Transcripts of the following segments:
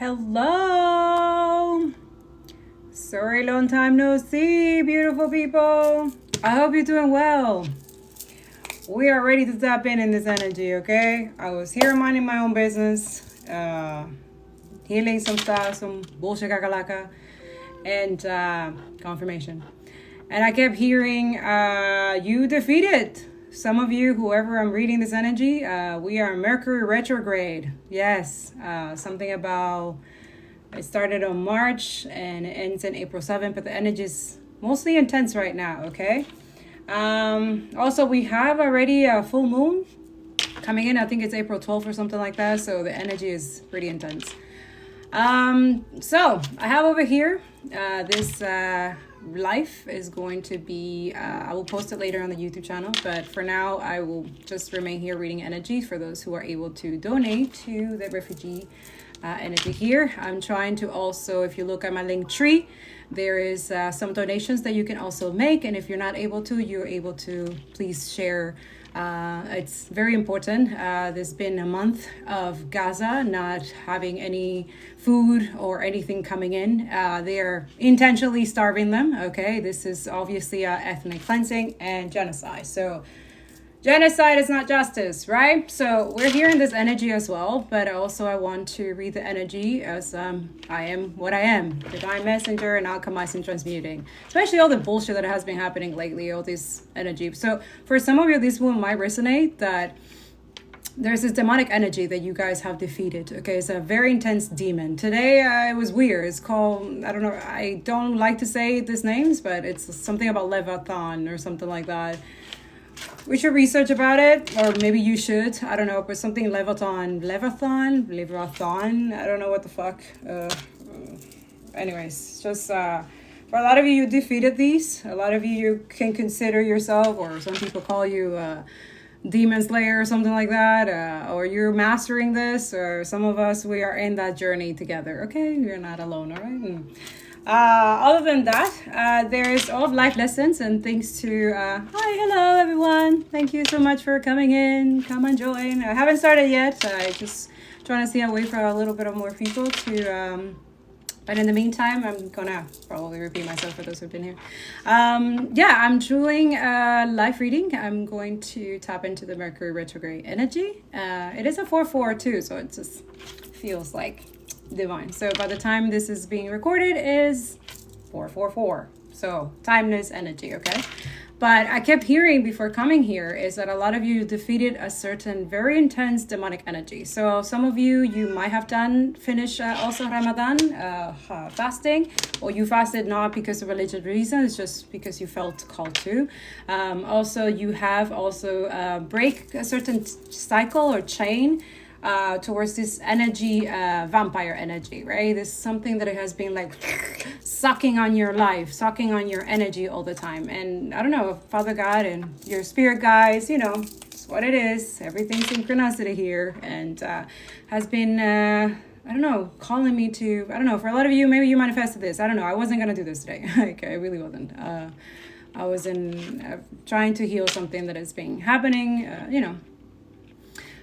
Hello. Sorry, long time no see, beautiful people. I hope you're doing well. We are ready to tap in this energy, okay? I was here minding my own business, healing some stuff, some bullshit kakalaka, and confirmation. And I kept hearing, you defeated. Some of you, whoever I'm reading this energy, we are Mercury retrograde. Yes, something about, it started on March and it ends in April 7th, but the energy is mostly intense right now, okay? Also, we have already a full moon coming in. I think it's April 12th or something like that, so the energy is pretty intense. So I have over here this life is going to be, I will post it later on the YouTube channel, but for now I will just remain here reading energy for those who are able to donate to the refugee energy here. I'm trying to also, if you look at my link tree, there is some donations that you can also make, and if you're not able to, you're able to please share. It's very important. There's been a month of Gaza not having any food or anything coming in. They're intentionally starving them. Okay, this is obviously ethnic cleansing and genocide. So genocide is not justice, right? So we're hearing this energy as well, but also I want to read the energy as I am what I am, divine messenger and alchemizing, transmuting, especially all the bullshit that has been happening lately, all this energy. So for some of you, this one might resonate that there's this demonic energy that you guys have defeated. Okay, it's a very intense demon. Today it was weird. It's called, I don't know, I don't like to say these names, but it's something about Leviathan or something like that. We should research about it, or maybe you should. I don't know, but something Leviathan. I don't know what the fuck. Anyways, just for a lot of you, you defeated these. A lot of you can consider yourself, or some people call you demon slayer or something like that, or you're mastering this, or some of us, we are in that journey together. Okay, you're not alone, all right? Other than that, there's all of life lessons and things to hi, hello everyone, thank you so much for coming in. Come and join. I haven't started yet. I just trying to see a way for a little bit of more people to but in the meantime, I'm gonna probably repeat myself for those who've been here. Yeah, I'm doing a live reading. I'm going to tap into the Mercury retrograde energy. It is a 4/4 too, so it just feels like divine. So by the time this is being recorded is 4/4/4, so timeless energy. Okay, but I kept hearing before coming here is that a lot of you defeated a certain very intense demonic energy. So some of you might have finished also Ramadan fasting, or you fasted not because of religious reasons, just because you felt called to. Also you have also break a certain cycle or chain towards this energy, vampire energy, right? This is something that it has been like sucking on your life, sucking on your energy all the time. And I don't know, Father God and your spirit guides, you know, it's what it is. Everything's synchronicity here, and has been, I don't know, calling me to, I don't know, for a lot of you, maybe you manifested this. I don't know. I wasn't going to do this today. Like, I really wasn't. I was trying to heal something that is being happening, you know,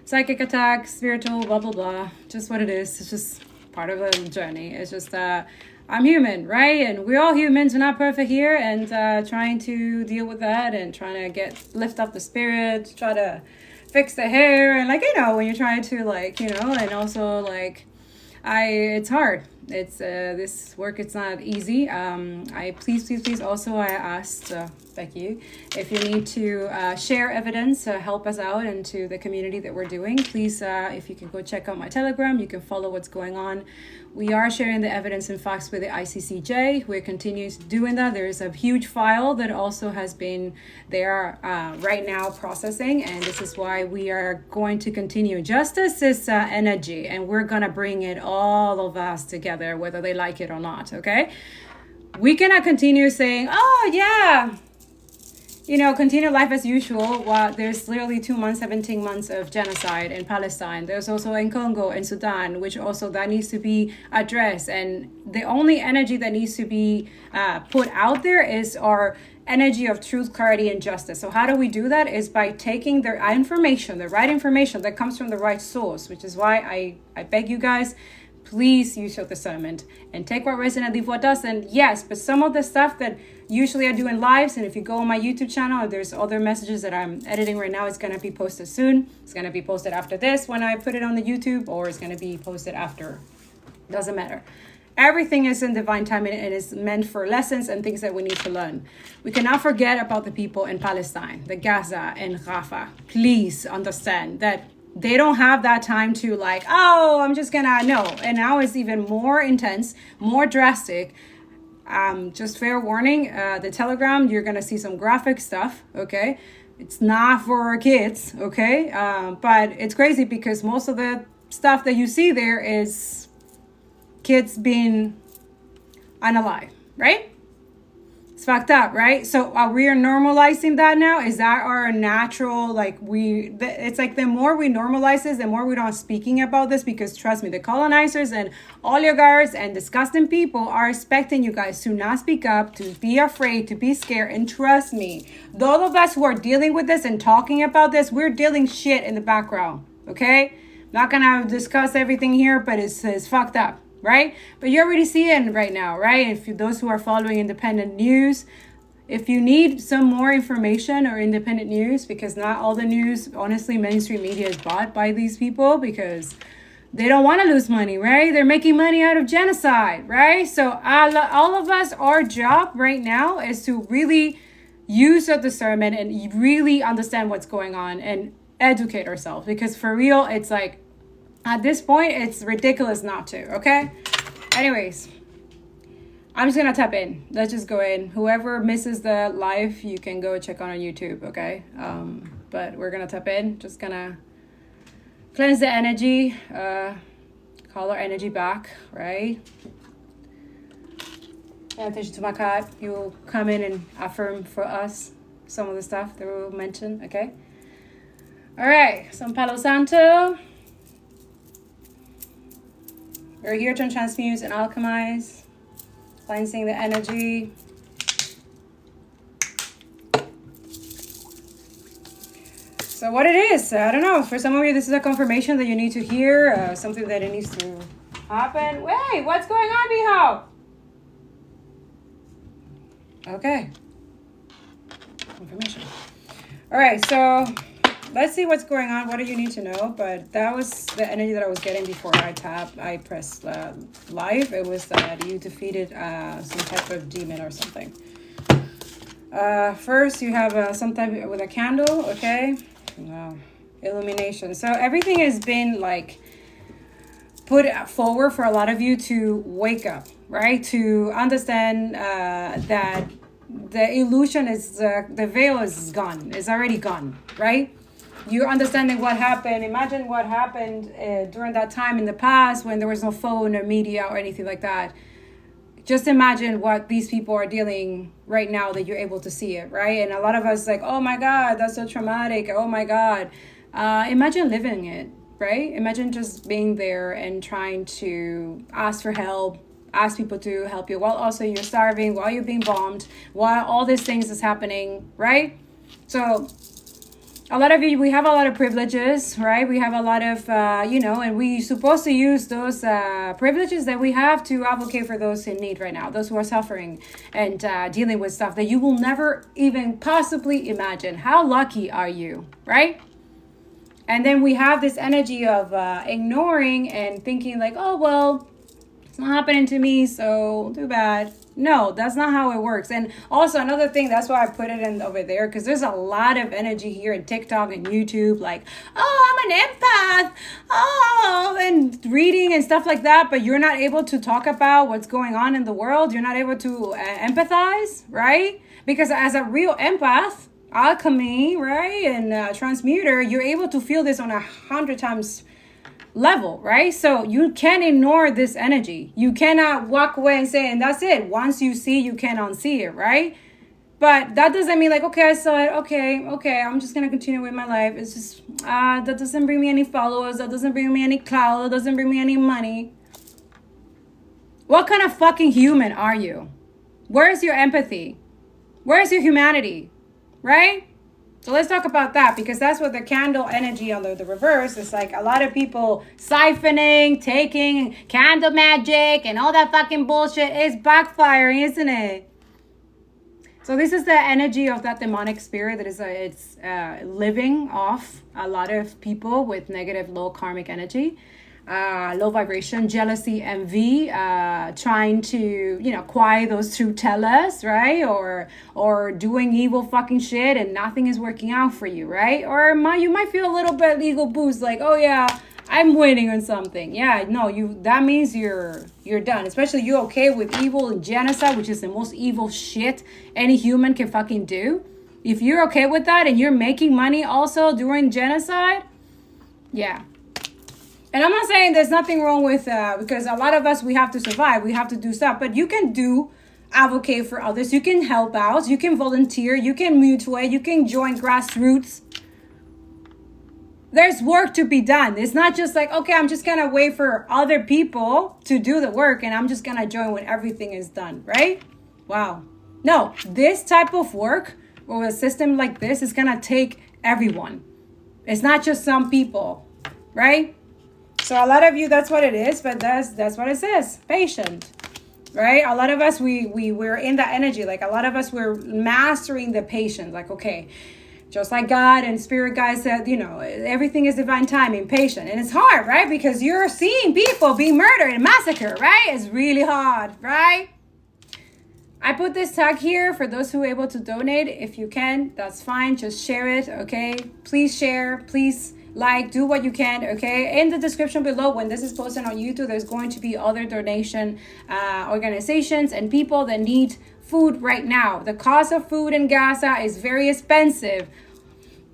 psychic attacks, spiritual, blah, blah, blah. Just what it is. It's just part of the journey. It's just, I'm human, right? And we're all humans. We're not perfect here. And trying to deal with that and trying to lift up the spirit, try to fix the hair. And like, you know, when you're trying to like, you know, and also like, it's hard. It's this work, it's not easy. I please also, I asked Becky if you need to share evidence, help us out into the community that we're doing. Please, if you can go check out my Telegram, you can follow what's going on. We are sharing the evidence and facts with the ICCJ. We're continuing doing that. There is a huge file that also has been there right now processing, and this is why we are going to continue. Justice is energy, and we're gonna bring it all of us together, whether they like it or not. Okay, we cannot continue saying, oh yeah, you know, continue life as usual while there's literally 2 months, 17 months of genocide in Palestine. There's also in Congo and Sudan, which also that needs to be addressed. And the only energy that needs to be put out there is our energy of truth, clarity, and justice. So how do we do that? Is by taking the information, the right information that comes from the right source, which is why I beg you guys, please use your discernment and take what resonates and leave what doesn't. Yes, but some of the stuff that usually I do in lives, and if you go on my YouTube channel, there's other messages that I'm editing right now. It's going to be posted soon. It's going to be posted after this when I put it on the YouTube, or it's going to be posted after. Doesn't matter. Everything is in divine timing and is meant for lessons and things that we need to learn. We cannot forget about the people in Palestine, the Gaza and Rafah. Please understand that they don't have that time to like, oh, I'm just gonna, no. And now it's even more intense, more drastic. Just fair warning, the Telegram, you're gonna see some graphic stuff, okay? It's not for kids, okay? But it's crazy because most of the stuff that you see there is kids being unalive, right? It's fucked up, right? So we are normalizing that now. Is that our natural, like it's like the more we normalize this, the more we don't speaking about this, because trust me, the colonizers and oligarchs and disgusting people are expecting you guys to not speak up, to be afraid, to be scared. And trust me, those of us who are dealing with this and talking about this, we're dealing shit in the background, okay? Not gonna discuss everything here, but it's fucked up. Right? But you're already seeing right now, right? If those who are following independent news, if you need some more information or independent news, because not all the news, honestly, mainstream media is bought by these people because they don't want to lose money, right? They're making money out of genocide, right? So all of us, our job right now is to really use our discernment and really understand what's going on and educate ourselves, because for real, it's like, at this point, it's ridiculous not to, okay? Anyways, I'm just going to tap in. Let's just go in. Whoever misses the live, you can go check on our YouTube, okay? But we're going to tap in. Just going to cleanse the energy. Call our energy back, right? Pay attention to my cat. He will come in and affirm for us some of the stuff that we'll mention, okay? All right, some Palo Santo. We're here to transmute and alchemize, cleansing the energy. So what it is, I don't know. For some of you, this is a confirmation that you need to hear, something that it needs to happen. Wait, what's going on, Miho? Okay. Confirmation. All right, so let's see what's going on. What do you need to know? But that was the energy that I was getting before I pressed live. It was that you defeated some type of demon or something. First, you have some type with a candle, okay? Wow. Illumination. So everything has been like put forward for a lot of you to wake up, right? To understand that the illusion is, the veil is gone. It's already gone, right? You're understanding what happened. Imagine what happened during that time in the past when there was no phone or media or anything like that. Just imagine what these people are dealing right now that you're able to see it, right? And a lot of us like, oh my God, that's so traumatic. Oh my God. Imagine living it, right? Imagine just being there and trying to ask for help, ask people to help you while also you're starving, while you're being bombed, while all these things is happening, right? So a lot of you, we have a lot of privileges, right? We have a lot of, and we're supposed to use those privileges that we have to advocate for those in need right now, those who are suffering and dealing with stuff that you will never even possibly imagine. How lucky are you, right? And then we have this energy of ignoring and thinking like, oh, well, it's not happening to me, so too bad. No, that's not how it works. And also another thing, that's why I put it in over there, because there's a lot of energy here in TikTok and YouTube, like, oh, I'm an empath, oh, and reading and stuff like that, but you're not able to talk about what's going on in the world. You're not able to empathize, right? Because as a real empath, alchemy, right, and transmuter, you're able to feel this on 100 times level, right? So you can't ignore this energy. You cannot walk away and say, and that's it. Once you see, you can't unsee it, right? But that doesn't mean like, okay, I saw it. Okay, I'm just going to continue with my life. It's just, that doesn't bring me any followers. That doesn't bring me any clout. That doesn't bring me any money. What kind of fucking human are you? Where's your empathy? Where's your humanity? Right? So let's talk about that, because that's what the candle energy on the reverse is like. A lot of people siphoning, taking candle magic and all that fucking bullshit is backfiring, isn't it? So this is the energy of that demonic spirit that is it's living off a lot of people with negative, low karmic energy. Low vibration, jealousy, envy, trying to, quiet those truth tellers, right? Or doing evil fucking shit and nothing is working out for you, right? Or you might feel a little bit ego boost, like, oh yeah, I'm winning on something. Yeah, no, that means you're done. Especially you okay with evil and genocide, which is the most evil shit any human can fucking do. If you're okay with that and you're making money also during genocide, yeah. And I'm not saying there's nothing wrong with, because a lot of us, we have to survive. We have to do stuff. But you can advocate for others. You can help out. You can volunteer. You can mutuate. You can join grassroots. There's work to be done. It's not just like, okay, I'm just going to wait for other people to do the work and I'm just going to join when everything is done, right? Wow. No, this type of work or a system like this is going to take everyone. It's not just some people, right? So a lot of you, that's what it is, but that's what it says. Patient, right? A lot of us, we're in that energy. Like a lot of us, we're mastering the patience. Like, okay, just like God and spirit guides said, everything is divine timing, patient. And it's hard, right? Because you're seeing people being murdered and massacred, right? It's really hard, right? I put this tag here for those who are able to donate. If you can, that's fine. Just share it, okay? Please share, please do what you can, okay? In the description below, when this is posted on YouTube, there's going to be other donation organizations and people that need food right now. The cost of food in Gaza is very expensive.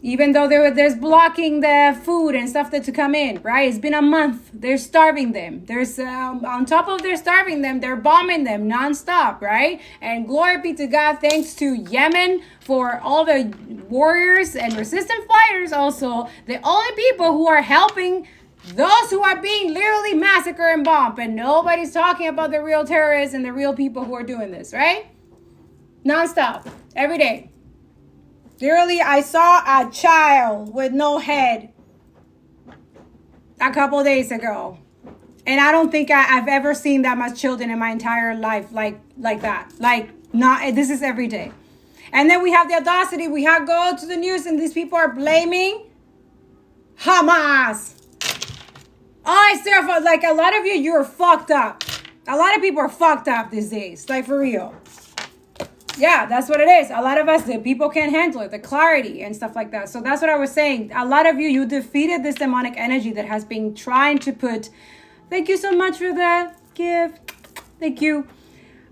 Even though there's blocking the food and stuff to come in, right? It's been a month. They're starving them. There's on top of they're starving them, they're bombing them nonstop, right? And glory be to God, thanks to Yemen for all the warriors and resistant fighters also. The only people who are helping those who are being literally massacred and bombed. And nobody's talking about the real terrorists and the real people who are doing this, right? Nonstop, every day. Literally, I saw a child with no head a couple days ago. And I don't think I've ever seen that much children in my entire life like that. This is every day. And then we have the audacity. We have go to the news and these people are blaming Hamas. I still like a lot of you're fucked up. A lot of people are fucked up these days. Like for real. Yeah, that's what it is. A lot of us, the people can't handle it, the clarity and stuff like that. So that's what I was saying. A lot of you defeated this demonic energy that has been trying to put. Thank you so much for the gift. Thank you.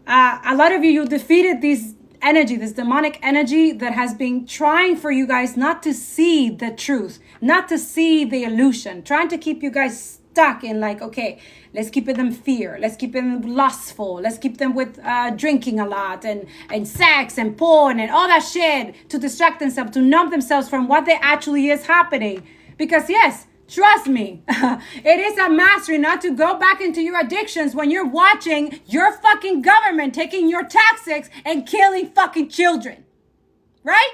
A lot of you defeated this energy, this demonic energy that has been trying for you guys not to see the truth, not to see the illusion, trying to keep you guys stuck in like, okay, let's keep them fear. Let's keep them lustful. Let's keep them with drinking a lot and sex and porn and all that shit to distract themselves, to numb themselves from what they actually is happening. Because yes, trust me, it is a mastery not to go back into your addictions when you're watching your fucking government taking your taxes and killing fucking children. Right?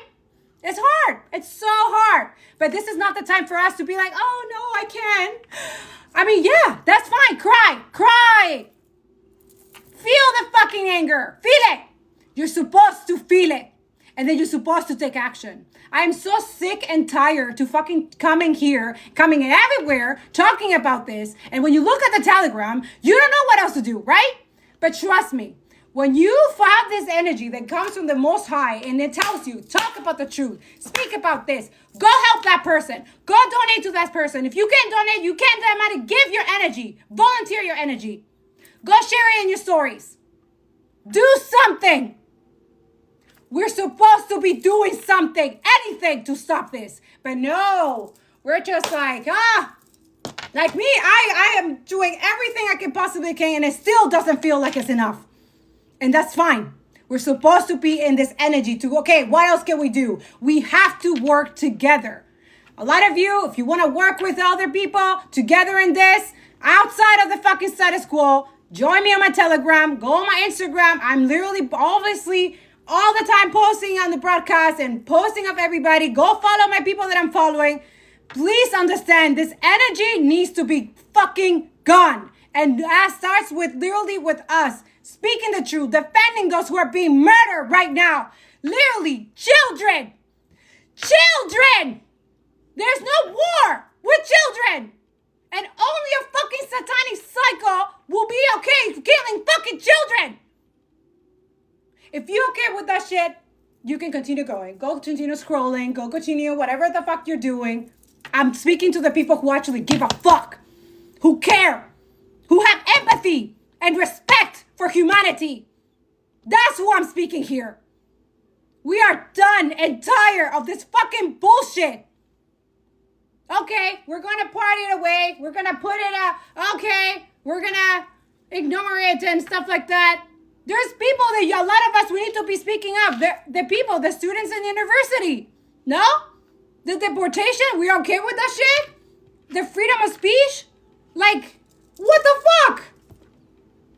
It's hard. It's so hard. But this is not the time for us to be like, oh no, I can't. I mean, yeah, that's fine. Cry. Feel the fucking anger. Feel it. You're supposed to feel it. And then you're supposed to take action. I'm so sick and tired to fucking coming everywhere, talking about this. And when you look at the Telegram, you don't know what else to do, right? But trust me, when you have this energy that comes from the Most High and it tells you, talk about the truth, speak about this, go help that person, go donate to that person. If you can't donate, you can't donate, give your energy, volunteer your energy, go share it in your stories, do something. We're supposed to be doing something, anything to stop this. But no, we're just like, like me, I am doing everything I can possibly can and it still doesn't feel like it's enough. And that's fine. We're supposed to be in this energy to, okay, what else can we do? We have to work together. A lot of you, if you want to work with other people together in this, outside of the fucking status quo, join me on my Telegram, go on my Instagram. I'm literally obviously all the time posting on the broadcast and posting of everybody. Go follow my people that I'm following. Please understand, this energy needs to be fucking gone. And that starts with literally with us speaking the truth, defending those who are being murdered right now. Literally, children. Children. There's no war with children. And only a fucking satanic psycho will be okay killing fucking children. If you're okay with that shit, you can continue going. Go continue scrolling. Go continue whatever the fuck you're doing. I'm speaking to the people who actually give a fuck. Who care. Who have empathy and respect for humanity. That's who I'm speaking here. We are done and tired of this fucking bullshit. Okay, we're going to party it away. We're going to put it out. Okay, we're going to ignore it and stuff like that. There's people that a lot of us, we need to be speaking up. The people, the students in the university. No? The deportation, we okay with that shit? The freedom of speech? Like, what the fuck?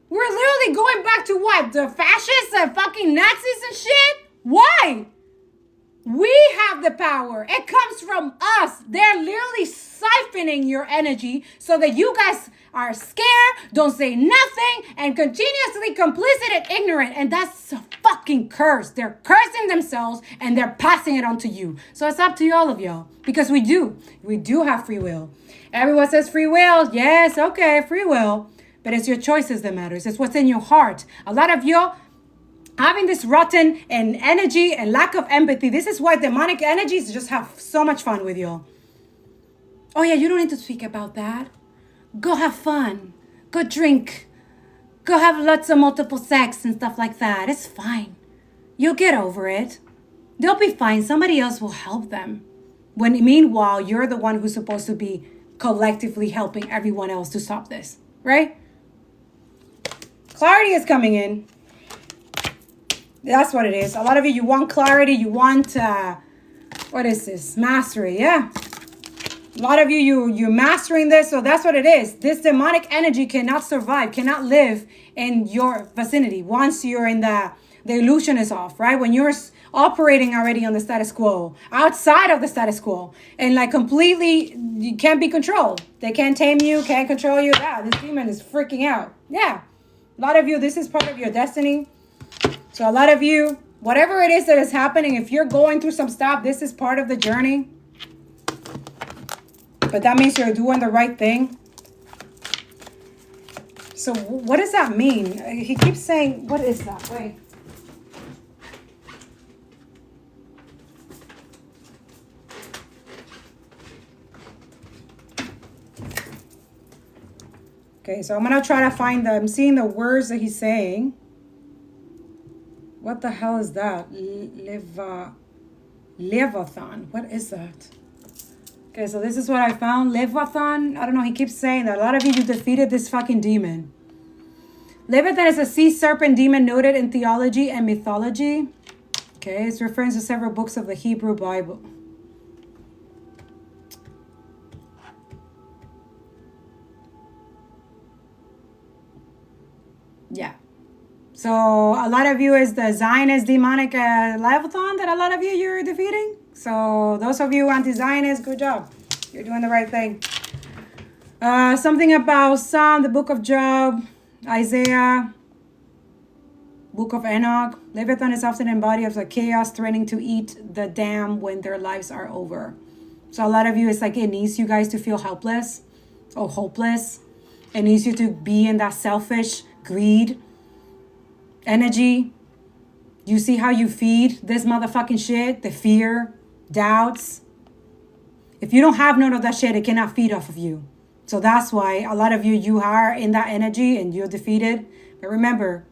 We're literally going back to what? The fascists and fucking Nazis and shit? Why? We have the power. It comes from us. They're literally siphoning your energy so that you guys are scared, don't say nothing, and continuously complicit and ignorant. And that's a fucking curse. They're cursing themselves and they're passing it on to you. So it's up to all of y'all. Because we do. We do have free will. Everyone says free will. Yes, okay, free will. But it's your choices that matters. It's what's in your heart. A lot of y'all having this rotten and energy and lack of empathy. This is why demonic energies just have so much fun with y'all. Oh yeah, you don't need to speak about that. Go have fun. Go drink. Go have lots of multiple sex and stuff like that. It's fine. You'll get over it. They'll be fine. Somebody else will help them. When meanwhile, you're the one who's supposed to be collectively helping everyone else to stop this. Right? Clarity is coming in. That's what it is. A lot of you want clarity. You want, what is this? Mastery. Yeah. A lot of you're mastering this. So that's what it is. This demonic energy cannot survive, cannot live in your vicinity. Once you're in the illusion is off, right? When you're operating already on the status quo, outside of the status quo, and like completely, you can't be controlled. They can't tame you, can't control you. Yeah, this demon is freaking out. Yeah. A lot of you, this is part of your destiny. So a lot of you, whatever it is that is happening, if you're going through some stuff, this is part of the journey. But that means you're doing the right thing. So what does that mean? He keeps saying, what is that? Wait. Okay, so I'm going to try to find I'm seeing the words that he's saying. What the hell is that? Leviathan. What is that? Okay, so this is what I found. Leviathan. I don't know. He keeps saying that. A lot of you defeated this fucking demon. Leviathan is a sea serpent demon noted in theology and mythology. Okay, it's referring to several books of the Hebrew Bible. Yeah. So a lot of you is the Zionist demonic Leviathan that a lot of you're defeating. So those of you anti-Zionist, good job. You're doing the right thing. Something about Psalm, the book of Job, Isaiah, book of Enoch. Leviathan is often embodied as a chaos threatening to eat the damned when their lives are over. So a lot of you, it's like it needs you guys to feel helpless or hopeless. It needs you to be in that selfish greed energy. You see how you feed this motherfucking shit? The fear, doubts. If you don't have none of that shit, it cannot feed off of you. So that's why a lot of you are in that energy and you're defeated. But remember,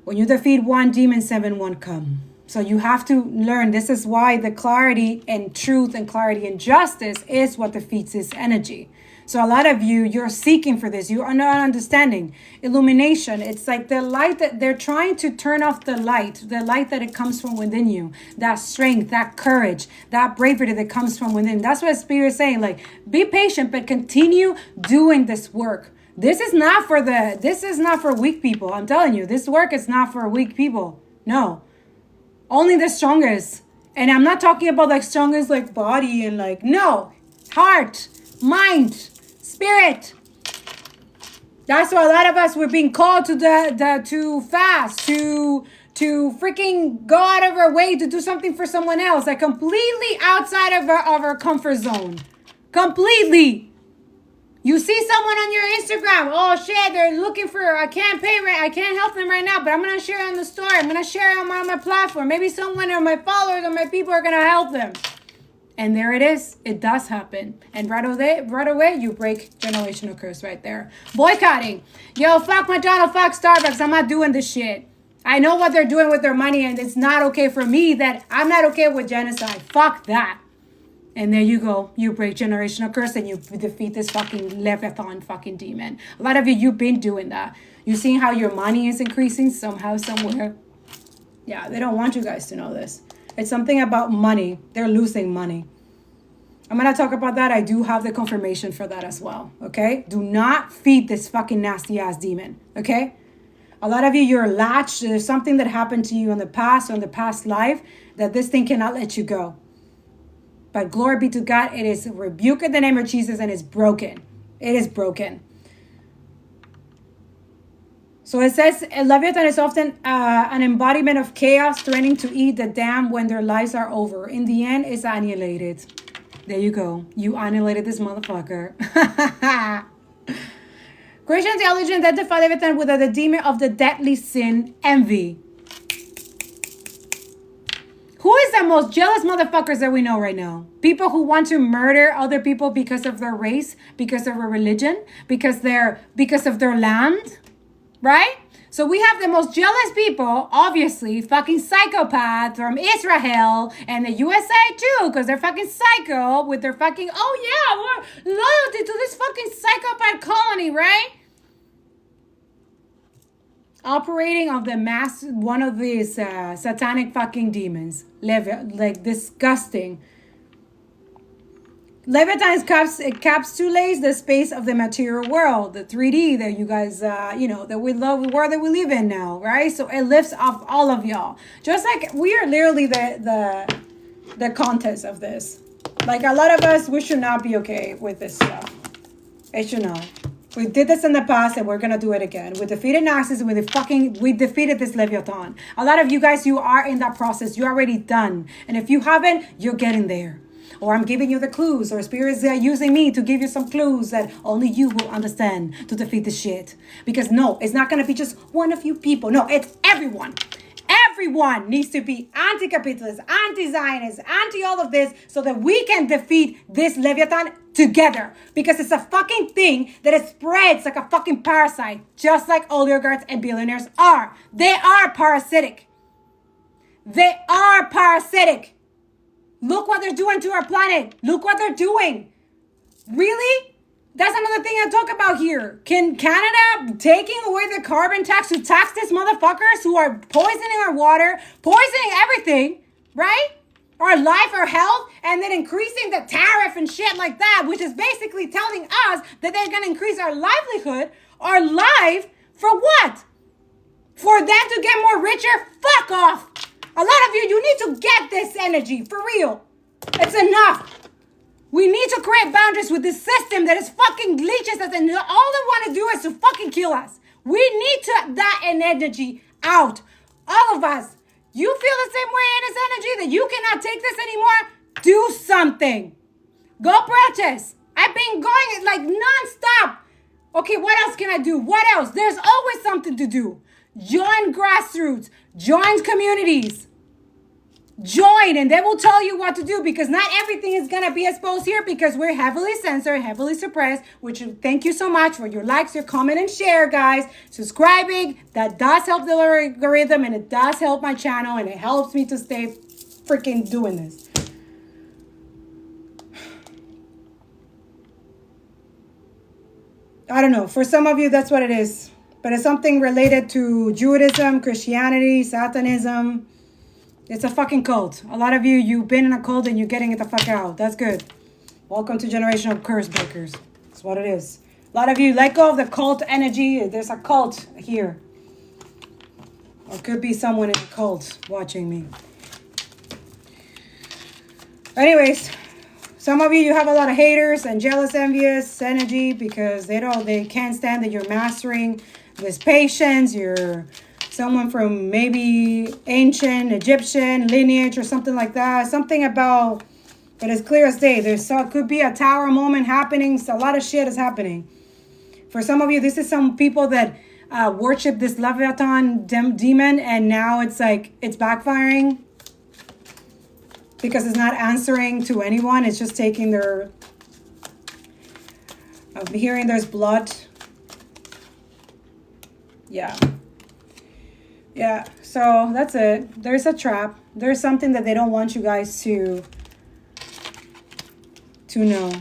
when you defeat one demon, 7 won't come. So you have to learn. This is why the clarity and truth and clarity and justice is what defeats this energy. So a lot of you're seeking for this. You are not understanding. Illumination. It's like the light that they're trying to turn off the light that it comes from within you. That strength, that courage, that bravery that comes from within. That's what Spirit is saying. Like, be patient, but continue doing this work. This is not for weak people. I'm telling you, this work is not for weak people. No. Only the strongest. And I'm not talking about like strongest like body and like, no. Heart, mind, spirit. That's why a lot of us were being called to to fast, to freaking go out of our way to do something for someone else, like completely outside of our comfort zone. Completely. You see someone on your Instagram, oh shit, they're looking for, I can't help them right now, but I'm going to share it on the story. I'm going to share it on my platform. Maybe someone or my followers or my people are going to help them. And there it is. It does happen. And right away, you break generational curse right there. Boycotting. Yo, fuck McDonald's, fuck Starbucks. I'm not doing this shit. I know what they're doing with their money, and it's not okay for me that I'm not okay with genocide. Fuck that. And there you go. You break generational curse and you defeat this fucking Leviathan fucking demon. A lot of you've been doing that. You seeing how your money is increasing somehow, somewhere. Yeah, they don't want you guys to know this. It's something about money. They're losing money. I'm going to talk about that. I do have the confirmation for that as well. Okay? Do not feed this fucking nasty ass demon. Okay? A lot of you're latched. There's something that happened to you in the past or in the past life that this thing cannot let you go. But glory be to God, it is rebuked in the name of Jesus and it's broken. It is broken. So it says, Leviathan is often an embodiment of chaos, threatening to eat the dam when their lives are over. In the end, it's annihilated. There you go. You annihilated this motherfucker. Christian theology identify Leviathan with the demon of the deadly sin, envy. Who is the most jealous motherfuckers that we know right now? People who want to murder other people because of their race, because of their religion, because of their land, right? So we have the most jealous people, obviously, fucking psychopaths from Israel and the USA too, because they're fucking psycho with their fucking, oh yeah, we're loyalty to this fucking psychopath colony, right? Operating of the mass, one of these satanic fucking demons, like disgusting. Leviathan encapsulates the space of the material world, the 3D that you guys, that we love, the world that we live in now, right? So it lifts up all of y'all. Just like we are literally the contest of this. Like a lot of us, we should not be okay with this stuff. It should not. We did this in the past and we're going to do it again. We defeated Naxos, we defeated this Leviathan. A lot of you guys, you are in that process. You're already done. And if you haven't, you're getting there. Or I'm giving you the clues, or spirits are using me to give you some clues that only you will understand to defeat the shit. Because no, it's not going to be just one of you people. No, it's everyone. Everyone needs to be anti-capitalist, anti-Zionist, anti all of this so that we can defeat this Leviathan together. Because it's a fucking thing that it spreads like a fucking parasite, just like oligarchs and billionaires are. They are parasitic. They are parasitic. Look what they're doing to our planet. Look what they're doing. Really? That's another thing I talk about here. Can Canada taking away the carbon tax to tax these motherfuckers who are poisoning our water, poisoning everything, right? Our life, our health, and then increasing the tariff and shit like that, which is basically telling us that they're going to increase our livelihood, our life, for what? For them to get more richer? Fuck off. A lot of you need to get this energy, for real. It's enough. We need to create boundaries with this system that is fucking leeches us and all they want to do is to fucking kill us. We need to that energy out. All of us. You feel the same way in this energy that you cannot take this anymore? Do something. Go protest. I've been going like nonstop. Okay, what else can I do? What else? There's always something to do. Join grassroots. Join communities. Join and they will tell you what to do because not everything is going to be exposed here because we're heavily censored, heavily suppressed, which thank you so much for your likes, your comment, and share, guys. Subscribing, that does help the algorithm and it does help my channel and it helps me to stay freaking doing this. I don't know. For some of you, that's what it is. But it's something related to Judaism, Christianity, Satanism. It's a fucking cult. A lot of you, you've been in a cult and you're getting it the fuck out. That's good. Welcome to generational curse breakers. That's what it is. A lot of you let go of the cult energy. There's a cult here. Or it could be someone in the cult watching me. Anyways, some of you have a lot of haters and jealous, envious energy because they can't stand that you're mastering this patience. You're someone from maybe ancient Egyptian lineage or something like that. Something about, but it's clear as day. Could be a tower moment happening. So a lot of shit is happening. For some of you, this is some people that worship this Leviathan demon, and now it's like it's backfiring. Because it's not answering to anyone. It's just taking their... I'm hearing there's blood. Yeah. Yeah, so that's it. There's a trap. There's something that they don't want you guys to know.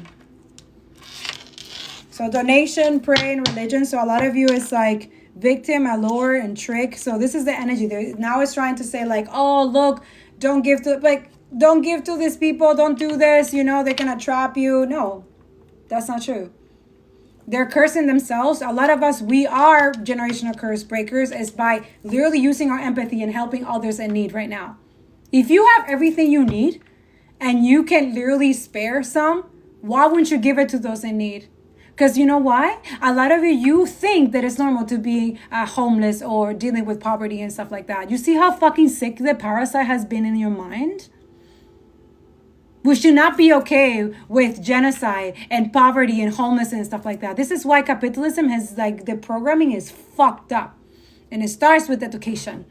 So donation, pray, and religion. So a lot of you is like victim, allure, and trick. So this is the energy. Now it's trying to say like, oh, look, don't give to... like. Don't give to these people. Don't do this. You know, they're going to trap you. No, that's not true. They're cursing themselves. A lot of us, we are generational curse breakers is by literally using our empathy and helping others in need right now. If you have everything you need and you can literally spare some, why wouldn't you give it to those in need? Because you know why? A lot of you think that it's normal to be homeless or dealing with poverty and stuff like that. You see how fucking sick the parasite has been in your mind? We should not be okay with genocide and poverty and homelessness and stuff like that. This is why capitalism has, like, the programming is fucked up. And it starts with education.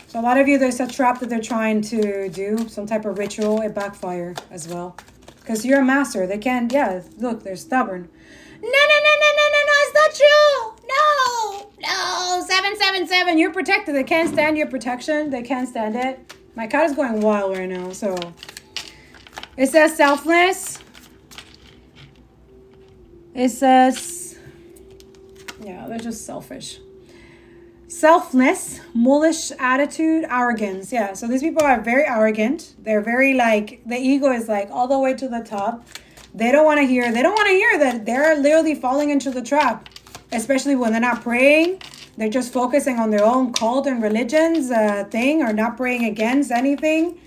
So a lot of you, there's a trap that they're trying to do. Some type of ritual. It backfire as well. Because you're a master. They can't, yeah, look, they're stubborn. No, it's not true. No, 777. You're protected. They can't stand your protection. They can't stand it. My cat is going wild right now. So it says selfless. It says, yeah, they're just selfish. Selfless, mulish attitude, arrogance. Yeah, so these people are very arrogant. They're very like, the ego is like all the way to the top. They don't want to hear that they're literally falling into the trap. Especially when they're not praying. They're just focusing on their own cult and religions thing, or not praying against anything.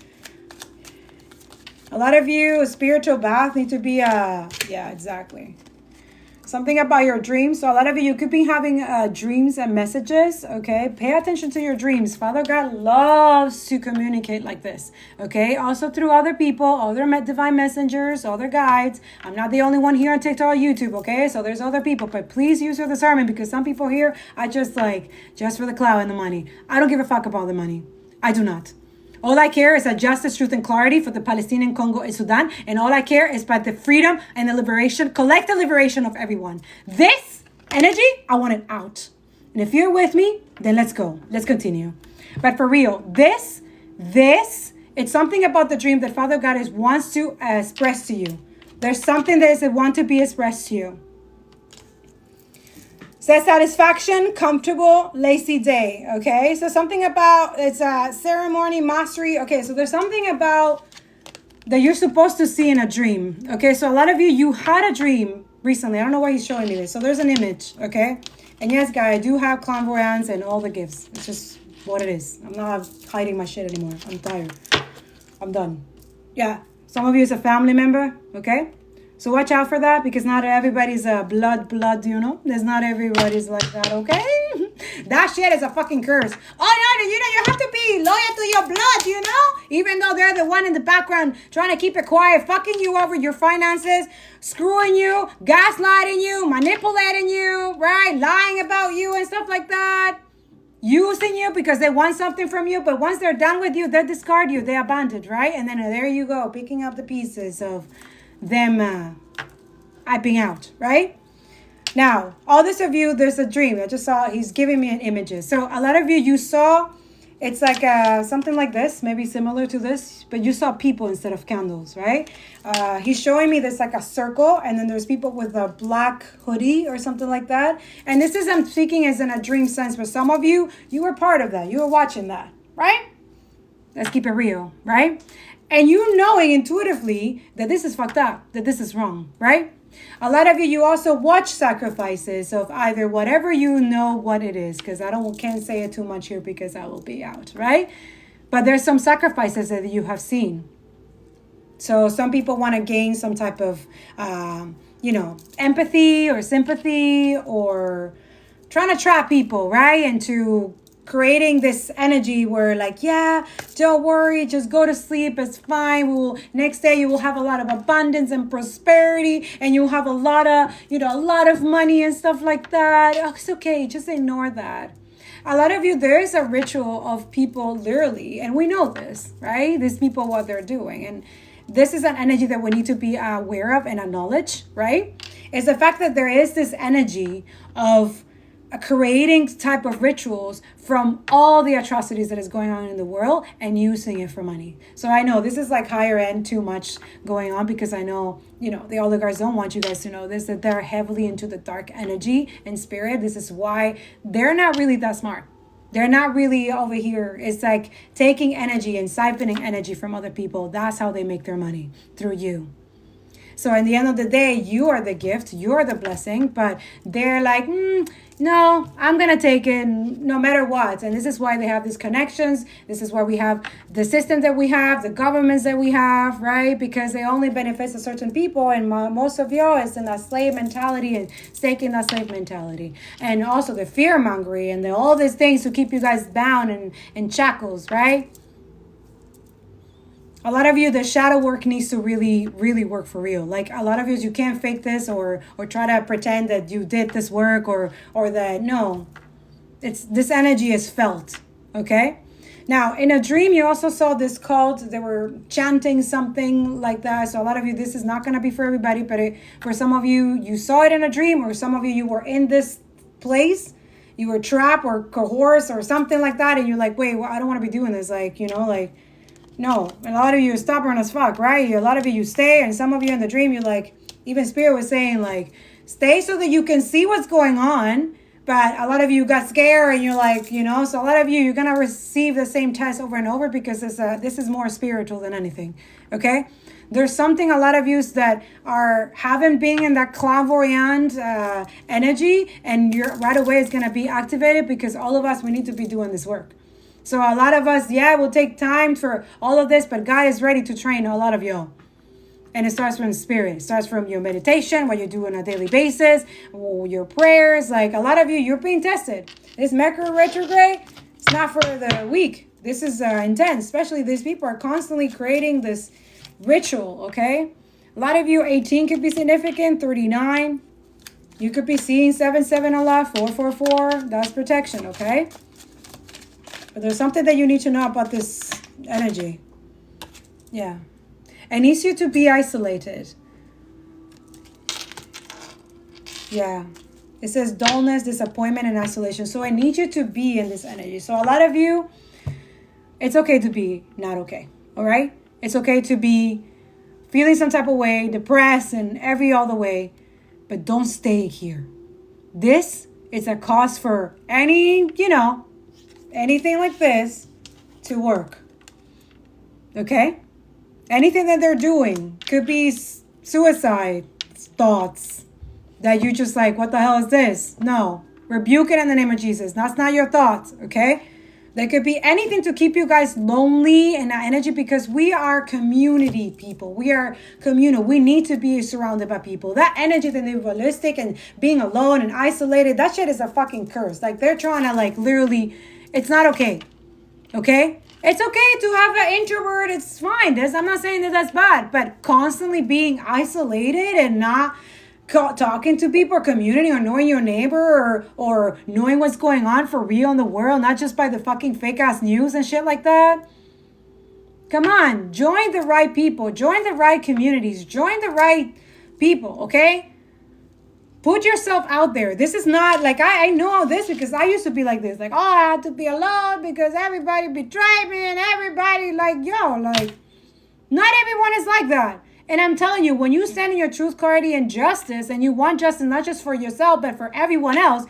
A lot of you, a spiritual bath need to be yeah, exactly. Something about your dreams. So a lot of you could be having dreams and messages, okay? Pay attention to your dreams. Father God loves to communicate like this, okay? Also through other people, other divine messengers, other guides. I'm not the only one here on TikTok or YouTube, okay? So there's other people, but please use your discernment because some people here are just like, just for the clout and the money. I don't give a fuck about the money. I do not. All I care is that justice, truth, and clarity for the Palestinian Congo and Sudan. And all I care is about the freedom and the liberation, collective liberation of everyone. This energy, I want it out. And if you're with me, then let's go. Let's continue. But for real, this, it's something about the dream that Father God wants to express to you. There's something that is want to be expressed to you. Says satisfaction, comfortable, lazy day. Okay, so something about it's a ceremony, mastery. Okay, so there's something about that you're supposed to see in a dream. Okay, so a lot of you had a dream recently. I don't know why he's showing me this. So there's an image. Okay, and yes, guys, I do have clairvoyance and all the gifts. It's just what it is. I'm not hiding my shit anymore. I'm tired. I'm done. Yeah, some of you is a family member. Okay. So watch out for that because not everybody's blood, you know? There's not everybody's like that, okay? That shit is a fucking curse. Oh, no, you have to be loyal to your blood, you know? Even though they're the one in the background trying to keep it quiet, fucking you over your finances, screwing you, gaslighting you, manipulating you, right? Lying about you and stuff like that. Using you because they want something from you, but once they're done with you, they discard you, they abandon, right? And then there you go, picking up the pieces of them acting out, right? Now, all this of you, there's a dream. I just saw, he's giving me an images. So a lot of you saw, it's like something like this, maybe similar to this, but you saw people instead of candles, right? He's showing me this like a circle, and then there's people with a black hoodie or something like that. And this is, I'm speaking as in a dream sense, but some of you were part of that. You were watching that, right? Let's keep it real, right? And you knowing intuitively that this is fucked up, that this is wrong, right? A lot of you, you also watch sacrifices of either whatever you know what it is, because can't say it too much here because I will be out, right? But there's some sacrifices that you have seen. So some people want to gain some type of, empathy or sympathy, or trying to trap people, right? Into creating this energy where like, yeah, don't worry, just go to sleep, it's fine. Next day you will have a lot of abundance and prosperity, and you'll have a lot of money and stuff like that. Oh, it's okay, just ignore that. A lot of you, there is a ritual of people literally, and we know this, right? These people, what they're doing. And this is an energy that we need to be aware of and acknowledge, right? It's the fact that there is this energy of creating type of rituals from all the atrocities that is going on in the world and using it for money. So I know this is like higher end, too much going on, because I know, the oligarchs don't want you guys to know this, that they're heavily into the dark energy and spirit. This is why they're not really that smart. They're not really over here. It's like taking energy and siphoning energy from other people. That's how they make their money, through you. So in the end of the day, you are the gift, you are the blessing, but they're like, no, I'm going to take it no matter what. And this is why they have these connections. This is why we have the systems that we have, the governments that we have, right? Because they only benefit a certain people. And most of y'all is in that slave mentality and staying in that slave mentality. And also the fear mongering and all these things to keep you guys bound and in shackles, right? A lot of you, the shadow work needs to really, really work for real. Like a lot of you can't fake this or try to pretend that you did this work or that, no. This energy is felt, okay? Now, in a dream, you also saw this cult. They were chanting something like that. So a lot of you, this is not going to be for everybody, but for some of you, you saw it in a dream, or some of you were in this place. You were trapped or coerced or something like that. And you're like, wait, well, I don't want to be doing this. No, a lot of you are stubborn as fuck, right? A lot of you stay, and some of you in the dream, you're like, even Spirit was saying, like, stay so that you can see what's going on. But a lot of you got scared, and you're like, so a lot of you, you're going to receive the same test over and over, because this is more spiritual than anything, okay? There's something, a lot of you that haven't been in that clairvoyant energy, and right away it's going to be activated, because all of us, we need to be doing this work. So a lot of us, it will take time for all of this, but God is ready to train a lot of you. And it starts from spirit. It starts from your meditation, what you do on a daily basis, your prayers. Like a lot of you, you're being tested. This Mercury retrograde, it's not for the weak. This is intense. Especially these people are constantly creating this ritual, okay? A lot of you, 18 could be significant, 39. You could be seeing 77 a lot, 444. That's protection, okay? But there's something that you need to know about this energy. Yeah. It needs you to be isolated. Yeah. It says dullness, disappointment, and isolation. So I need you to be in this energy. So a lot of you, it's okay to be not okay. All right? It's okay to be feeling some type of way, depressed, and every other way. But don't stay here. This is a cause for anything like this to work. Okay? Anything that they're doing could be suicide thoughts that you just like, what the hell is this? No. Rebuke it in the name of Jesus. That's not your thoughts, okay? There could be anything to keep you guys lonely in that energy, because we are community people. We are communal. We need to be surrounded by people. That energy, the individualistic and being alone and isolated, that shit is a fucking curse. Like they're trying to literally... It's not okay. Okay? It's okay to have an introvert. It's fine. I'm not saying that that's bad. But constantly being isolated and not talking to people or community or knowing your neighbor or knowing what's going on for real in the world, not just by the fucking fake ass news and shit like that. Come on. Join the right people. Join the right communities. Join the right people. Okay? Put yourself out there. This is not like, I know this because I used to be like this. Like, I had to be alone because everybody betrayed me and everybody not everyone is like that. And I'm telling you, when you stand in your truth, clarity, and justice, and you want justice not just for yourself, but for everyone else,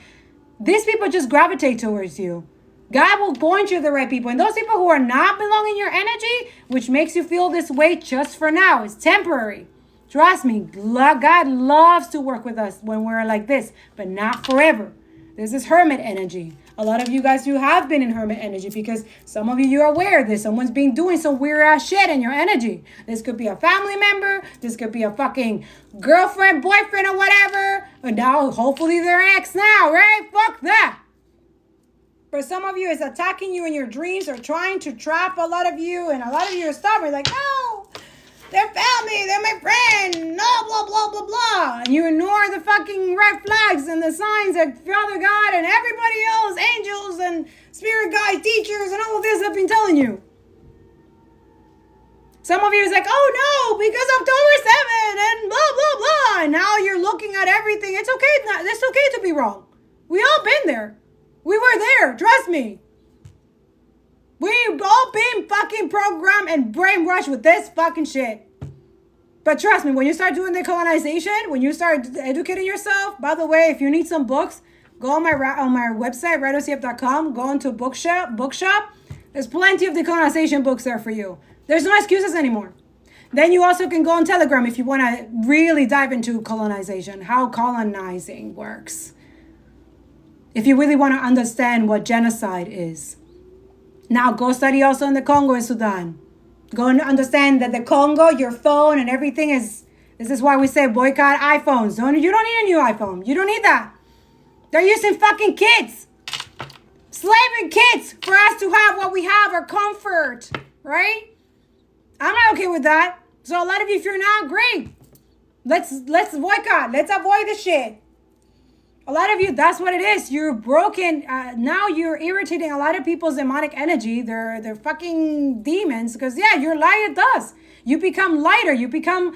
these people just gravitate towards you. God will point you to the right people. And those people who are not belonging in your energy, which makes you feel this way just for now, is temporary. Trust me, God loves to work with us when we're like this, but not forever. This is hermit energy. A lot of you guys, you have been in hermit energy because some of you, you're aware that someone's been doing some weird ass shit in your energy. This could be a family member. This could be a fucking girlfriend, boyfriend, or whatever. And now, hopefully, they're ex now, right? Fuck that. For some of you, it's attacking you in your dreams or trying to trap a lot of you. And a lot of you are stubborn, like, no. They're family, they're my friend, no, blah, blah, blah, blah. And you ignore the fucking red flags and the signs that Father God and everybody else, angels and spirit guides, teachers, and all of this have been telling you. Some of you is like, oh no, because October 7th and blah, blah, blah. And now you're looking at everything. It's okay, it's okay to be wrong. We all been there. We were there, trust me. We've all been fucking programmed and brainwashed with this fucking shit. But trust me, when you start doing decolonization, when you start educating yourself, by the way, if you need some books, go on my website, REBUKE.com, go into bookshop. There's plenty of decolonization books there for you. There's no excuses anymore. Then you also can go on Telegram if you want to really dive into colonization, how colonizing works. If you really want to understand what genocide is. Now, go study also in the Congo and Sudan. Go and understand that the Congo, your phone and everything is... This is why we say boycott iPhones. You don't need a new iPhone. You don't need that. They're using fucking kids. Slaving kids for us to have what we have, our comfort. Right? I'm not okay with that. So a lot of you, if you're not, great. Let's boycott. Let's avoid the shit. A lot of you, that's what it is. You're broken. Now you're irritating a lot of people's demonic energy. They're fucking demons. Because, yeah, your light, it does. You become lighter. You become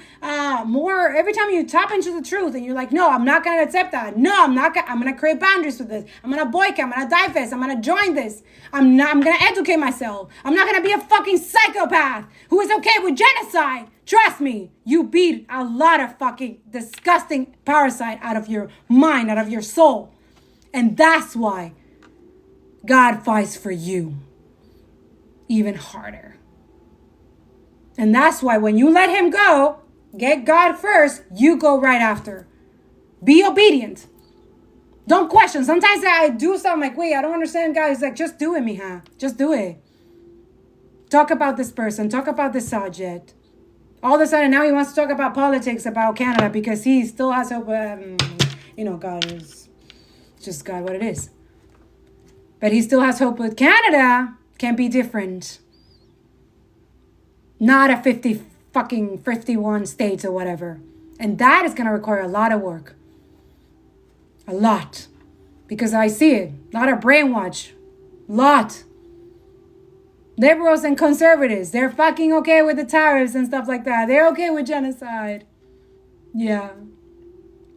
more... Every time you tap into the truth and you're like, no, I'm not going to accept that. No, I'm not going to... I'm going to create boundaries with this. I'm going to boycott. I'm going to divest. I'm going to join this. I'm going to educate myself. I'm not going to be a fucking psychopath who is okay with genocide. Trust me, you beat a lot of fucking disgusting parasite out of your mind, out of your soul. And that's why God fights for you even harder. And that's why when you let him go, get God first, you go right after. Be obedient. Don't question. Sometimes I do something like, wait, I don't understand, guys. Like, just do it, mija. Just do it. Talk about this person. Talk about this subject. All of a sudden, now he wants to talk about politics, about Canada, because he still has hope. God is just God what it is. But he still has hope with Canada. Can be different. Not a 51 states or whatever. And that is going to require a lot of work. A lot. Because I see it. A lot of brainwash. Lot. Liberals and conservatives, they're fucking okay with the tariffs and stuff like that. They're okay with genocide. Yeah.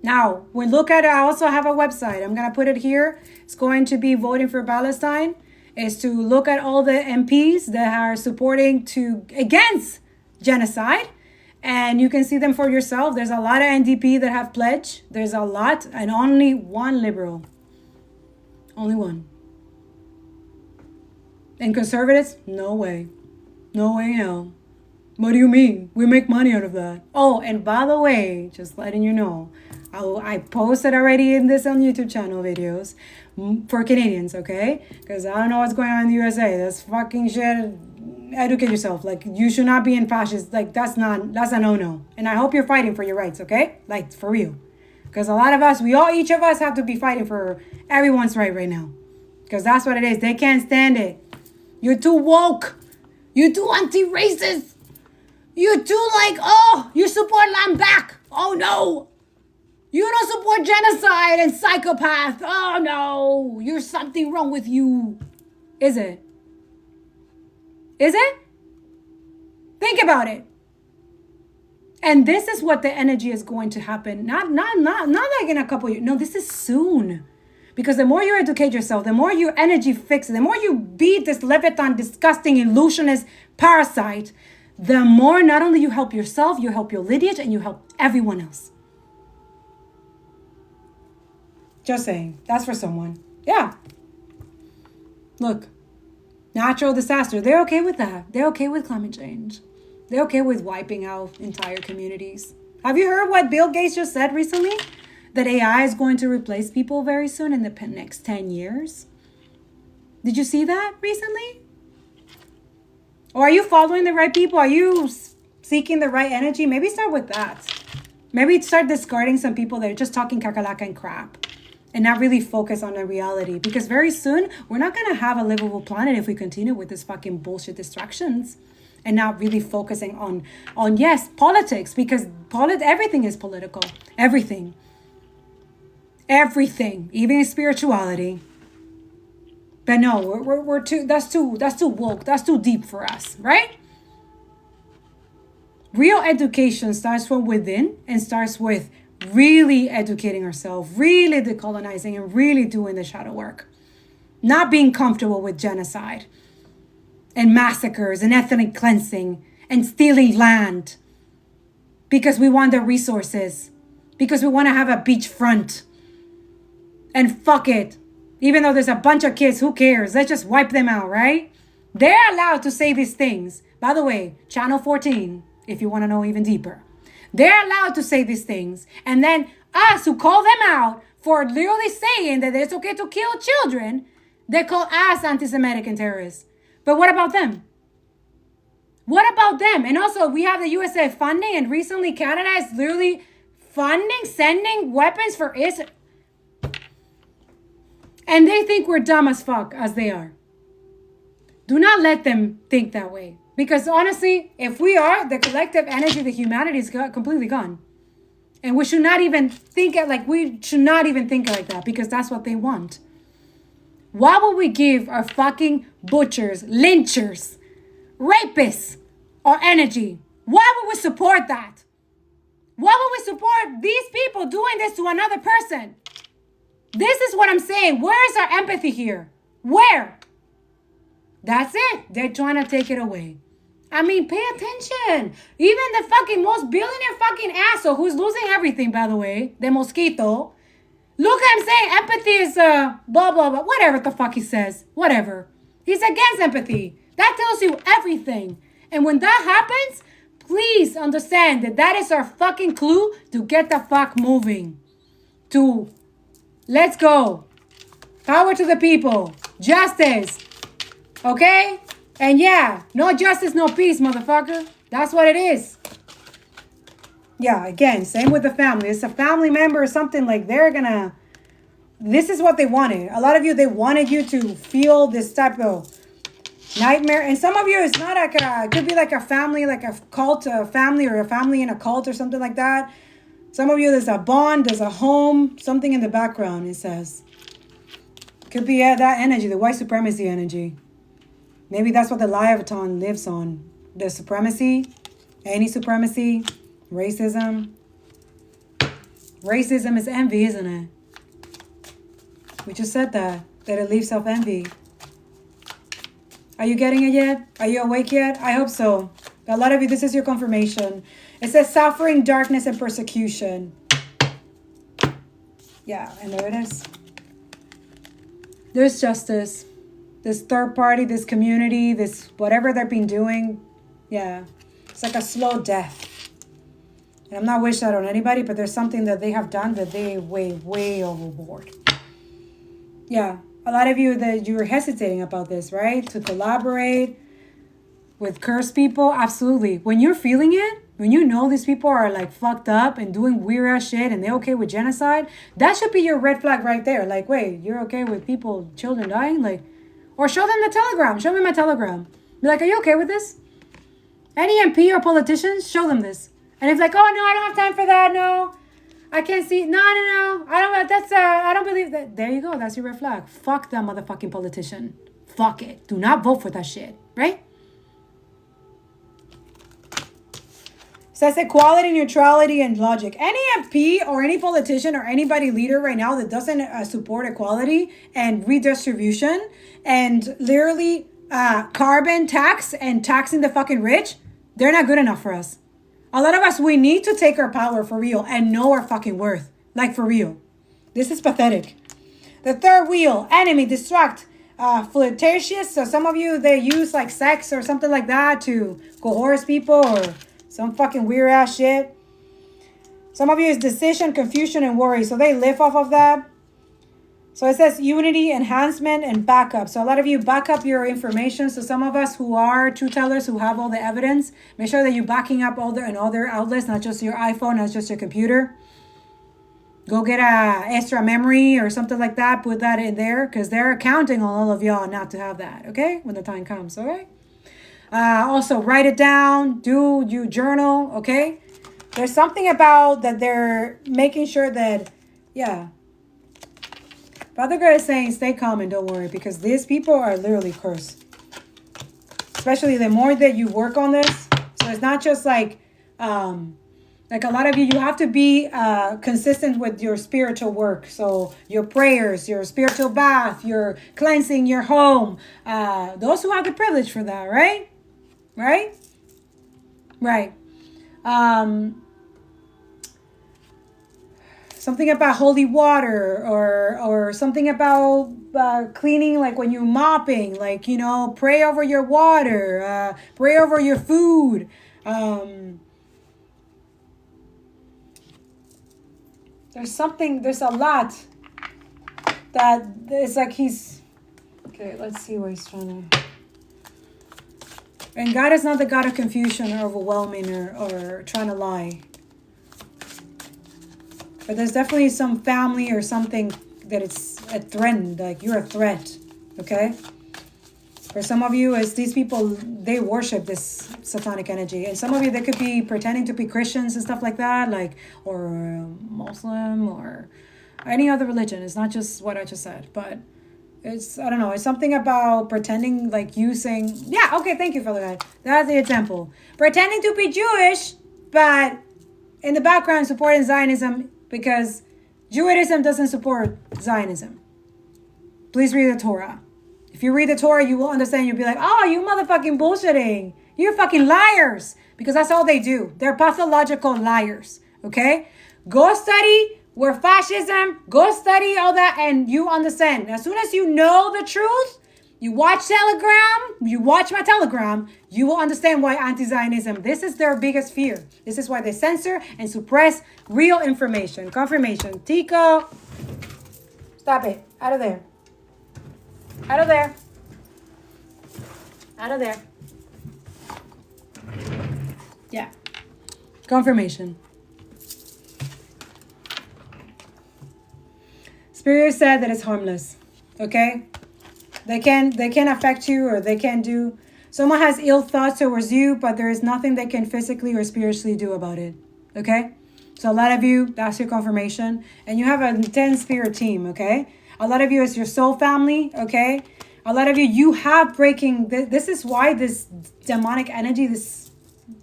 Now, we look at it. I also have a website. I'm going to put it here. It's going to be voting for Palestine. Is to look at all the MPs that are supporting against genocide. And you can see them for yourself. There's a lot of NDP that have pledged. There's a lot. And only one liberal. Only one. And conservatives? No way. No way, no. What do you mean? We make money out of that. Oh, and by the way, just letting you know, I posted already on YouTube channel videos for Canadians, okay? Because I don't know what's going on in the USA. That's fucking shit. Educate yourself. Like, you should not be in fascist. Like, that's a no-no. And I hope you're fighting for your rights, okay? Like, for real. Because a lot of us, each of us have to be fighting for everyone's right now. Because that's what it is. They can't stand it. You're too woke. You're too anti-racist. You're too you support land back. Oh no. You don't support genocide and psychopath. Oh no. There's something wrong with you. Is it? Is it? Think about it. And this is what the energy is going to happen. Not like in a couple years. No, this is soon. Because the more you educate yourself, the more your energy fixes, the more you beat this Leviathan, disgusting, illusionist parasite, the more not only you help yourself, you help your lineage, and you help everyone else. Just saying. That's for someone. Yeah. Look. Natural disaster. They're okay with that. They're okay with climate change. They're okay with wiping out entire communities. Have you heard what Bill Gates just said recently? That AI is going to replace people very soon in the next 10 years. Did you see that recently? Or are you following the right people? Are you seeking the right energy? Maybe start with that. Maybe start discarding some people that are just talking kakalaka and crap and not really focus on the reality. Because very soon, we're not going to have a livable planet if we continue with this fucking bullshit distractions and not really focusing on yes, politics. Because everything is political. Everything. Everything. Even spirituality. But no, we're too, that's too woke. That's too deep for us, right? Real education starts from within and starts with really educating ourselves, really decolonizing and really doing the shadow work. Not being comfortable with genocide and massacres and ethnic cleansing and stealing land because we want the resources, because we want to have a beachfront. And fuck it. Even though there's a bunch of kids, who cares? Let's just wipe them out, right? They're allowed to say these things. By the way, channel 14, if you want to know even deeper. They're allowed to say these things. And then us who call them out for literally saying that it's okay to kill children, they call us anti-Semitic and terrorists. But what about them? What about them? And also, we have the USA funding, and recently Canada is literally funding, sending weapons for Israel. And they think we're dumb as fuck, as they are. Do not let them think that way. Because honestly, if we are, the collective energy of the humanity is completely gone. And we should not even think it like, we should not even think like that, because that's what they want. Why would we give our fucking butchers, lynchers, rapists our energy? Why would we support that? Why would we support these people doing this to another person? This is what I'm saying. Where is our empathy here? Where? That's it. They're trying to take it away. I mean, pay attention. Even the fucking most billionaire fucking asshole who's losing everything, by the way, the mosquito. Look at him saying empathy is blah, blah, blah. Whatever the fuck he says. Whatever. He's against empathy. That tells you everything. And when that happens, please understand that that is our fucking clue to get the fuck moving. To let's go. Power to the people. Justice. Okay? And yeah, no justice, no peace, motherfucker. That's what it is. Yeah, again, same with the family. It's a family member or something, like they're gonna... This is what they wanted. A lot of you, they wanted you to feel this type of nightmare. And some of you, it's not like it could be like a family, like a cult, a family, or a family in a cult or something like that. Some of you, there's a bond, there's a home, something in the background, it says. Could be that energy, the white supremacy energy. Maybe that's what the Leviathan lives on. The supremacy, any supremacy, racism. Racism is envy, isn't it? We just said that it leaves off envy. Are you getting it yet? Are you awake yet? I hope so. A lot of you, this is your confirmation. It says suffering, darkness, and persecution. Yeah, and there it is. There's justice. This third party, this community, this whatever they've been doing. Yeah, it's like a slow death. And I'm not wishing that on anybody, but there's something that they have done that they way overboard. Yeah, a lot of you that you're hesitating about this, right? To collaborate with cursed people, absolutely. When you're feeling it, when you know these people are like fucked up and doing weird ass shit and they're okay with genocide, that should be your red flag right there. Like, wait, you're okay with people, children dying? Like, or show them the telegram. Show me my telegram. Be like, are you okay with this? Any MP or politicians, show them this. And if like, oh no, I don't have time for that. No, I can't see. No. I don't believe that. There you go. That's your red flag. Fuck that motherfucking politician. Fuck it. Do not vote for that shit. Right? Says equality, neutrality, and logic. Any MP or any politician or anybody leader right now that doesn't support equality and redistribution and literally carbon tax and taxing the fucking rich, they're not good enough for us. A lot of us, we need to take our power for real and know our fucking worth. Like for real. This is pathetic. The third wheel, enemy, distract, flirtatious. So some of you, they use like sex or something like that to coerce people or some fucking weird ass shit. Some of you is decision, confusion, and worry. So they live off of that. So it says unity, enhancement, and backup. So a lot of you back up your information. So some of us who are truth tellers, who have all the evidence, make sure that you're backing up all in other outlets, not just your iPhone, not just your computer. Go get a extra memory or something like that. Put that in there because they're counting on all of y'all not to have that. Okay, when the time comes. All right. Also, write it down. Do you journal? Okay. There's something about that they're making sure that, yeah. Father God is saying, stay calm and don't worry, because these people are literally cursed. Especially the more that you work on this. So it's not just like a lot of you have to be consistent with your spiritual work. So your prayers, your spiritual bath, your cleansing your home. Those who have the privilege for that, right? Right? Right. Something about holy water or something about cleaning, like when you're mopping, like, you know, pray over your water, pray over your food. There's a lot that it's like he's, okay, let's see what he's trying to. And God is not the God of confusion or overwhelming or trying to lie. But there's definitely some family or something that it's a threat, like you're a threat, okay? For some of you, as these people, they worship this satanic energy. And some of you, they could be pretending to be Christians and stuff like that, like, or Muslim or any other religion. It's not just what I just said, but it's, I don't know, it's something about pretending, like you saying, yeah, okay, thank you, Father God. That's the example. Pretending to be Jewish, but in the background supporting Zionism, because Judaism doesn't support Zionism. Please read the Torah. If you read the Torah, you will understand. You'll be like, oh, you motherfucking bullshitting. You're fucking liars. Because that's all they do. They're pathological liars. Okay? Go study where fascism, go study all that, and you understand. As soon as you know the truth, you watch Telegram, you watch my Telegram, you will understand why anti-Zionism, this is their biggest fear. This is why they censor and suppress real information. Confirmation. Tico, stop it. Out of there. Out of there. Out of there. Yeah. Confirmation. Spirit said that it's harmless. Okay? They can affect you, or they can do. Someone has ill thoughts towards you, but there is nothing they can physically or spiritually do about it. Okay? So a lot of you, that's your confirmation. And you have an intense spirit team, okay? A lot of you is your soul family, okay? A lot of you have breaking. This is why this demonic energy, this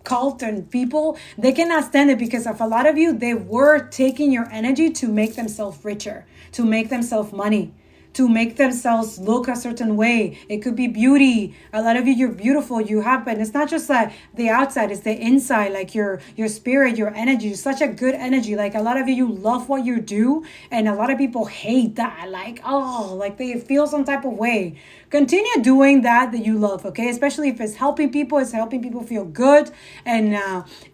cult and people, they cannot stand it, because of a lot of you, they were taking your energy to make themselves richer, to make themselves money, to make themselves look a certain way. It could be beauty. A lot of you, you're beautiful. You have, and it's not just like the outside, it's the inside, like your spirit, your energy. You're such a good energy. Like a lot of you love what you do, and a lot of people hate that. Like, oh, like they feel some type of way. Continue doing that you love, okay? Especially if it's helping people feel good, and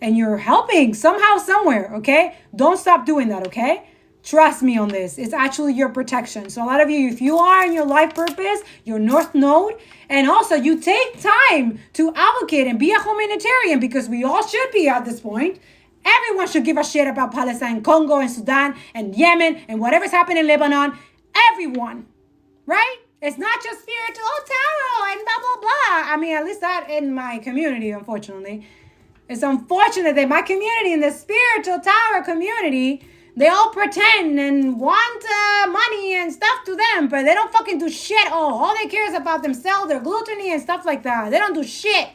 you're helping somehow, somewhere, okay? Don't stop doing that, okay? Trust me on this. It's actually your protection. So a lot of you, if you are in your life purpose, your North Node, and also you take time to advocate and be a humanitarian, because we all should be at this point. Everyone should give a shit about Palestine, Congo, and Sudan, and Yemen, and whatever's happening in Lebanon. Everyone, right? It's not just spiritual tarot and blah, blah, blah. I mean, at least that in my community, unfortunately. It's unfortunate that my community, in the spiritual tarot community, they all pretend and want money and stuff to them, but they don't fucking do shit. All they care is about themselves, their gluttony and stuff like that. They don't do shit.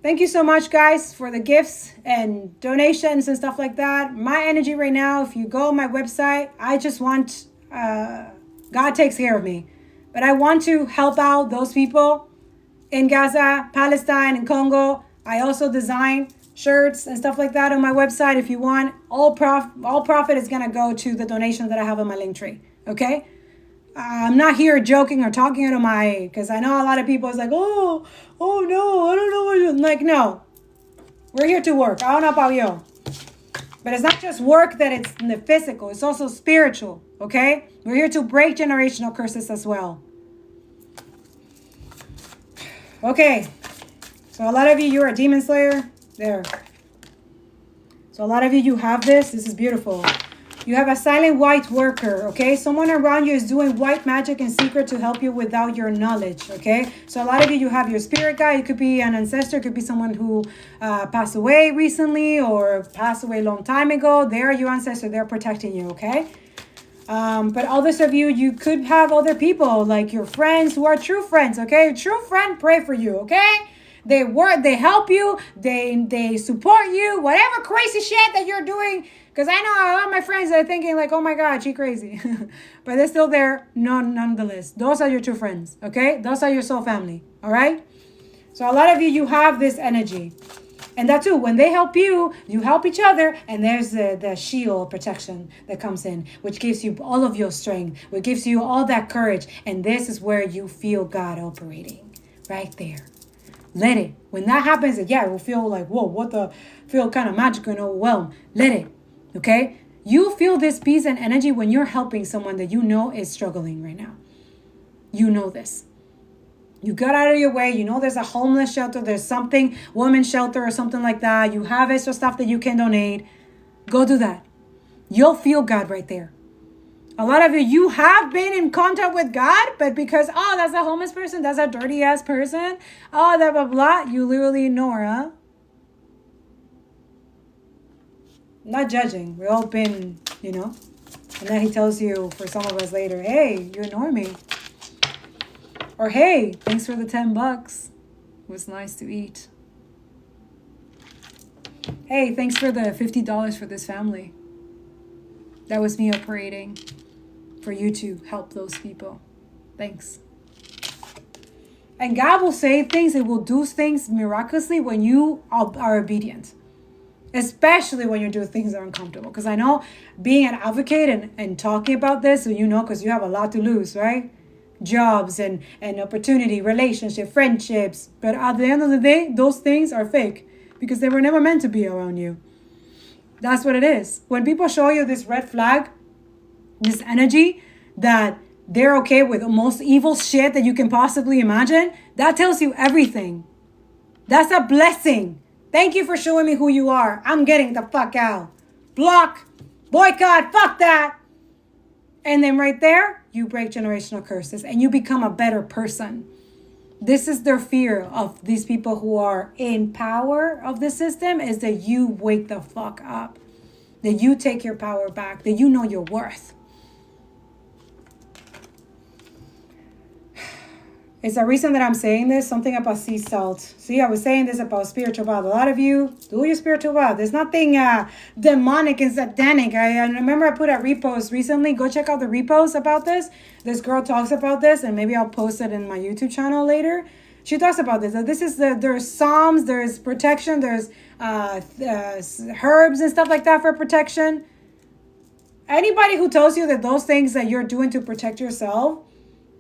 Thank you so much, guys, for the gifts and donations and stuff like that. My energy right now, if you go on my website, I just want, God takes care of me. But I want to help out those people in Gaza, Palestine, and Congo. I also design shirts and stuff like that on my website. If you want, all profit is gonna go to the donation that I have on my link tree. Okay, I'm not here joking or talking out of my, because I know a lot of people is like, oh no, I don't know what you're like. No, We're here to work. I don't know about you. But it's not just work that it's in the physical. It's also spiritual. Okay? We're here to break generational curses as well. Okay. So a lot of you, you're a demon slayer. There. So a lot of you, you have this. This is beautiful. You have a silent white worker, okay? Someone around you is doing white magic in secret to help you without your knowledge, okay? So a lot of you, you have your spirit guide. It could be an ancestor. It could be someone who passed away recently or passed away a long time ago. They're your ancestor. They're protecting you, okay? But others of you, you could have other people like your friends who are true friends, okay? True friend, pray for you, okay? They work, they help you, they support you, whatever crazy shit that you're doing. Because I know a lot of my friends that are thinking like, oh my God, she crazy. But they're still there nonetheless. Those are your true friends, okay? Those are your soul family, all right? So a lot of you, you have this energy. And that too, when they help you, you help each other. And there's the shield protection that comes in, which gives you all of your strength, which gives you all that courage. And this is where you feel God operating, right there. Let it. When that happens, yeah, it will feel like, whoa, feel kind of magical and overwhelmed. Let it. Okay? You feel this peace and energy when you're helping someone that you know is struggling right now. You know this. You got out of your way. You know there's a homeless shelter. There's something, women's shelter or something like that. You have extra stuff that you can donate. Go do that. You'll feel God right there. A lot of you have been in contact with God, but because, that's a homeless person, that's a dirty ass person, that blah, blah, blah, you literally ignore, huh? Not judging. We've all been, And then he tells you, for some of us later, hey, you ignore me. Or, hey, thanks for the $10. It was nice to eat. Hey, thanks for the $50 for this family. That was me operating for you to help those people. Thanks. And God will say things and will do things miraculously when you are obedient. Especially when you do things that are uncomfortable. Because I know being an advocate and talking about this, because you have a lot to lose, right? Jobs and opportunity, relationship, friendships. But at the end of the day, those things are fake. Because they were never meant to be around you. That's what it is. When people show you this red flag, this energy that they're okay with the most evil shit that you can possibly imagine, that tells you everything. That's a blessing. Thank you for showing me who you are. I'm getting the fuck out. Block, boycott, fuck that. And then right there, you break generational curses and you become a better person. This is their fear of these people who are in power of the system, is that you wake the fuck up. That you take your power back. That you know your worth. It's a reason that I'm saying this, something about sea salt. See, I was saying this about spiritual bath. A lot of you, do your spiritual bath. There's nothing demonic and satanic. I remember I put a repost recently. Go check out the repost about this. This girl talks about this, and maybe I'll post it in my YouTube channel later. She talks about this. This is there's psalms, there's protection, there's herbs and stuff like that for protection. Anybody who tells you that those things that you're doing to protect yourself,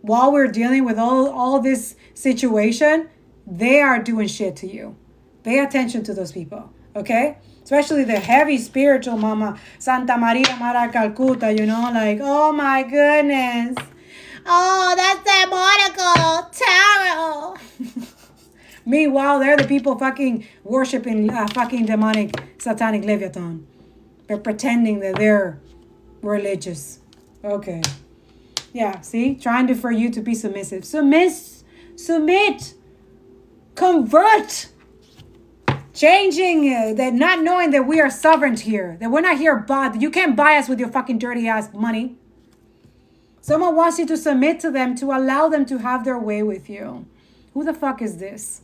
while we're dealing with all this situation, they are doing shit to you. Pay attention to those people, okay? Especially the heavy spiritual mama, Santa Maria Mara Calcutta, like, oh my goodness. Oh, that's demonical, tarot. Meanwhile, they're the people fucking worshiping fucking demonic, satanic Leviathan. They're pretending that they're religious. Okay. Yeah, see? Trying for you to be submissive. Submit. Convert. Changing. That not knowing that we are sovereign here. That we're not here bought. You can't buy us with your fucking dirty ass money. Someone wants you to submit to them, to allow them to have their way with you. Who the fuck is this?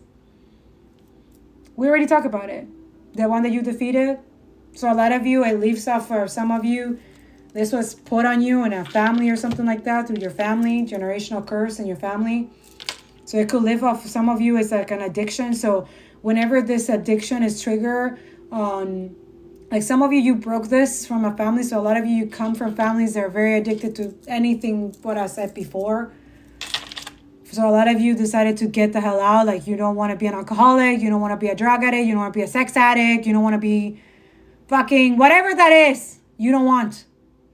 We already talked about it. The one that you defeated. So a lot of you, it leaves off for some of you. This was put on you in a family or something like that, through your family, generational curse in your family. So it could live off, some of you, it's like an addiction. So whenever this addiction is triggered on, like some of you, you broke this from a family. So a lot of you come from families that are very addicted to anything what I said before. So a lot of you decided to get the hell out. Like, you don't want to be an alcoholic. You don't want to be a drug addict. You don't want to be a sex addict. You don't want to be fucking whatever that is. You don't want.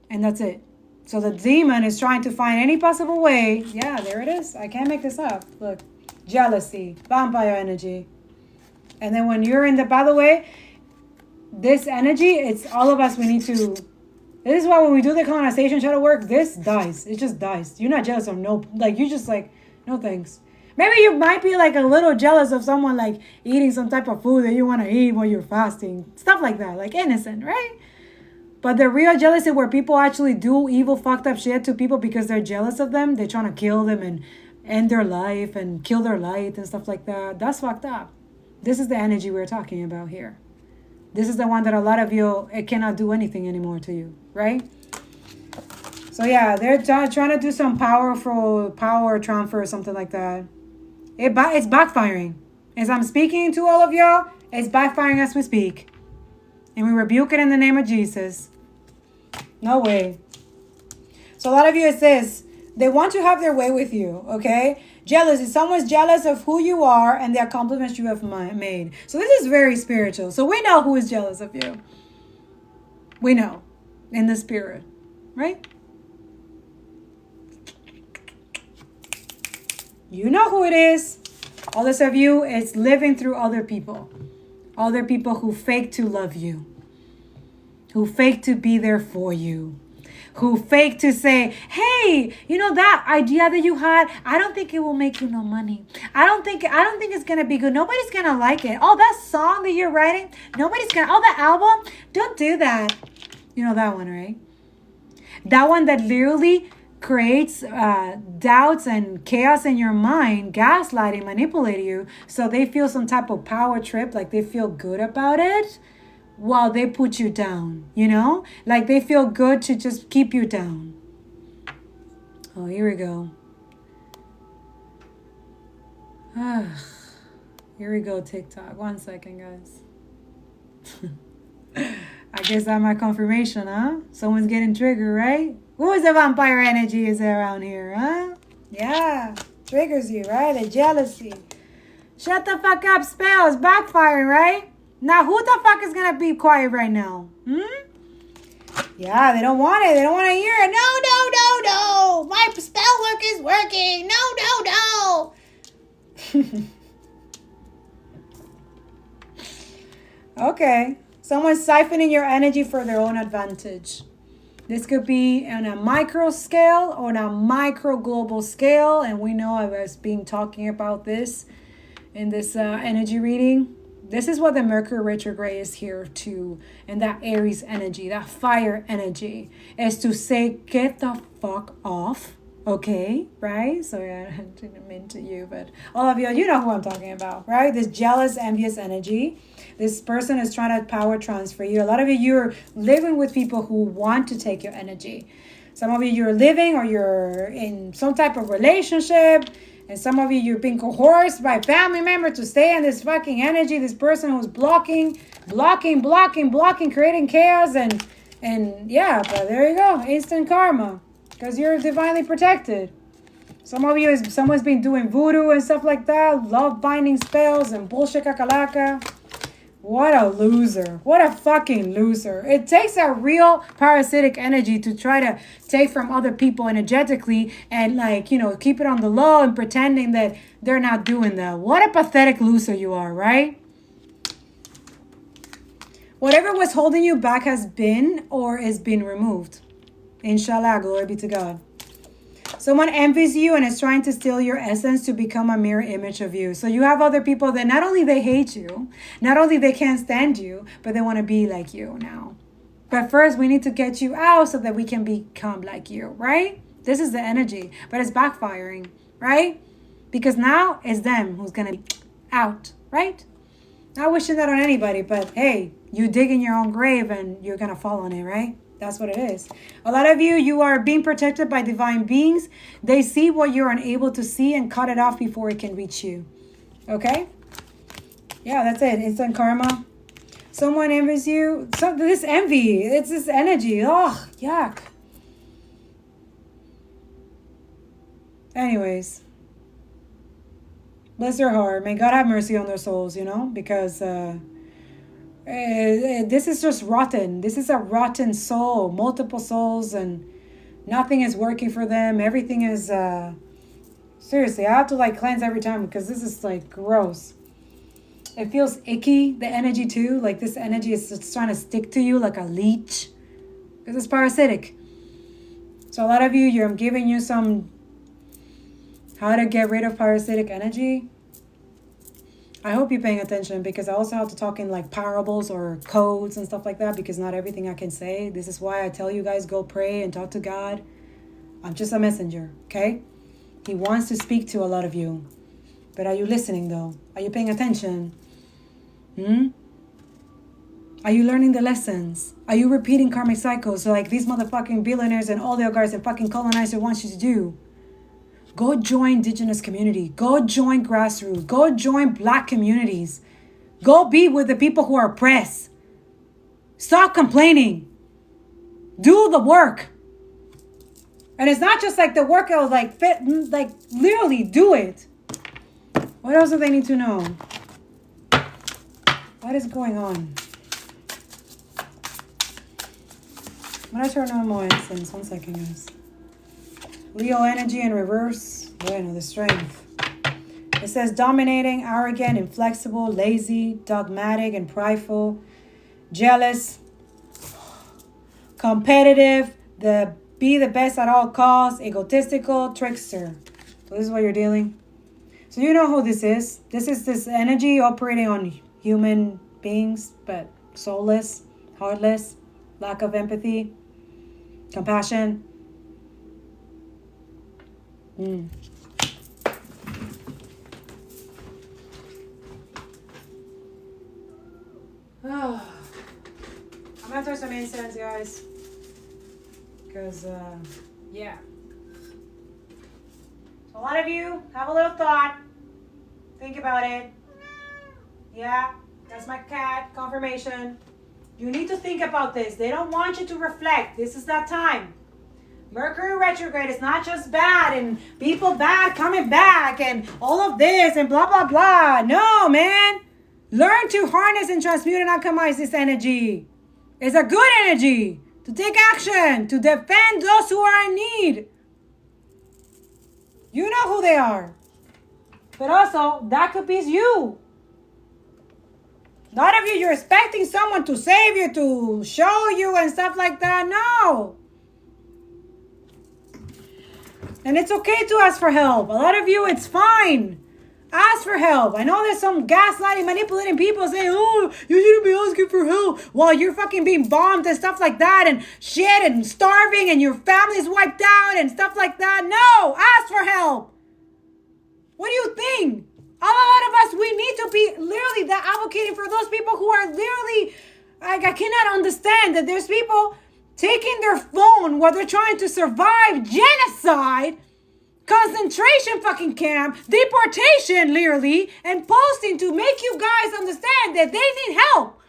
And that's it. So the demon is trying to find any possible way. Yeah, there it is. I can't make this up. Look. Jealousy. Vampire energy. And then when you're in the, by the way, this energy, it's all of us, we need to, this is why when we do the colonization shadow work, this dies. It just dies. You're not jealous of no, like, you just like, no thanks. Maybe you might be like a little jealous of someone like eating some type of food that you want to eat while you're fasting. Stuff like that, like innocent, right? But the real jealousy where people actually do evil, fucked up shit to people because they're jealous of them. They're trying to kill them and end their life and kill their light and stuff like that. That's fucked up. This is the energy we're talking about here. This is the one that a lot of you, it cannot do anything anymore to you, right? So yeah, they're trying to do some powerful power transfer or something like that. It's backfiring. As I'm speaking to all of y'all, it's backfiring as we speak. And we rebuke it in the name of Jesus. No way. So a lot of you, it says, they want to have their way with you, okay? Jealousy. Someone's jealous of who you are and the accomplishments you have made. So this is very spiritual. So we know who is jealous of you. We know. In the spirit. Right? You know who it is. All this of you is living through other people. Other people who fake to love you. Who fake to be there for you. Who fake to say, hey, you know that idea that you had, I don't think it will make you no money. I don't think it's gonna be good. Nobody's gonna like it. Oh, that song that you're writing, that album, don't do that. You know that one, right? That one that literally creates doubts and chaos in your mind, gaslighting, manipulating you, so they feel some type of power trip, like they feel good about it. While they put you down, you know? Like they feel good to just keep you down. Oh, here we go. Here we go, TikTok. 1 second, guys. I guess that's my confirmation, huh? Someone's getting triggered, right? Who is the vampire energy is around here, huh? Yeah, triggers you, right? The jealousy. Shut the fuck up, spells, backfiring, right? Now, who the fuck is going to be quiet right now? Yeah, they don't want it. They don't want to hear it. No. My spell work is working. No. Okay. Someone's siphoning your energy for their own advantage. This could be on a micro scale or on a micro global scale. And we know I was being talking about this in this energy reading. This is what the Mercury retrograde is here to, and that Aries energy, that fire energy, is to say, get the fuck off, okay, right? So yeah, I didn't mean to you, but all of you know who I'm talking about, right? This jealous, envious energy. This person is trying to power transfer you. A lot of you, you're living with people who want to take your energy. Some of you, you're living or you're in some type of relationship. And some of you, you're being coerced by family member to stay in this fucking energy. This person who's blocking, creating chaos. And yeah, but there you go. Instant karma. Because you're divinely protected. Some of you, someone's been doing voodoo and stuff like that. Love binding spells and bullshit kakalaka. What a loser. What a fucking loser. It takes a real parasitic energy to try to take from other people energetically and like, you know, keep it on the low and pretending that they're not doing that. What a pathetic loser you are, right? Whatever was holding you back has been or is being removed. Inshallah, glory be to God. Someone envies you and is trying to steal your essence to become a mirror image of you. So you have other people that not only they hate you, not only they can't stand you, but they want to be like you now. But first, we need to get you out so that we can become like you, right? This is the energy, but it's backfiring, right? Because now it's them who's going to be out, right? Not wishing that on anybody, but hey, you dig in your own grave and you're going to fall on it, right? That's what it is. A lot of you, you are being protected by divine beings. They see what you're unable to see and cut it off before it can reach you. Okay? Yeah, that's it. Instant karma. Someone envies you. So this envy, it's this energy. Oh, yuck. Anyways, Bless their heart. May God have mercy on their souls, you know, because this is just rotten. This is a rotten soul, multiple souls, and nothing is working for them. Everything is, seriously, I have to like cleanse every time because this is like gross. It feels icky, the energy too. Like this energy is just trying to stick to you like a leech because it's parasitic. So a lot of you, I'm giving you some how to get rid of parasitic energy. I hope you're paying attention because I also have to talk in like parables or codes and stuff like that because not everything I can say. This is why I tell you guys go pray and talk to God. I'm just a messenger, okay? He wants to speak to a lot of you. But are you listening though? Are you paying attention? Are you learning the lessons? Are you repeating karmic cycles like these motherfucking billionaires and oligarchs and fucking colonizer wants you to do? Go join indigenous community. Go join grassroots. Go join black communities. Go be with the people who are oppressed. Stop complaining. Do the work. And it's not just like the work of like literally do it. What else do they need to know? What is going on? I'm going to turn on more incense. 1 second, guys. Leo energy in reverse. Bueno, the strength. It says dominating, arrogant, inflexible, lazy, dogmatic, and prideful, jealous, competitive, be the best at all costs, egotistical, trickster. So this is what you're dealing. So you know who this is. This is this energy operating on human beings, but soulless, heartless, lack of empathy, compassion. I'm gonna throw some incense, guys. Because, yeah. So a lot of you have a little thought. Think about it. Yeah, that's my cat. Confirmation. You need to think about this. They don't want you to reflect. This is that time. Mercury retrograde is not just bad and people bad coming back and all of this and blah, blah, blah. No, man. Learn to harness and transmute and alchemize this energy. It's a good energy to take action, to defend those who are in need. You know who they are. But also, that could be you. A lot of you, you're expecting someone to save you, to show you and stuff like that. No. And it's okay to ask for help. A lot of you, it's fine. Ask for help. I know there's some gaslighting, manipulating people saying, oh, you shouldn't be asking for help while you're fucking being bombed and stuff like that and shit and starving and your family's wiped out and stuff like that. No, ask for help. What do you think? A lot of us, we need to be literally that advocating for those people who are literally, like, I cannot understand that there's people taking their phone while they're trying to survive genocide, concentration fucking camp, deportation literally, and posting to make you guys understand that they need help.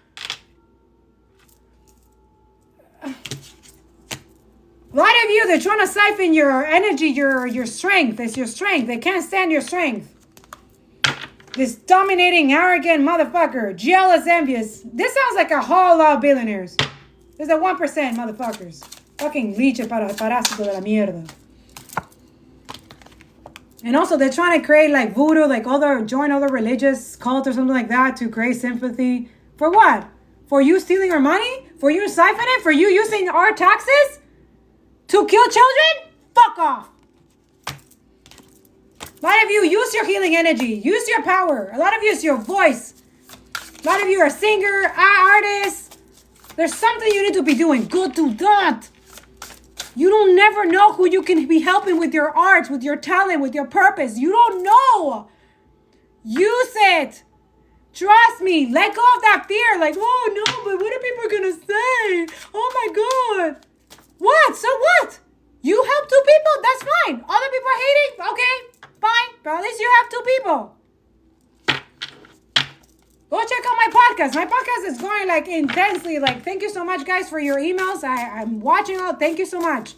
A lot of you, they're trying to siphon your energy, your strength. It's your strength. They can't stand your strength. This dominating, arrogant motherfucker, jealous, envious. This sounds like a whole lot of billionaires. There's a 1% motherfuckers. Fucking leeches parásito de la mierda. And also, they're trying to create like voodoo, like join other religious cult or something like that to create sympathy. For what? For you stealing our money? For you siphoning? For you using our taxes to kill children? Fuck off. A lot of you use your healing energy. Use your power. A lot of you use your voice. A lot of you are singer, artists. There's something you need to be doing. Go do that. You don't never know who you can be helping with your art, with your talent, with your purpose. You don't know. Use it. Trust me. Let go of that fear. Like, oh no, but what are people going to say? Oh my God. What? So what? You help 2 people? That's fine. Other people are hating? Okay, fine. But at least you have 2 people. Go check out my podcast. My podcast is going like intensely. Like, thank you so much, guys, for your emails. I'm watching out. Thank you so much.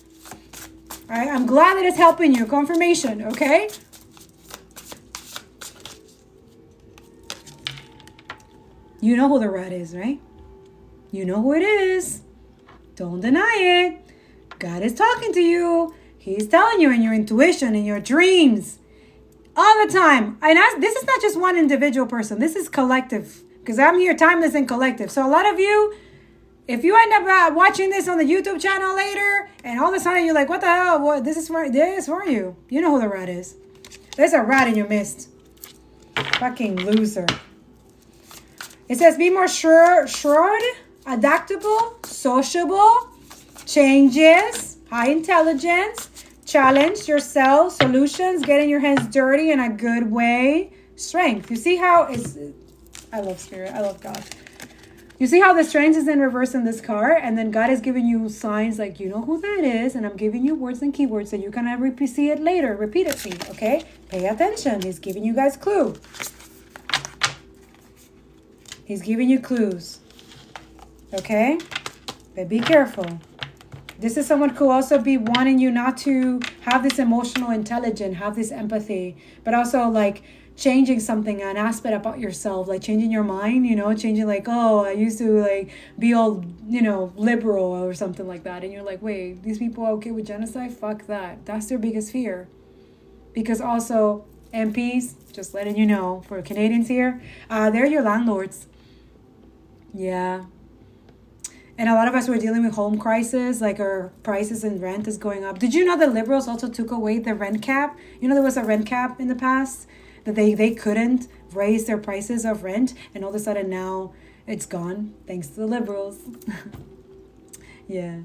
I'm glad that it's helping you. Confirmation, okay? You know who the rat is, right? You know who it is. Don't deny it. God is talking to you. He's telling you in your intuition, in your dreams, all the time. And this is not just one individual person. This is collective. Because I'm here, timeless and collective. So a lot of you, if you end up watching this on the YouTube channel later, and all of a sudden you're like, what the hell? What? This is for you. You know who the rat is. There's a rat in your midst. Fucking loser. It says, be more shrewd, adaptable, sociable, changes, high intelligence, challenge yourself, solutions, getting your hands dirty in a good way, strength. You see how it's, I love spirit, I love God. You see how the strength is in reverse in this card, and then God is giving you signs like, you know who that is, and I'm giving you words and keywords so you can see it later, repeatedly, okay? Pay attention. He's giving you guys clue. He's giving you clues, okay? But be careful. This is someone who also be wanting you not to have this emotional intelligence, have this empathy, but also like changing something, an aspect about yourself, like changing your mind, you know, changing like, oh, I used to like be all, you know, liberal or something like that. And you're like, wait, these people are okay with genocide? Fuck that. That's their biggest fear. Because also MPs, just letting you know, for Canadians here, they're your landlords. Yeah. And a lot of us were dealing with home crisis, like our prices and rent is going up. Did you know the Liberals also took away the rent cap? You know, there was a rent cap in the past that they couldn't raise their prices of rent. And all of a sudden now it's gone thanks to the Liberals. Yeah.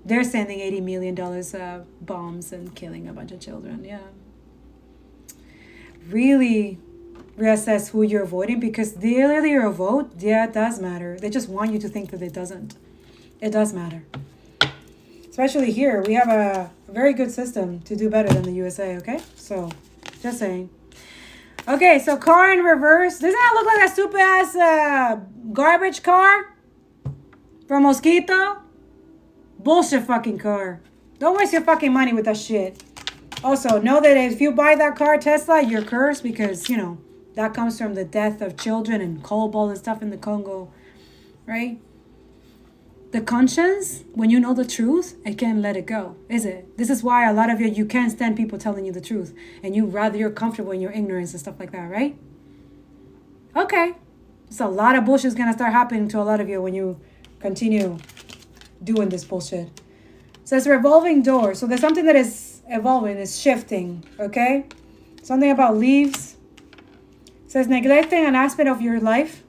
They're sending $80 million bombs and killing a bunch of children. Yeah. Really reassess who you're voting, because clearly your vote, yeah, it does matter. They just want you to think that it doesn't. It does matter. Especially here, we have a very good system to do better than the USA, okay? So, just saying. Okay, so car in reverse. Doesn't that look like a stupid-ass garbage car from Mosquito? Bullshit fucking car. Don't waste your fucking money with that shit. Also, know that if you buy that car, Tesla, you're cursed because, you know, that comes from the death of children and cobalt and stuff in the Congo, right? The conscience, when you know the truth, it can't let it go, is it? This is why a lot of you can't stand people telling you the truth. And you're comfortable in your ignorance and stuff like that, right? Okay. So a lot of bullshit is going to start happening to a lot of you when you continue doing this bullshit. It says revolving door. So there's something that is evolving, is shifting, okay? Something about leaves. It says neglecting an aspect of your life,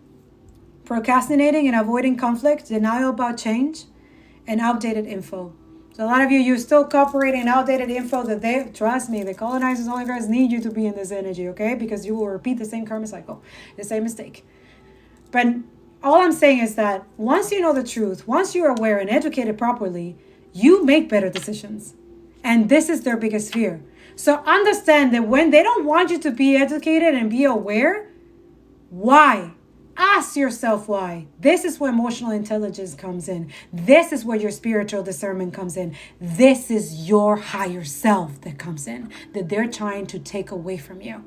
procrastinating and avoiding conflict, denial about change, and outdated info. So a lot of you're still cooperating outdated info that trust me, the colonizers, all you guys need you to be in this energy, okay? Because you will repeat the same karma cycle, the same mistake. But all I'm saying is that once you know the truth, once you're aware and educated properly, you make better decisions. And this is their biggest fear. So understand that when they don't want you to be educated and be aware, why? Ask yourself why. This is where emotional intelligence comes in. This is where your spiritual discernment comes in. This is your higher self that comes in, that they're trying to take away from you.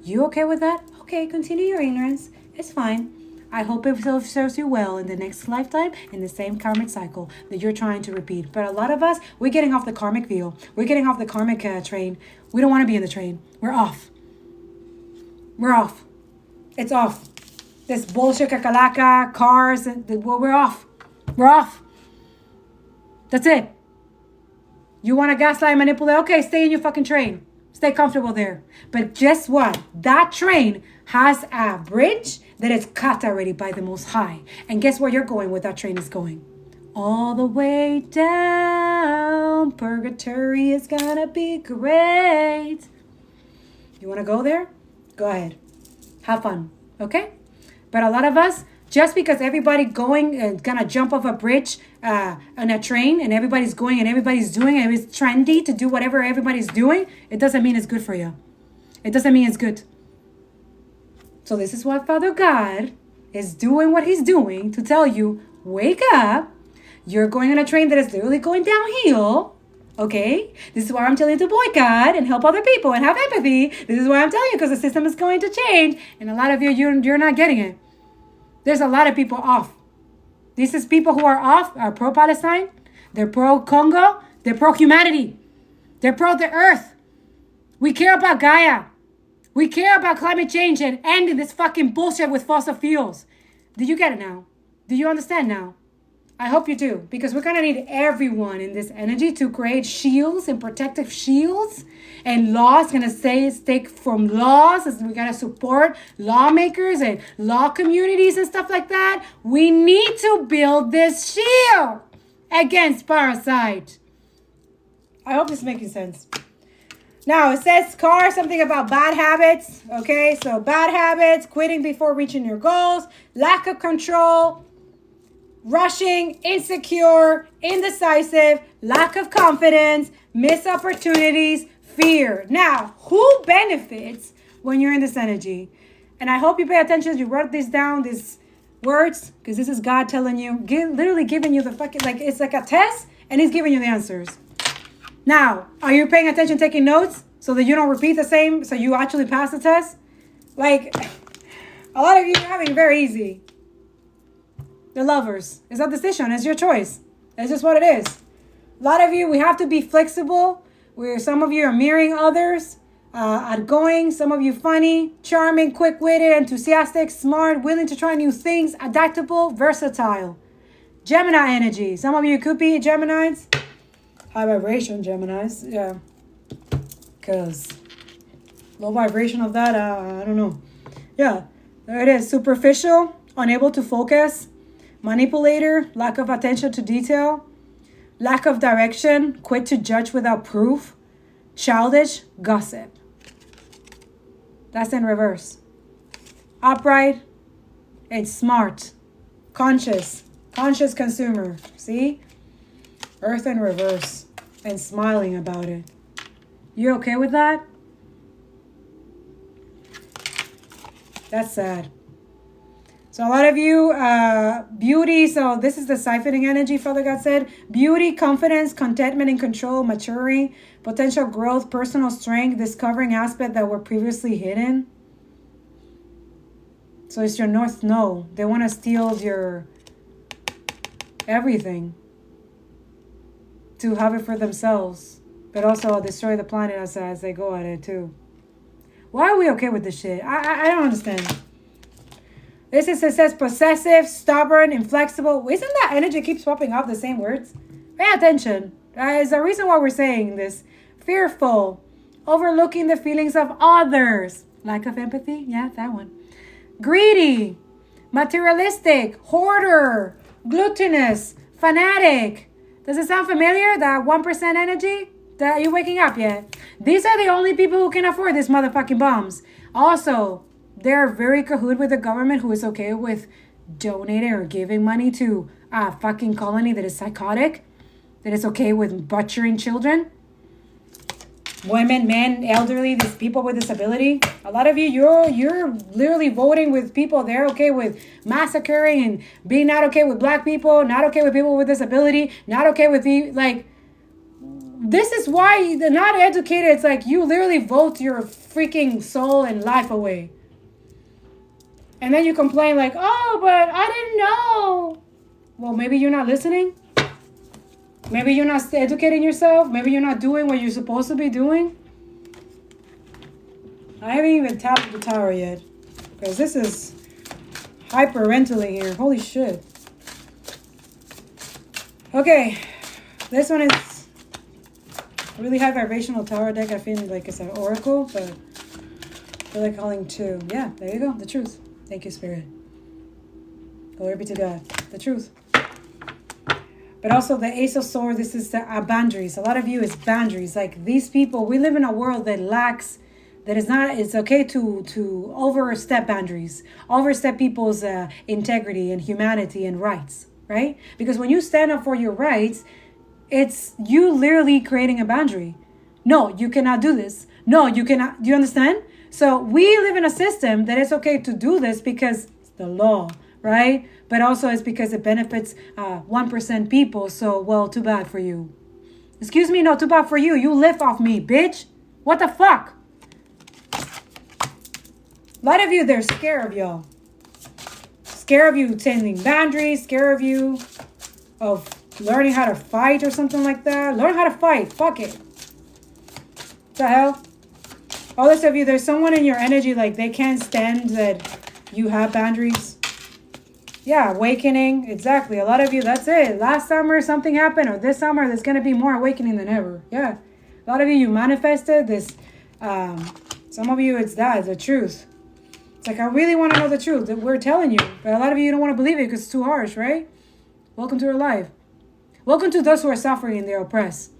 You okay with that? Okay, continue your ignorance. It's fine. I hope it serves you well in the next lifetime in the same karmic cycle that you're trying to repeat. But a lot of us, we're getting off the karmic wheel. We're getting off the karmic train. We don't want to be in the train. We're off. We're off. It's off. This bullshit kakalaka, cars, well, we're off. We're off. That's it. You want to gaslight and manipulate? Okay, stay in your fucking train. Stay comfortable there. But guess what? That train has a bridge that is cut already by the Most High. And guess where you're going, where that train is going? All the way down. Purgatory is gonna be great. You want to go there? Go ahead. Have fun. Okay? But a lot of us, just because everybody going gonna jump off a bridge on a train and everybody's going and everybody's doing it, it's trendy to do whatever everybody's doing, it doesn't mean it's good for you. It doesn't mean it's good. So this is why Father God is doing what he's doing to tell you, wake up. You're going on a train that is literally going downhill. Okay? This is why I'm telling you to boycott and help other people and have empathy. This is why I'm telling you, because the system is going to change. And a lot of you're not getting it. There's a lot of people off. This is people who are off, are pro-Palestine. They're pro-Congo. They're pro-humanity. They're pro-the earth. We care about Gaia. We care about climate change and ending this fucking bullshit with fossil fuels. Do you get it now? Do you understand now? I hope you do, because we're going to need everyone in this energy to create shields and protective shields, and laws going to stake from laws, as we got to support lawmakers and law communities and stuff like that. We need to build this shield against parasite. I hope this is making sense. Now, it says something about bad habits. Okay, so bad habits, quitting before reaching your goals, lack of control, rushing, insecure, indecisive, lack of confidence, missed opportunities, fear. Now, who benefits when you're in this energy? And I hope you pay attention. You wrote this down, these words, because this is God telling you, literally giving you the fucking, like, it's like a test, and he's giving you the answers. Now, are you paying attention, taking notes, so that you don't repeat the same, so you actually pass the test? Like, a lot of you are having it very easy. The lovers. It's a decision. It's your choice. It's just what it is. A lot of you, we have to be flexible. Some of you are mirroring others, outgoing. Some of you funny, charming, quick-witted, enthusiastic, smart, willing to try new things, adaptable, versatile. Gemini energy. Some of you could be Geminis. High vibration Geminis. Yeah. Because low vibration of that, I don't know. Yeah. There it is. Superficial, unable to focus. Manipulator, lack of attention to detail, lack of direction, quick to judge without proof, childish, gossip. That's in reverse. Upright and smart, conscious consumer. See? Earth in reverse and smiling about it. You okay with that? That's sad. So a lot of you, beauty, so this is the siphoning energy, Father God said. Beauty, confidence, contentment and control, maturing, potential growth, personal strength, discovering aspects that were previously hidden. So it's your North Node. They want to steal your everything to have it for themselves, but also destroy the planet as they go at it too. Why are we okay with this shit? I don't understand. It says possessive, stubborn, inflexible. Isn't that energy keeps popping up the same words? Pay attention. It's the reason why we're saying this. Fearful, overlooking the feelings of others. Lack of empathy. Yeah, that one. Greedy, materialistic, hoarder, gluttonous, fanatic. Does it sound familiar? That 1% energy? That you waking up yet? These are the only people who can afford these motherfucking bombs. Also, they're very cahoot with the government, who is okay with donating or giving money to a fucking colony that is psychotic, that is okay with butchering children, women, men, elderly, these people with disability. A lot of you, you're literally voting with people. They're okay with massacring and being not okay with black people, not okay with people with disability, not okay with like. This is why they're not educated. It's like you literally vote your freaking soul and life away. And then you complain like, oh, but I didn't know. Well, maybe you're not listening. Maybe you're not educating yourself. Maybe you're not doing what you're supposed to be doing. I haven't even tapped the tower yet, because this is hyperventilating here. Holy shit. Okay. This one is a really high vibrational tower deck. I feel like it's an oracle, but I feel like calling two. Yeah, there you go. The truth. Thank you, Spirit. Glory be to God. The truth. But also the Ace of Swords, this is the boundaries. A lot of you is boundaries. Like these people, we live in a world that lacks, that is not, it's okay to overstep boundaries. Overstep people's integrity and humanity and rights, right? Because when you stand up for your rights, it's you literally creating a boundary. No, you cannot do this. No, you cannot. Do you understand? So we live in a system that it's okay to do this because it's the law, right? But also it's because it benefits 1% people. So, well, too bad for you. Excuse me, no, too bad for you. You live off me, bitch. What the fuck? A lot of you, they're scared of y'all. scared of you setting boundaries, scared of you of learning how to fight or something like that. Learn how to fight. Fuck it. What the hell? All this of you, there's someone in your energy like they can't stand that you have boundaries. Yeah, awakening. Exactly. A lot of you, that's it. Last summer something happened, or this summer there's going to be more awakening than ever. Yeah. A lot of you manifested this. Some of you, it's the truth. It's like, I really want to know the truth that we're telling you. But a lot of you don't want to believe it because it's too harsh, right? Welcome to our life. Welcome to those who are suffering and they're oppressed.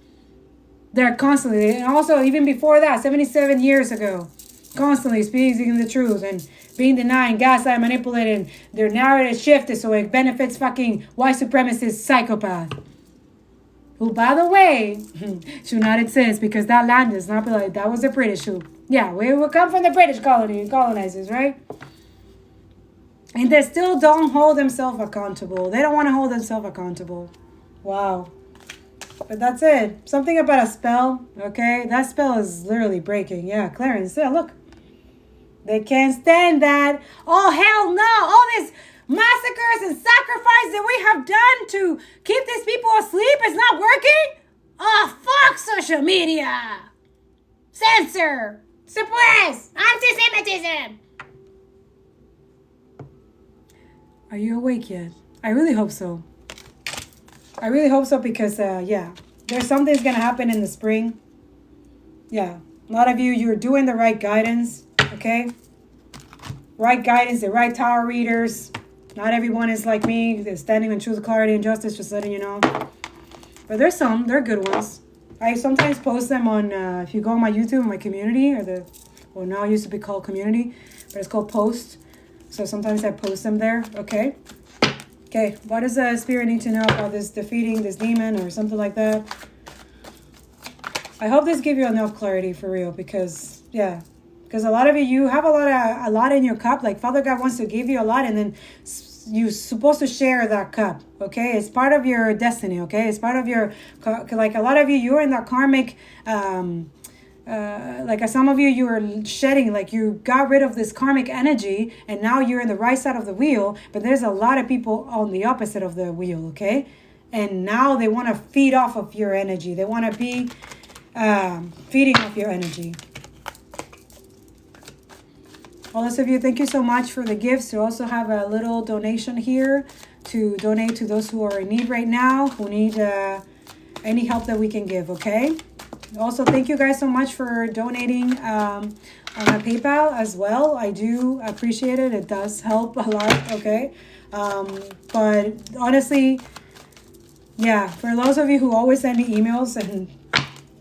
They're constantly, and also even before that, 77 years ago, constantly speaking the truth and being denied, gaslighted, manipulated. Their narrative shifted so it benefits fucking white supremacist psychopath. Who, by the way, should not exist because that land is not like that was the British who, yeah, we will come from the British colonizers, right? And they still don't hold themselves accountable. They don't want to hold themselves accountable. Wow. But that's it. Something about a spell, okay? That spell is literally breaking. Yeah, Clarence, yeah, look. They can't stand that. Oh, hell no. All this massacres and sacrifice that we have done to keep these people asleep is not working? Oh, fuck social media. Censor. Suppress. Anti-Semitism. Are you awake yet? I really hope so. I really hope so because, yeah, there's something's going to happen in the spring. Yeah, a lot of you, you're doing the right guidance, okay? Right guidance, the right tower readers. Not everyone is like me. They're standing in truth, clarity, and justice, just letting you know. But there's some. They're good ones. I sometimes post them on, if you go on my YouTube, my community, or now it used to be called community, but it's called post. So sometimes I post them there, okay? Okay, what does the spirit need to know about this defeating this demon or something like that? I hope this gives you enough clarity for real because, yeah. Because a lot of you have a lot in your cup. Like Father God wants to give you a lot and then you're supposed to share that cup, okay? It's part of your destiny, okay? It's part of your, like a lot of you, you're in that karmic, like some of you, you are shedding, like you got rid of this karmic energy and now you're in the right side of the wheel, but there's a lot of people on the opposite of the wheel, okay? And now they want to feed off of your energy. They want to be feeding off your energy. All those of you, thank you so much for the gifts. You also have a little donation here to donate to those who are in need right now, who need any help that we can give, okay? Also, thank you guys so much for donating on my PayPal as well. I do appreciate it. It does help a lot, okay? But honestly, yeah, for those of you who always send me emails and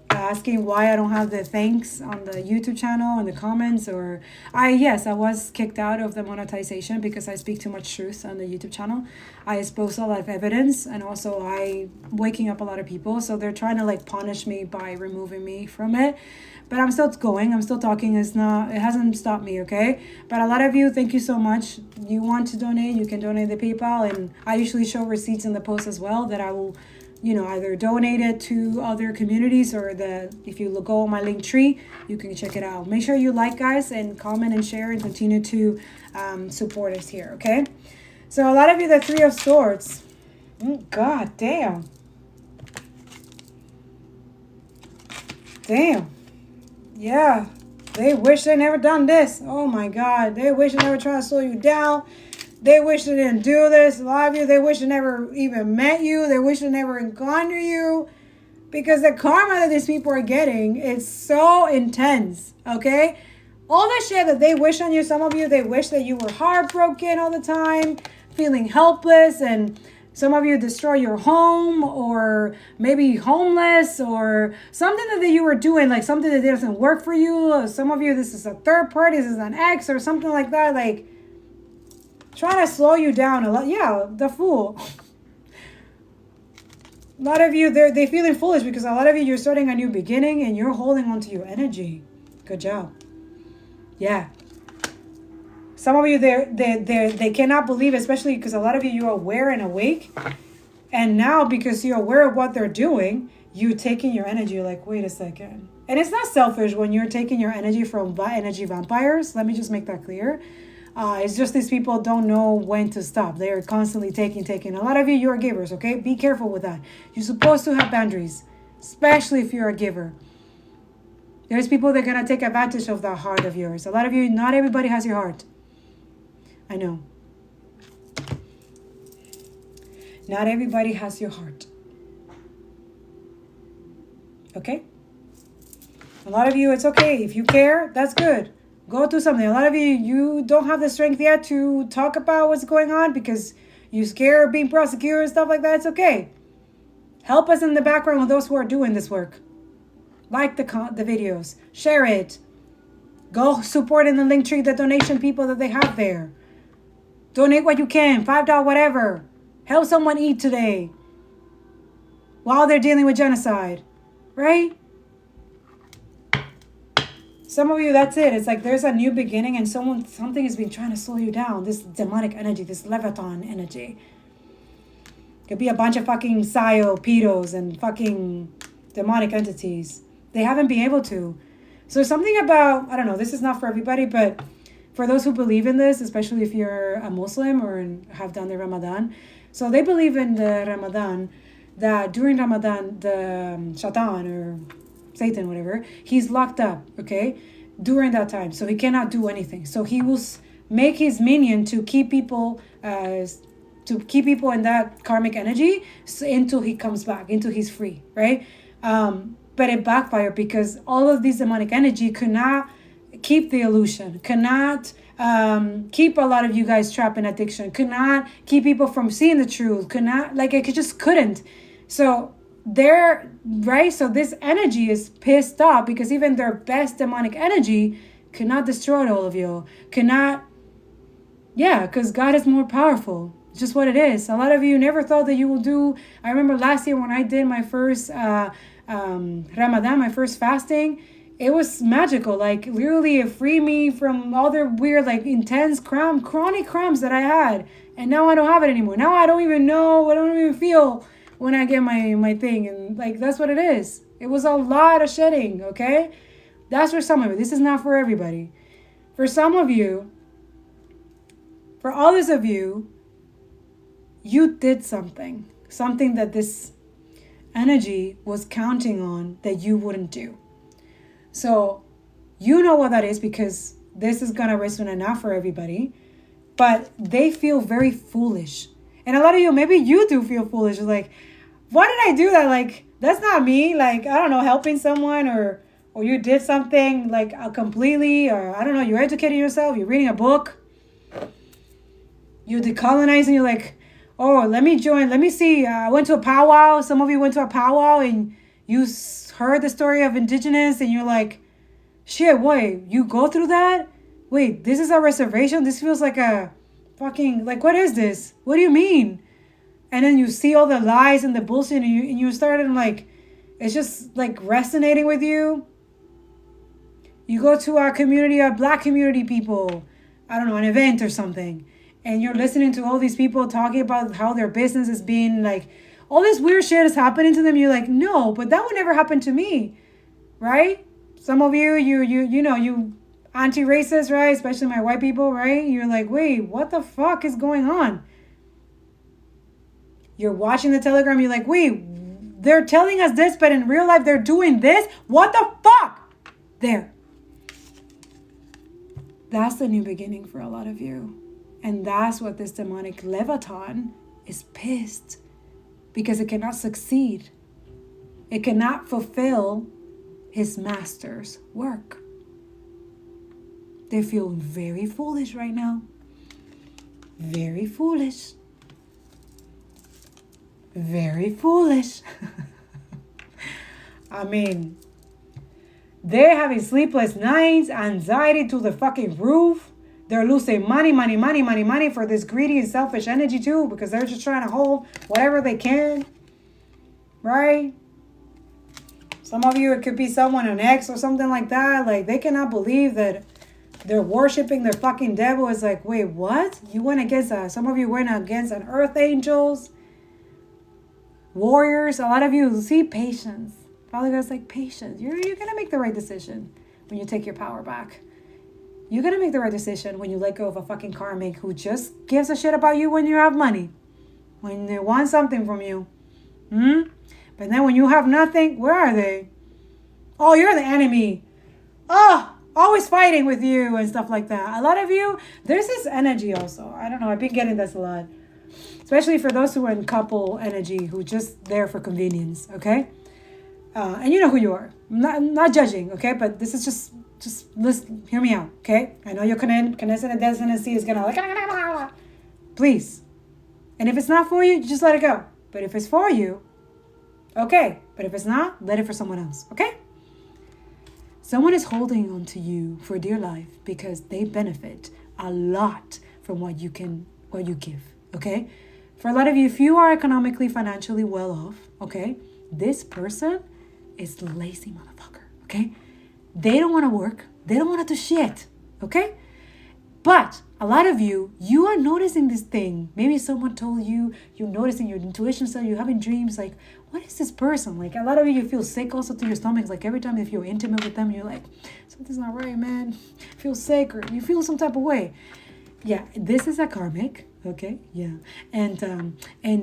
asking why I don't have the thanks on the YouTube channel and the comments, or yes, I was kicked out of the monetization because I speak too much truth on the YouTube channel. I expose a lot of evidence and also I waking up a lot of people, so they're trying to like punish me by removing me from it. But I'm still going, I'm still talking. It hasn't stopped me, okay? But a lot of you, thank you so much. You want to donate, you can donate the PayPal, and I usually show receipts in the post as well that I will, you know, either donate it to other communities or if you go on my link tree, you can check it out. Make sure you like, guys, and comment and share and continue to support us here, okay? So a lot of you, the Three of Swords. God damn. Damn. Yeah. They wish they never done this. Oh my God. They wish they never tried to slow you down. They wish they didn't do this. A lot of you, they wish they never even met you. They wish they never encountered you. Because the karma that these people are getting is so intense, okay? All the shit that they wish on you, some of you, they wish that you were heartbroken all the time, feeling helpless, and some of you destroy your home, or maybe homeless, or something that you were doing, like something that doesn't work for you. Some of you, this is a third party, this is an ex, or something like that, like trying to slow you down a lot. Yeah, the Fool. A lot of you, they're feeling foolish because a lot of you, you're starting a new beginning and you're holding on to your energy. Good job. Yeah. Some of you, they cannot believe, especially because a lot of you, you're aware and awake. And now because you're aware of what they're doing, you're taking your energy. You're like, wait a second. And it's not selfish when you're taking your energy from energy vampires. Let me just make that clear. It's just these people don't know when to stop. They're constantly taking. A lot of you, you're givers, okay? Be careful with that. You're supposed to have boundaries, especially if you're a giver. There's people that are going to take advantage of that heart of yours. A lot of you, not everybody has your heart. I know. Not everybody has your heart. Okay? A lot of you, it's okay. If you care, that's good. Go do something. A lot of you, you don't have the strength yet to talk about what's going on because you're scared of being prosecuted and stuff like that. It's okay. Help us in the background with those who are doing this work. Like the videos. Share it. Go support in the link tree the donation people that they have there. Donate what you can. $5, whatever. Help someone eat today while they're dealing with genocide. Right? Some of you, that's it. It's like there's a new beginning and something has been trying to slow you down. This demonic energy, this Leviathan energy. Could be a bunch of fucking psyo, pedos, and fucking demonic entities. They haven't been able to. So something about, I don't know, this is not for everybody, but for those who believe in this, especially if you're a Muslim or have done the Ramadan. So they believe in the Ramadan, that during Ramadan, the Shaitan or Satan, whatever, he's locked up, okay, during that time. So he cannot do anything. So he will make his minion to keep people in that karmic energy until he comes back, until he's free, right? But it backfired because all of these demonic energy could not keep the illusion, cannot keep a lot of you guys trapped in addiction, could not keep people from seeing the truth, could not, like, it just couldn't. So they're right. So this energy is pissed off because even their best demonic energy cannot destroy all of you. Because God is more powerful. It's just what it is. A lot of you never thought that you will do. I remember last year when I did my first Ramadan, my first fasting, it was magical. Like literally it freed me from all the weird, like intense chronic cramps that I had. And now I don't have it anymore. Now I don't even know. I don't even feel when I get my thing. And like, that's what it is. It was a lot of shedding, okay? That's for some of you. This is not for everybody. For some of you, for others of you, you did something that this energy was counting on that you wouldn't do. So you know what that is because this is going to resonate not for everybody, but they feel very foolish. And a lot of you, maybe you do feel foolish. You're like, why did I do that? Like, that's not me. Like, I don't know, helping someone or you did something like completely, or I don't know, you're educating yourself, you're reading a book, you're decolonizing, you're like, oh, let me join. Let me see. I went to a powwow. Some of you went to a powwow and you heard the story of indigenous and you're like, shit, wait, you go through that? Wait, this is a reservation? This feels like a fucking, like, what is this? What do you mean? And then you see all the lies and the bullshit and you started like, it's just like resonating with you. You go to a community, a black community people, I don't know, an event or something. And you're listening to all these people talking about how their business is being like, all this weird shit is happening to them. You're like, no, but that would never happen to me, right? Some of you know, you anti-racist, right? Especially my white people, right? You're like, wait, what the fuck is going on? You're watching the Telegram. You're like, wait, they're telling us this, but in real life they're doing this. What the fuck? There. That's the new beginning for a lot of you. And that's what this demonic Leviathan is pissed because it cannot succeed. It cannot fulfill his master's work. They feel very foolish right now. Very foolish. Very foolish. I mean, they're having sleepless nights, anxiety to the fucking roof. They're losing money for this greedy and selfish energy too, because they're just trying to hold whatever they can, right? Some of you, it could be someone, an ex or something like that. Like, they cannot believe that they're worshiping their fucking devil. It's like, wait, what? You went against some of you went against an earth angels, warriors. A lot of you see patience. Father God's like, patience. You're going to make the right decision when you take your power back. You're going to make the right decision when you let go of a fucking karmic who just gives a shit about you when you have money. When they want something from you. But then when you have nothing, where are they? Oh, you're the enemy. Oh, always fighting with you and stuff like that. A lot of you, there's this energy also. I don't know. I've been getting this a lot. Especially for those who are in couple energy, who just there for convenience, okay? And you know who you are. I'm not judging, okay? But this is just listen, hear me out, okay? I know your connected tendency is gonna like, please. And if it's not for you, just let it go. But if it's for you, okay. But if it's not, let it for someone else, okay? Someone is holding on to you for dear life because they benefit a lot from what you give, okay? For a lot of you, if you are economically, financially well off, okay, this person is lazy motherfucker, okay? They don't want to work. They don't want to do shit, okay? But a lot of you are noticing this thing. Maybe someone told you, you're noticing your intuition, so you're having dreams like, what is this person? Like a lot of you feel sick also to your stomachs. Like every time if you're intimate with them, you're like, something's not right, man. I feel sick or you feel some type of way. Yeah, this is a karmic, okay? Yeah. And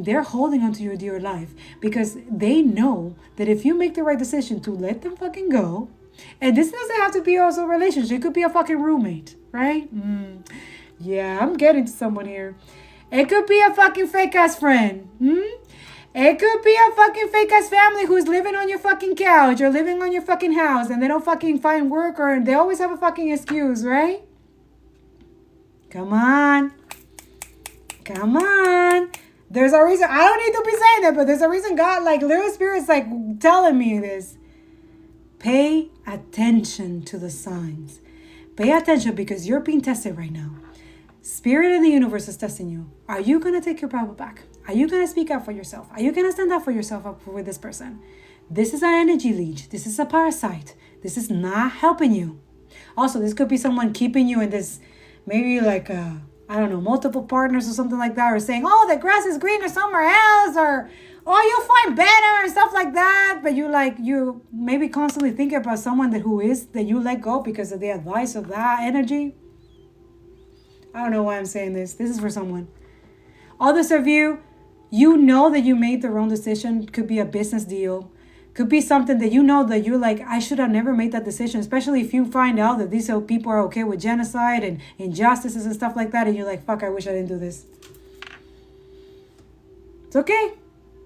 they're holding on to your dear life because they know that if you make the right decision to let them fucking go, and this doesn't have to be also a relationship. It could be a fucking roommate, right? Yeah, I'm getting to someone here. It could be a fucking fake-ass friend. It could be a fucking fake-ass family who's living on your fucking couch or living on your fucking house and they don't fucking find work or they always have a fucking excuse, right? Come on. Come on. There's a reason. I don't need to be saying that, but there's a reason God, like, little spirits, like, telling me this. Pay attention to the signs. Pay attention because you're being tested right now. Spirit in the universe is testing you. Are you going to take your power back? Are you going to speak up for yourself? Are you going to stand up for yourself up with this person? This is an energy leech. This is a parasite. This is not helping you. Also, this could be someone keeping you in this, maybe like, I don't know, multiple partners or something like that, or saying, oh, the grass is greener somewhere else, or oh, you'll find better and stuff like that. But you maybe constantly thinking about someone that you let go because of the advice of that energy. I don't know why I'm saying this. This is for someone. Others of you, you know that you made the wrong decision. Could be a business deal. Could be something that you know that you're like, I should have never made that decision. Especially if you find out that these people are okay with genocide and injustices and stuff like that. And you're like, fuck, I wish I didn't do this. It's okay.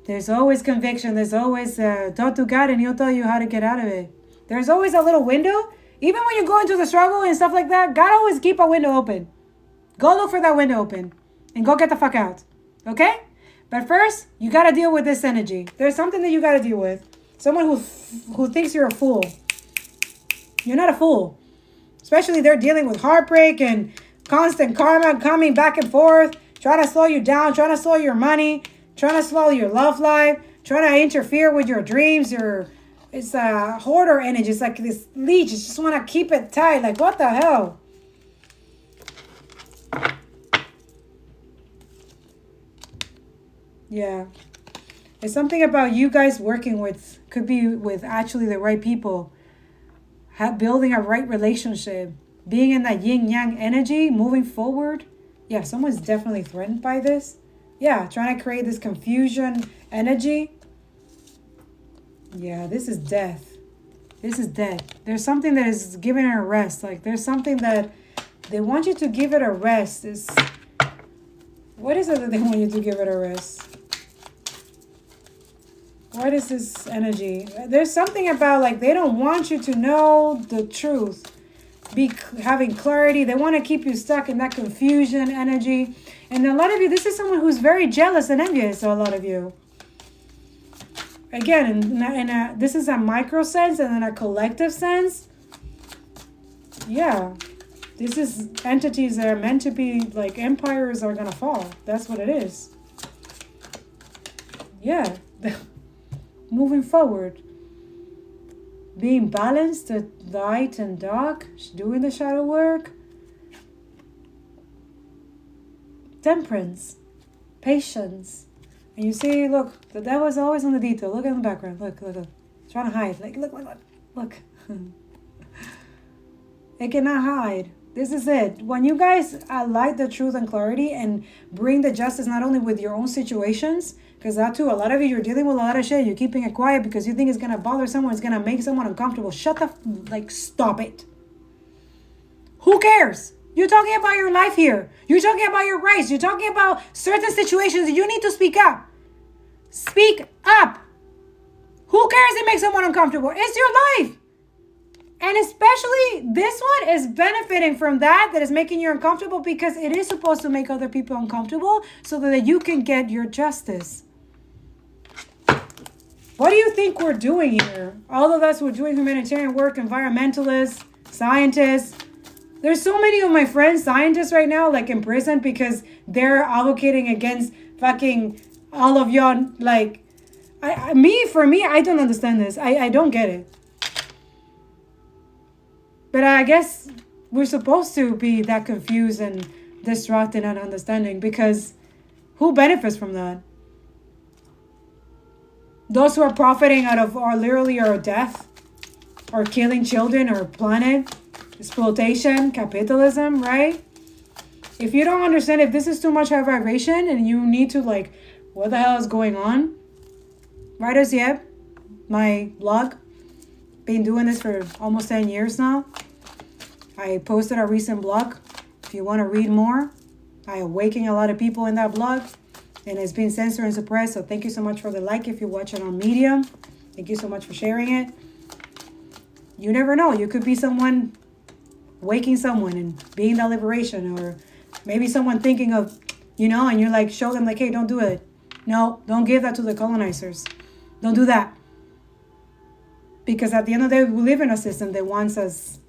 There's always conviction. There's always talk to God and he'll tell you how to get out of it. There's always a little window. Even when you go into the struggle and stuff like that, God always keep a window open. Go look for that window open and go get the fuck out. Okay? But first, you got to deal with this energy. There's something that you got to deal with. Someone who thinks you're a fool. You're not a fool. Especially they're dealing with heartbreak and constant karma coming back and forth, trying to slow you down, trying to slow your money, trying to slow your love life, trying to interfere with your dreams. It's a hoarder energy. It's like this leech. You just want to keep it tight. Like, what the hell? Yeah. It's something about you guys working with, could be with actually the right people, building a right relationship, being in that yin-yang energy, moving forward. Yeah, someone's definitely threatened by this. Yeah, trying to create this confusion energy. Yeah, this is death. This is death. There's something that is giving it a rest. Like, there's something that they want you to give it a rest. What is it that they want you to give it a rest? What is this energy? There's something about, like, they don't want you to know the truth. Having clarity. They want to keep you stuck in that confusion energy. And a lot of you, this is someone who's very jealous and envious. So a lot of you. Again, this is a micro sense and in a collective sense. Yeah. This is entities that are meant to be, like, empires are going to fall. That's what it is. Yeah. Moving forward. Being balanced, the light and dark, doing the shadow work. Temperance, patience. And you see, look, the devil is always on the detail. Look at the background. Look. It's trying to hide. Like, look. It cannot hide. This is it. When you guys light the truth and clarity and bring the justice not only with your own situations, because that too, a lot of you, you're dealing with a lot of shit. You're keeping it quiet because you think it's going to bother someone. It's going to make someone uncomfortable. Stop it. Who cares? You're talking about your life here. You're talking about your rights. You're talking about certain situations. You need to speak up. Speak up. Who cares if it makes someone uncomfortable? It's your life. And especially this one is benefiting from that is making you uncomfortable, because it is supposed to make other people uncomfortable so that you can get your justice. What do you think we're doing here? All of us who are doing humanitarian work, environmentalists, scientists. There's so many of my friends, scientists right now, like in prison because they're advocating against fucking all of y'all. Like, for me, I don't understand this. I don't get it. But I guess we're supposed to be that confused and distracted and understanding, because who benefits from that? Those who are profiting out of our death, or killing children, or planet, exploitation, capitalism, right? If you don't understand, if this is too much high vibration and you need to like, what the hell is going on? Writers Yep, my blog. Been doing this for almost 10 years now. I posted a recent blog. If you want to read more, I awaken a lot of people in that blog, and it's been censored and suppressed. So thank you so much for the like if you watch it on Medium. Thank you so much for sharing it. You never know. You could be someone waking someone and being that liberation, or maybe someone thinking of, and you're like, show them like, hey, don't do it. No, don't give that to the colonizers. Don't do that. Because at the end of the day, we live in a system that wants us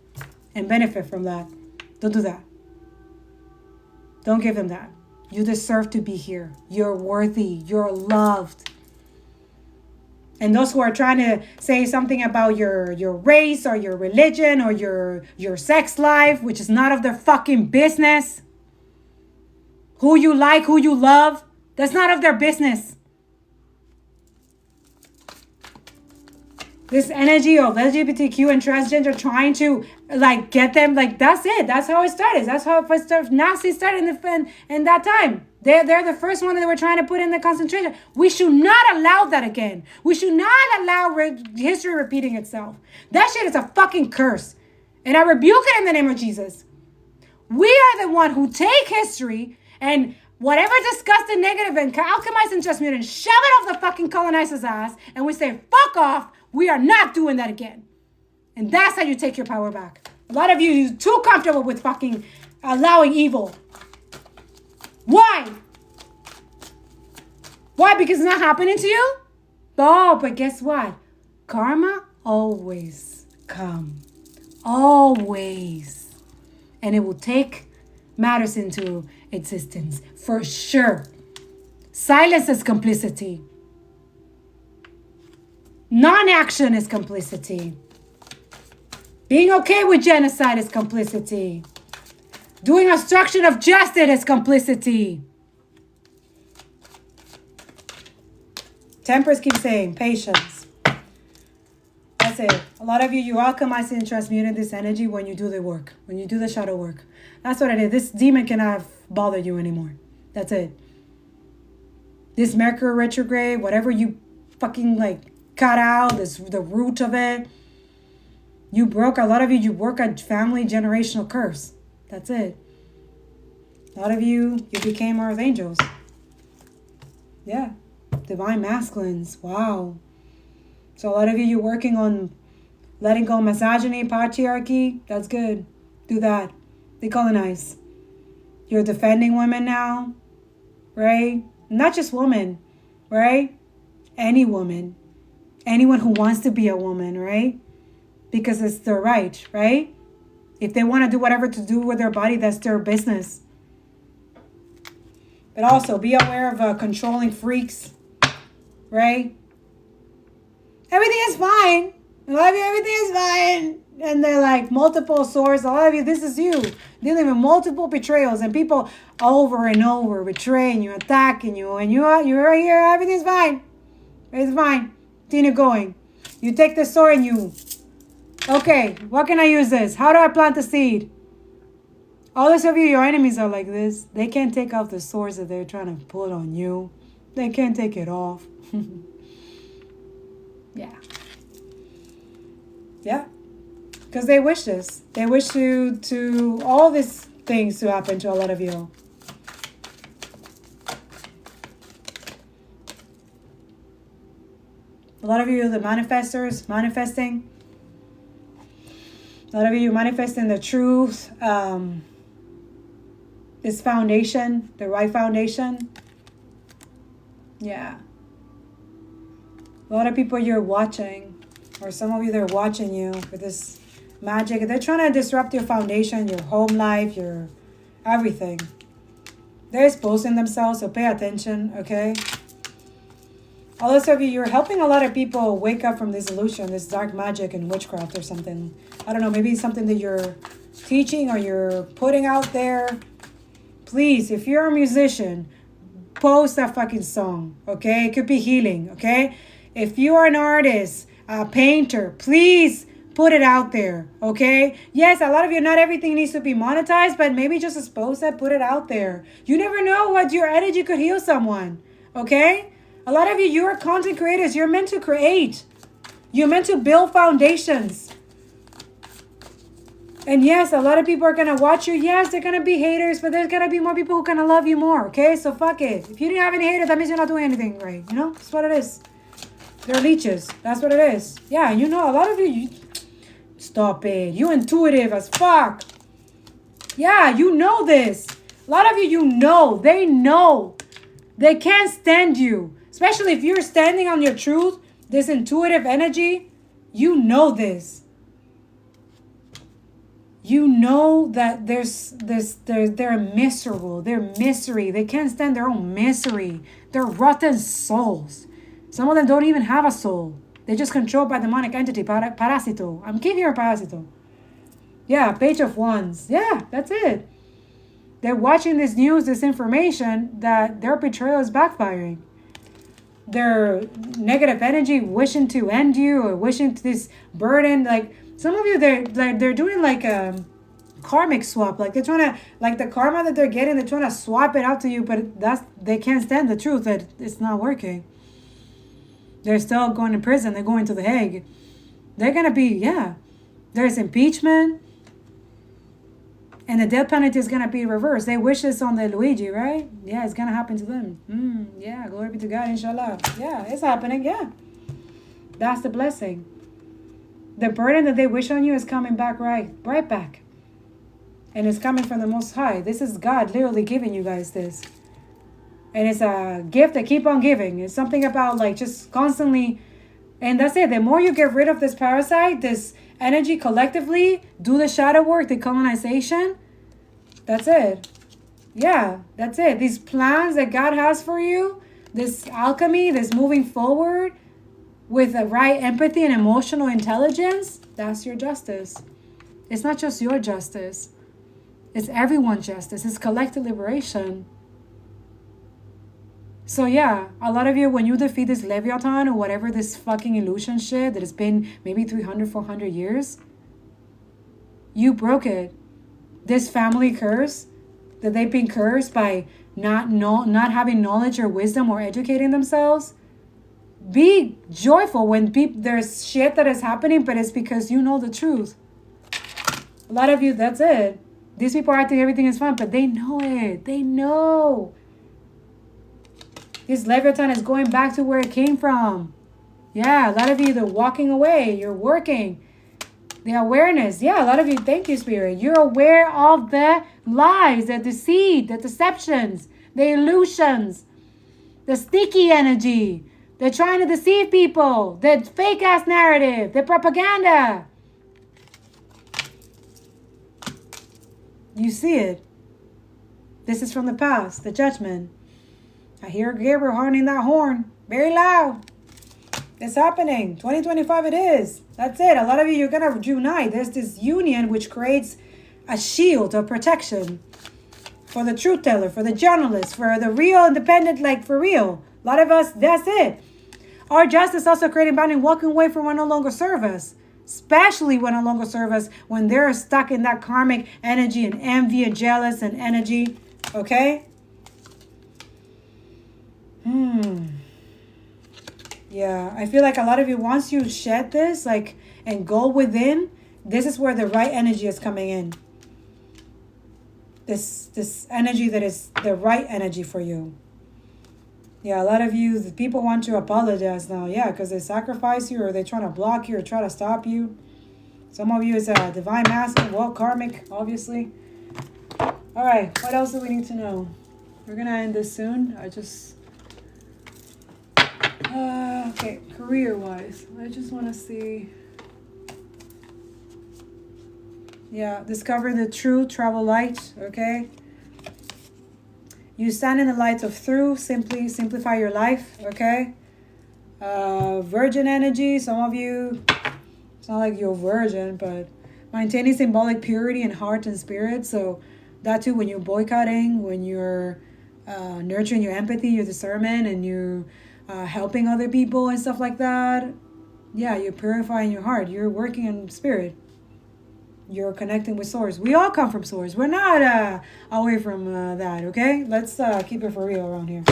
and benefit from that. Don't do that. Don't give them that. You deserve to be here. You're worthy. You're loved. And those who are trying to say something about your race or your religion or your sex life, which is none of their fucking business. Who you like, who you love, that's none of their business. This energy of LGBTQ and transgender trying to like get them, like that's it. That's how it started. That's how it started. Nazis started in that time. They're the first one that were trying to put in the concentration. We should not allow that again. We should not allow history repeating itself. That shit is a fucking curse. And I rebuke it in the name of Jesus. We are the one who take history and whatever disgusting, negative, and alchemized and just mutant, shove it off the fucking colonizer's ass, and we say, fuck off. We are not doing that again. And that's how you take your power back. A lot of you are too comfortable with fucking allowing evil. Why? Why? Because it's not happening to you? Oh, but guess what? Karma always comes. Always. And it will take matters into existence. For sure. Silence is complicity. Non-action is complicity. Being okay with genocide is complicity. Doing obstruction of justice is complicity. Temperance keeps saying, patience. That's it. A lot of you alchemize and transmute this energy when you do the work. When you do the shadow work. That's what it is. This demon cannot bother you anymore. That's it. This Mercury retrograde, whatever you fucking like cut out, the root of it. You broke, a lot of you work a family generational curse. That's it. A lot of you became archangels. Yeah. Divine masculines. Wow. So a lot of you're working on letting go of misogyny, patriarchy. That's good. Do that. Decolonize. You're defending women now. Right? Not just women. Right? Any woman. Anyone who wants to be a woman, right? Because it's their right, right? If they want to do whatever to do with their body, that's their business. But also be aware of controlling freaks, right? Everything is fine. A lot of you, everything is fine. And they're like multiple swords. A lot of you, this is you dealing with multiple betrayals and people over and over betraying you, attacking you, and you're right here. Everything's fine. It's fine. Continue going. You take the sword and you, okay, what can I use this? How do I plant the seed? All those of you, your enemies are like this. They can't take off the swords that they're trying to put on you. They can't take it off. Yeah. Yeah. Because they wish this. They wish to all these things to happen to a lot of you. A lot of you, the manifestors, manifesting. A lot of you manifesting the truth. This foundation, the right foundation. Yeah. A lot of people you're watching, or some of you, they're watching you with this magic. They're trying to disrupt your foundation, your home life, your everything. They're exposing themselves, so pay attention, okay? All those of you, you're helping a lot of people wake up from this illusion, this dark magic and witchcraft or something. I don't know, maybe it's something that you're teaching or you're putting out there. Please, if you're a musician, post that fucking song, okay? It could be healing, okay? If you are an artist, a painter, please put it out there, okay? Yes, a lot of you, not everything needs to be monetized, but maybe just expose that, put it out there. You never know what your energy could heal someone, okay? A lot of you, you are content creators. You're meant to create. You're meant to build foundations. And yes, a lot of people are going to watch you. Yes, they're going to be haters, but there's going to be more people who are going to love you more, okay? So fuck it. If you didn't have any haters, that means you're not doing anything right, you know? That's what it is. They're leeches. That's what it is. Yeah, you know, a lot of you stop it. You intuitive as fuck. Yeah, you know this. A lot of you know. They know. They can't stand you. Especially if you're standing on your truth, this intuitive energy, you know this. You know that they're miserable. They're misery. They can't stand their own misery. They're rotten souls. Some of them don't even have a soul. They're just controlled by demonic entity, parasito. I'm keep hearing parasito. Yeah, Page of Wands. Yeah, that's it. They're watching this news, this information, that their betrayal is backfiring. Their negative energy wishing to end you or wishing to this burden. Like some of you, they're doing like a karmic swap. Like they're trying to, like the karma that they're getting, they're trying to swap it out to you, but they can't stand the truth that it's not working. They're still going to prison. They're going to The Hague. They're going to be, yeah. There's impeachment. And the death penalty is going to be reversed. They wish this on the Luigi, right? Yeah, it's going to happen to them. Yeah, glory be to God, inshallah. Yeah, it's happening, yeah. That's the blessing. The burden that they wish on you is coming back right back. And it's coming from the Most High. This is God literally giving you guys this. And it's a gift that keep on giving. It's something about like just constantly. And that's it. The more you get rid of this parasite, this energy collectively, do the shadow work, the colonization. That's it. Yeah, that's it. These plans that God has for you, this alchemy, this moving forward with the right empathy and emotional intelligence, that's your justice. It's not just your justice. It's everyone's justice. It's collective liberation. So yeah, a lot of you, when you defeat this Leviathan or whatever this fucking illusion shit that has been maybe 300, 400 years, you broke it. This family curse that they've been cursed by not having knowledge or wisdom or educating themselves. Be joyful when there's shit that is happening, but it's because you know the truth. A lot of you, that's it. These people are acting everything is fine, but they know it. They know. This Leviathan is going back to where it came from. Yeah, a lot of you, they're walking away. You're working. The awareness. Yeah, a lot of you, thank you, Spirit. You're aware of the lies, the deceit, the deceptions, the illusions, the sticky energy. They're trying to deceive people. The fake-ass narrative, the propaganda. You see it. This is from the past, the judgment. I hear Gabriel horning that horn very loud. It's happening. 2025 it is. That's it. A lot of you, you're going to unite. There's this union which creates a shield of protection for the truth teller, for the journalist, for the real independent, like for real. A lot of us, that's it. Our justice also creating boundary, walking away from what no longer serve us. especially when no longer serve us, when they're stuck in that karmic energy and envy and jealous and energy. Okay? Yeah, I feel like a lot of you, once you shed this, like, and go within, this is where the right energy is coming in. This energy that is the right energy for you. Yeah, a lot of you, the people want to apologize now. Yeah, because they sacrifice you, or they're trying to block you, or try to stop you. Some of you is a divine masculine, well, karmic, obviously. All right, what else do we need to know? We're going to end this soon. Okay, career-wise, I just want to see. Yeah, discover the true travel light, okay? You stand in the light of truth, simply simplify your life, okay? Virgin energy, some of you, it's not like you're virgin, but maintaining symbolic purity in heart and spirit. So that too, when you're boycotting, when you're nurturing your empathy, your discernment, and you're helping other people and stuff like that. Yeah, you're purifying your heart. You're working in spirit. You're connecting with source. We all come from source. We're not away from that, okay? Let's keep it for real around here.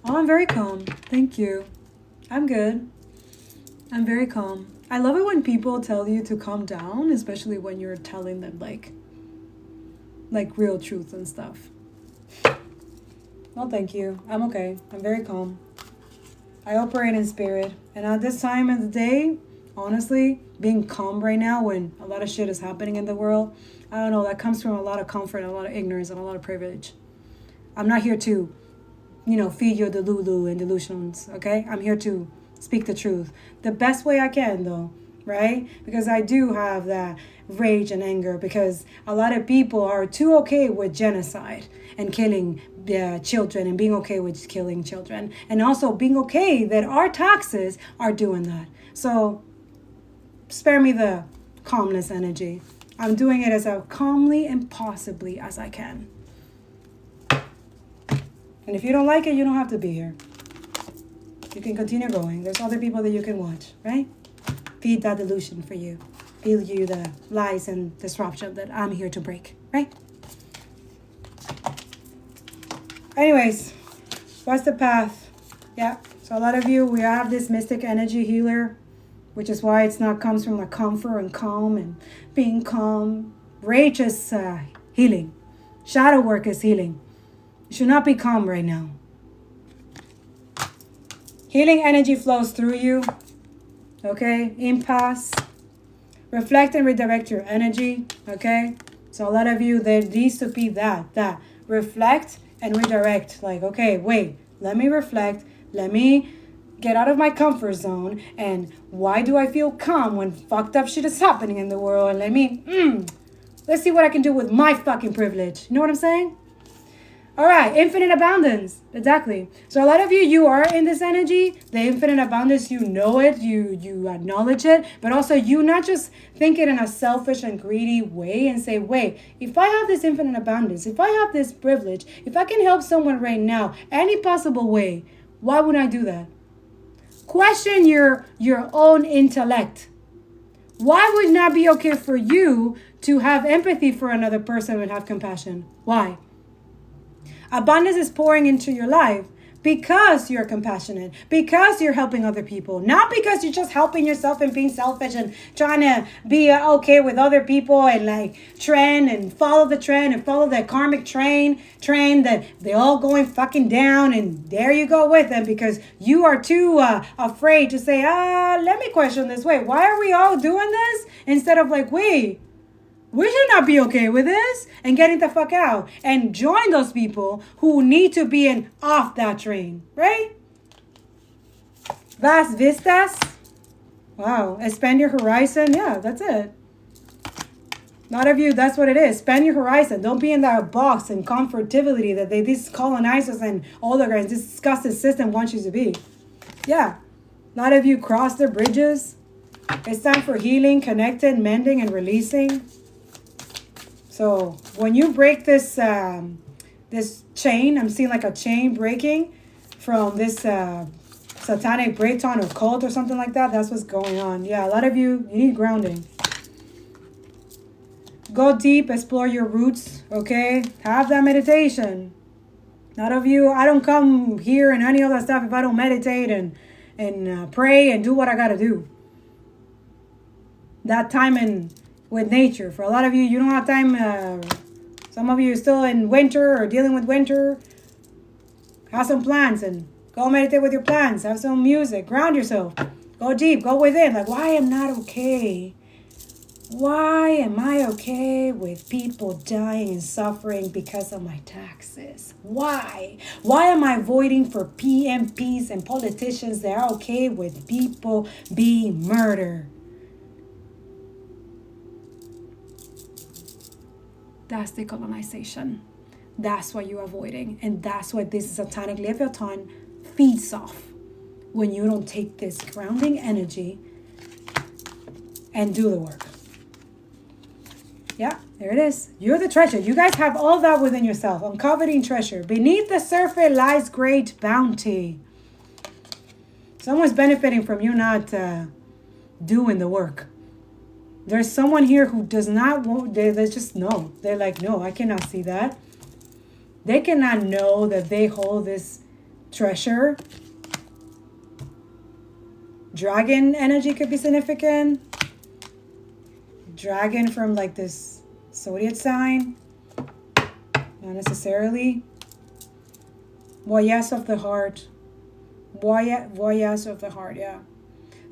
Oh, I'm very calm. Thank you. I'm good. I'm very calm. I love it when people tell you to calm down, especially when you're telling them like real truth and stuff. Well, thank you. I'm okay. I'm very calm. I operate in spirit. And at this time of the day, honestly, being calm right now when a lot of shit is happening in the world, I don't know, that comes from a lot of comfort, a lot of ignorance, and a lot of privilege. I'm not here to, feed your delulu and delusions, okay? I'm here to speak the truth the best way I can, though, right? Because I do have that rage and anger, because a lot of people are too okay with genocide and killing children, and being okay with killing children, and also being okay that our taxes are doing that. So spare me the calmness energy. I'm doing it as calmly and possibly as I can. And if you don't like it, you don't have to be here. You can continue going. There's other people that you can watch, right? Feed that delusion for you. Feed you the lies and disruption that I'm here to break, right? Anyways, what's the path? Yeah, so a lot of you, we have this mystic energy healer, which is why it's not comes from the comfort and calm and being calm. Rage is healing. Shadow work is healing. You should not be calm right now. Healing energy flows through you. Okay? Impasse. Reflect and redirect your energy. Okay? So a lot of you, there needs to be that. Reflect and redirect. Like, okay, wait. Let me reflect. Let me get out of my comfort zone. And why do I feel calm when fucked up shit is happening in the world? And let me, let's see what I can do with my fucking privilege. You know what I'm saying? All right, infinite abundance. Exactly. So a lot of you, you are in this energy, the infinite abundance, you know it, you acknowledge it, but also you not just think it in a selfish and greedy way and say, wait, if I have this infinite abundance, if I have this privilege, if I can help someone right now, any possible way, why would I do that? Question your own intellect. Why would it not be okay for you to have empathy for another person and have compassion? Why? Abundance is pouring into your life because you're compassionate, because you're helping other people, not because you're just helping yourself and being selfish and trying to be okay with other people and like trend and follow the trend and follow that karmic train that they're all going fucking down, and there you go with them because you are too afraid to say, let me question this. Wait, why are we all doing this? Instead of like, wait, we should not be okay with this, and getting the fuck out and join those people who need to be off that train, right? Vast vistas. Wow. Expand your horizon. Yeah, that's it. A lot of you, that's what it is. Expand your horizon. Don't be in that box and comfortability that these colonizers and oligarchs, this disgusting system wants you to be. Yeah. A lot of you crossed the bridges. It's time for healing, connecting, mending, and releasing. So when you break this this chain, I'm seeing like a chain breaking from this satanic Breton or cult or something like that. That's what's going on. Yeah, a lot of you need grounding. Go deep, explore your roots, okay? Have that meditation. A lot of you, I don't come here and any of that stuff if I don't meditate and pray and do what I got to do. That time with nature. For a lot of you, you don't have time. Some of you are still in winter or dealing with winter. Have some plants and go meditate with your plants. Have some music. Ground yourself. Go deep. Go within. Like, why am I not okay? Why am I okay with people dying and suffering because of my taxes? Why? Why am I voting for PMPs and politicians that are okay with people being murdered? That's decolonization. That's what you're avoiding. And that's what this satanic Leviathan feeds off when you don't take this grounding energy and do the work. Yeah, there it is. You're the treasure. You guys have all that within yourself. Uncovering treasure. Beneath the surface lies great bounty. Someone's benefiting from you not doing the work. There's someone here who does not want, they just know. They're like, no, I cannot see that. They cannot know that they hold this treasure. Dragon energy could be significant. Dragon from like this zodiac sign. Not necessarily. Voyage of the heart. Voyage of the heart, yeah.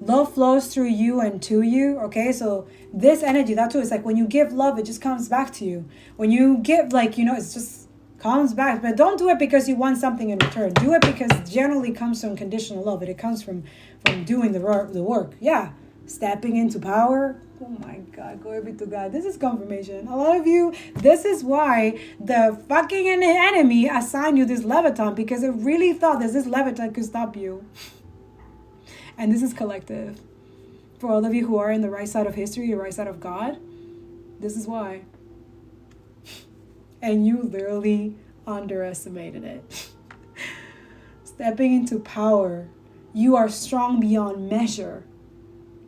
Love flows through you and to you, okay? So this energy, that too, is like when you give love, it just comes back to you. When you give, like, you know, it's just comes back. But don't do it because you want something in return. Do it because it generally comes from conditional love. It comes from doing the work. Yeah, stepping into power. Oh my God, glory be to God. This is confirmation. A lot of you, this is why the fucking enemy assigned you this Leviathan, because it really thought that this Leviathan could stop you. And this is collective. For all of you who are in the right side of history, the right side of God, this is why. And you literally underestimated it. Stepping into power. You are strong beyond measure.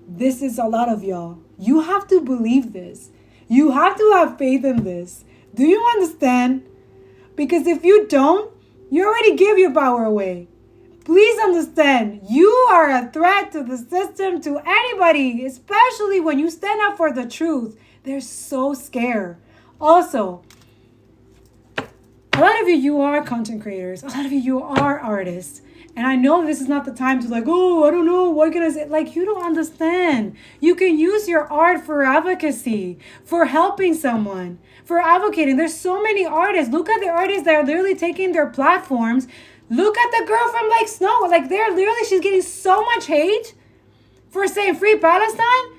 This is a lot of y'all. You have to believe this. You have to have faith in this. Do you understand? Because if you don't, you already give your power away. Please understand, you are a threat to the system, to anybody, especially when you stand up for the truth. They're so scared. Also, a lot of you are content creators. A lot of you are artists. And I know this is not the time to like, oh, I don't know, what can I say? Like, you don't understand. You can use your art for advocacy, for helping someone, for advocating. There's so many artists. Look at the artists that are literally taking their platforms. Look at the girl from like Snow. Like, they're literally, she's getting so much hate for saying free Palestine.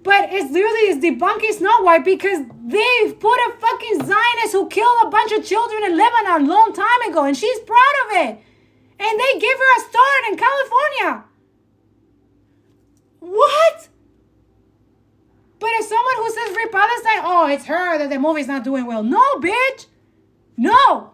But it's debunking Snow White because they put a fucking Zionist who killed a bunch of children in Lebanon a long time ago. And she's proud of it. And they give her a star in California. What? But if someone who says free Palestine, oh, it's her that the movie's not doing well. No, bitch. No.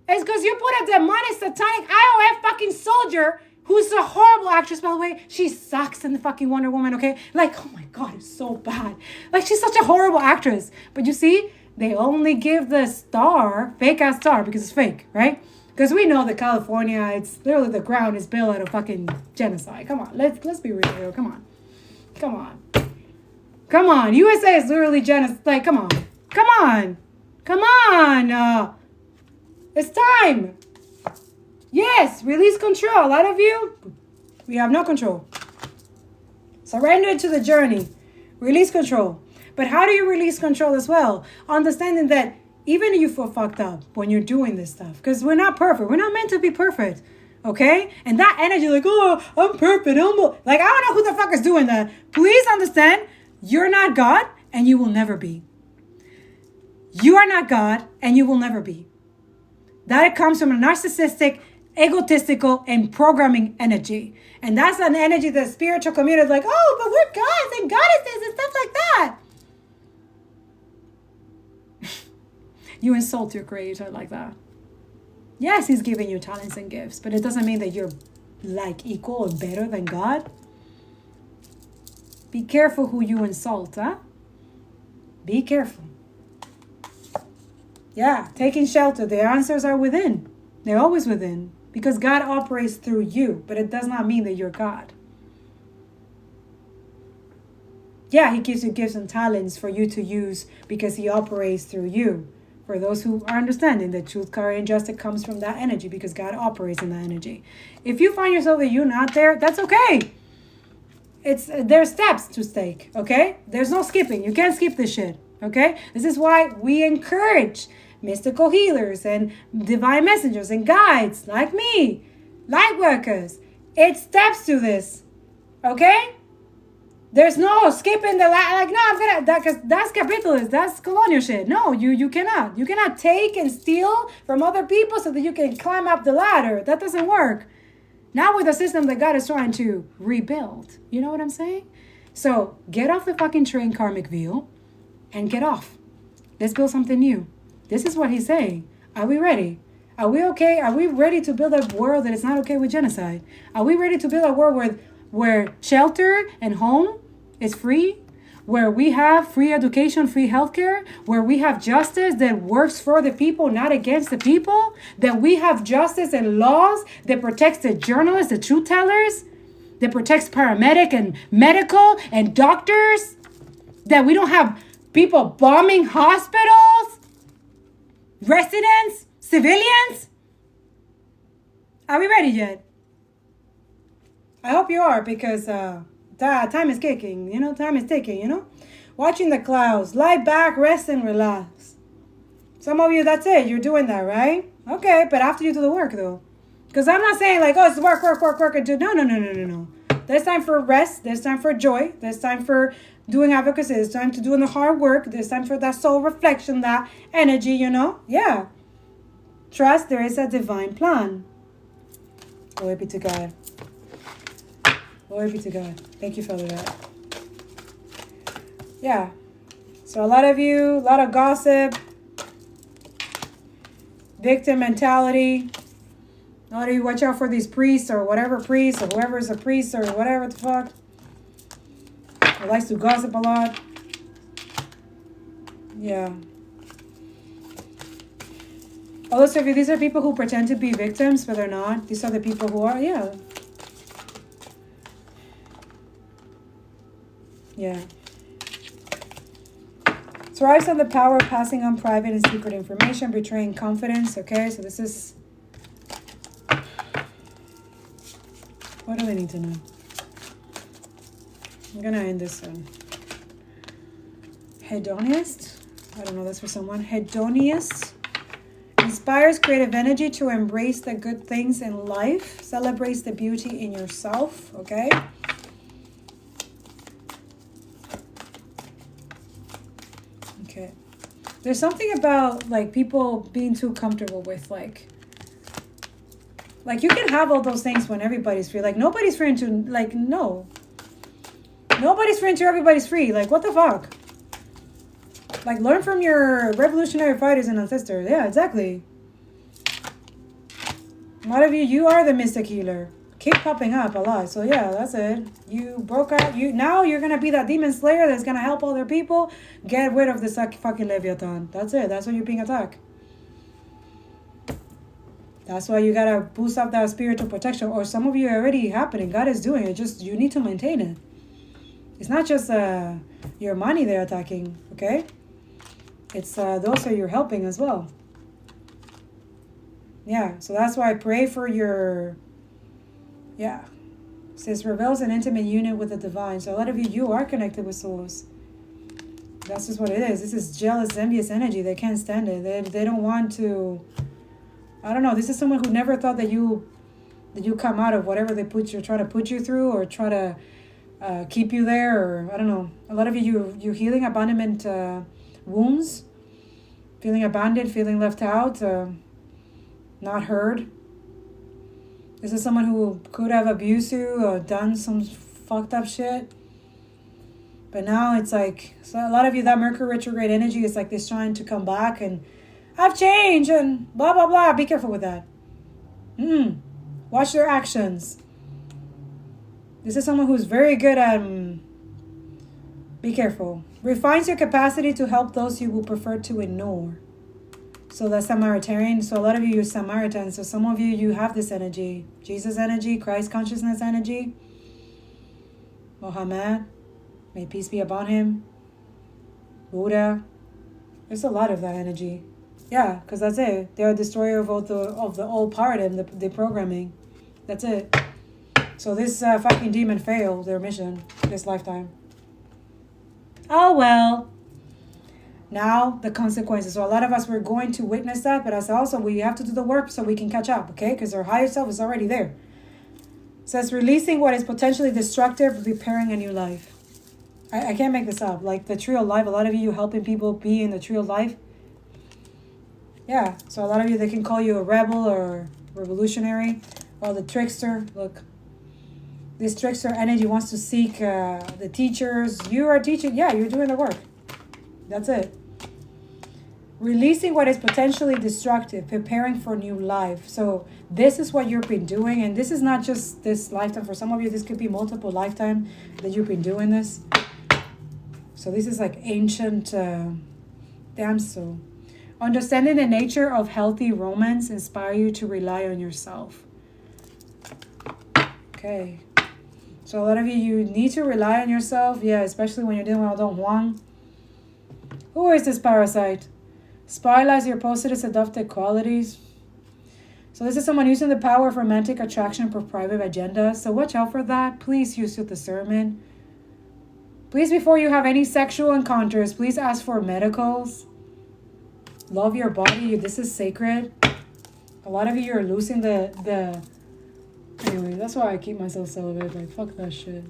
It's because you put a demonic, satanic, IOF fucking soldier who's a horrible actress, by the way. She sucks in the fucking Wonder Woman, okay? Like, oh my God, it's so bad. Like, she's such a horrible actress. But you see, they only give the star, fake-ass star, because it's fake, right? Because we know that California, it's literally the ground is built out of fucking genocide. Come on, let's be real here. Come on. Come on. Come on. USA is literally genocide. Like, come on. Come on. Come on. It's time. Yes, release control. A lot of you, we have no control. Surrender to the journey. Release control. But how do you release control as well? Understanding that even if you feel fucked up when you're doing this stuff, because we're not perfect. We're not meant to be perfect. Okay? And that energy like, oh, I'm perfect. Like, I don't know who the fuck is doing that. Please understand, you're not God and you will never be. You are not God and you will never be. That comes from a narcissistic egotistical, and programming energy. And that's an energy that spiritual community is like, oh, but we're gods and goddesses and stuff like that. You insult your creator like that. Yes, he's giving you talents and gifts, but it doesn't mean that you're like equal or better than God. Be careful who you insult, huh? Be careful. Yeah, taking shelter. The answers are within. They're always within. Because God operates through you, but it does not mean that you're God. Yeah, he gives you gifts and talents for you to use because he operates through you. For those who are understanding that truth, courage, and justice comes from that energy because God operates in that energy. If you find yourself that you're not there, that's okay. There's steps to take, okay? There's no skipping. You can't skip this shit, okay? This is why we encourage mystical healers and divine messengers and guides like me, light workers. It's steps to this, okay? There's no skipping the like. No, I'm gonna because that's capitalist. That's colonial shit. No, you cannot. You cannot take and steal from other people so that you can climb up the ladder. That doesn't work. Not with a system that God is trying to rebuild. You know what I'm saying? So get off the fucking train, karmic wheel, and get off. Let's build something new. This is what he's saying. Are we ready? Are we okay? Are we ready to build a world that is not okay with genocide? Are we ready to build a world where shelter and home is free? Where we have free education, free healthcare? Where we have justice that works for the people, not against the people? That we have justice and laws that protects the journalists, the truth tellers? That protects paramedic and medical and doctors? That we don't have people bombing hospitals? Residents? Civilians? Are we ready yet? I hope you are, because time is kicking, time is ticking, Watching the clouds, lie back, rest, and relax. Some of you, that's it. You're doing that, right? Okay, but after you do the work, though. Because I'm not saying like, oh, it's work, and do. No. There's time for rest. There's time for joy. There's time for doing advocacy. There's time to doing the hard work. There's time for that soul reflection, that energy, Yeah. Trust there is a divine plan. Glory be to God. Glory be to God. Thank you for that. Yeah. So a lot of you, a lot of gossip, victim mentality. A lot of you watch out for these priests or whatever priest or whoever is a priest or whatever the fuck. Who likes to gossip a lot. Yeah. All those of you, these are people who pretend to be victims, but they're not. These are the people who are, yeah. Yeah. Thrives on the power of passing on private and secret information, betraying confidence. Okay, so this is... What do they need to know? I'm going to end this one. Hedonist. I don't know, that's for someone. Hedonist. Inspires creative energy to embrace the good things in life. Celebrates the beauty in yourself. Okay. Okay. There's something about like people being too comfortable with like you can have all those things when everybody's free. Like nobody's free until no. Nobody's free until everybody's free. Like what the fuck? Like learn from your revolutionary fighters and ancestors. Yeah, exactly. A lot of you are the mystic healer. Keep popping up a lot. So yeah, that's it. You broke out. Now you're gonna be that demon slayer that's gonna help other people get rid of this fucking Leviathan. That's it. That's why you're being attacked. That's why you gotta boost up that spiritual protection. Or some of you are already happening. God is doing it. Just you need to maintain it. It's not just your money they're attacking. Okay. It's those are you're helping as well. Yeah, so that's why I pray for your, yeah. It says reveals an intimate union with the divine. So a lot of you are connected with souls. That's just what it is. This is jealous, envious energy. They can't stand it. They don't want to, I don't know. This is someone who never thought that you come out of whatever they try to put you through or try to keep you there, or I don't know. A lot of you're healing abandonment wounds, feeling abandoned, feeling left out, not heard. This is someone who could have abused you or done some fucked up shit. But now it's like, so a lot of you, that Mercury retrograde energy is like this trying to come back and I've changed and blah, blah, blah. Be careful with that. Watch their actions. This is someone who's very good at, be careful. Refines your capacity to help those you will prefer to ignore. So that's Samaritan. So a lot of you, you're Samaritan. So some of you, you have this energy. Jesus energy, Christ consciousness energy. Muhammad, may peace be upon him. Buddha. There's a lot of that energy. Yeah, because that's it. They're a destroyer of the old paradigm, the programming. That's it. So this fucking demon failed their mission this lifetime. Oh well. Now the consequences. So a lot of us, we're going to witness that, but as also we have to do the work so we can catch up, okay? Because our higher self is already there. It says releasing what is potentially destructive, preparing a new life. I can't make this up. Like the tree of life, a lot of you helping people be in the tree of life. Yeah, so a lot of you, they can call you a rebel or revolutionary or the trickster. Look, this trickster energy wants to seek the teachers. You are teaching. Yeah, you're doing the work. That's it. Releasing what is potentially destructive, preparing for new life. So this is what you've been doing. And this is not just this lifetime. For some of you, this could be multiple lifetimes that you've been doing this. So this is like ancient damsel. Understanding the nature of healthy romance inspire you to rely on yourself. Okay. So a lot of you, you need to rely on yourself. Yeah, especially when you're dealing with Don Juan. Who is this parasite? Spiralize your positive seductive qualities. So this is someone using the power of romantic attraction for private agendas. So watch out for that. Please use your discernment. Please, before you have any sexual encounters, please ask for medicals. Love your body. This is sacred. A lot of you are losing the anyway, that's why I keep myself celibate. Like, fuck that shit.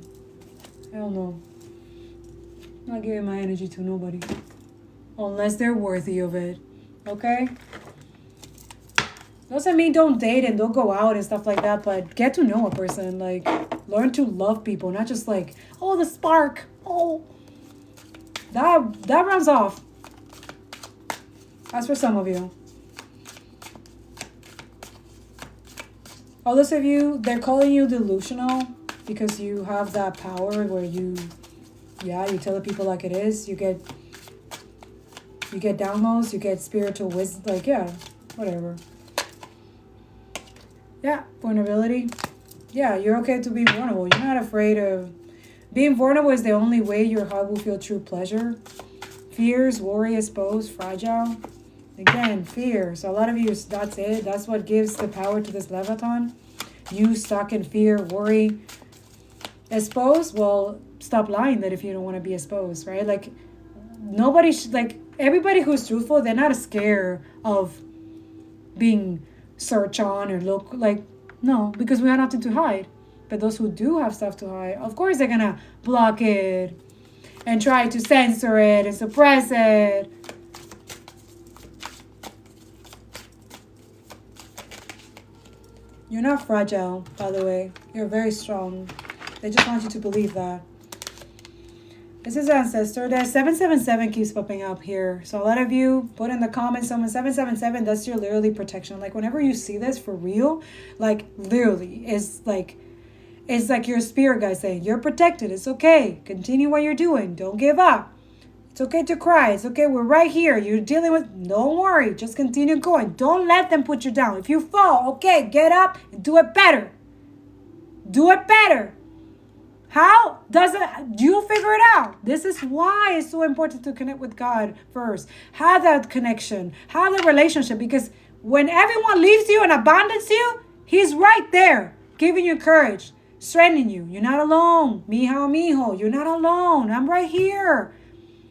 Hell no. I'm not giving my energy to nobody. Unless they're worthy of it. Okay? Doesn't mean don't date and don't go out and stuff like that, but get to know a person. Like, learn to love people. Not just like, oh, the spark. Oh. That runs off. That's for some of you. Others of you, they're calling you delusional because you have that power where you tell the people like it is. You get downloads, you get spiritual wisdom, like, yeah, whatever. Yeah, vulnerability. Yeah, you're okay to be vulnerable. You're not afraid of... Being vulnerable is the only way your heart will feel true pleasure. Fears, worry, exposed, fragile. Again, fear. So a lot of you, that's it. That's what gives the power to this Leviathan. You stuck in fear, worry. Exposed? Well, stop lying that if you don't want to be exposed, right? Like, nobody should... Like, everybody who's truthful, they're not scared of being searched on or look like... No, because we have nothing to hide. But those who do have stuff to hide, of course they're going to block it and try to censor it and suppress it. You're not fragile, by the way. You're very strong. They just want you to believe that. This is Ancestor. There's 777 keeps popping up here. So a lot of you put in the comments, someone 777, that's your literally protection. Like whenever you see this for real, like literally, it's like your spirit guy saying, you're protected. It's okay. Continue what you're doing. Don't give up. It's okay to cry. It's okay. We're right here. You're dealing with... Don't worry. Just continue going. Don't let them put you down. If you fall, okay, get up and do it better. Do it better. How does it... You figure it out. This is why it's so important to connect with God first. Have that connection. Have the relationship. Because when everyone leaves you and abandons you, He's right there giving you courage, strengthening you. You're not alone. Mija, mijo. You're not alone. I'm right here.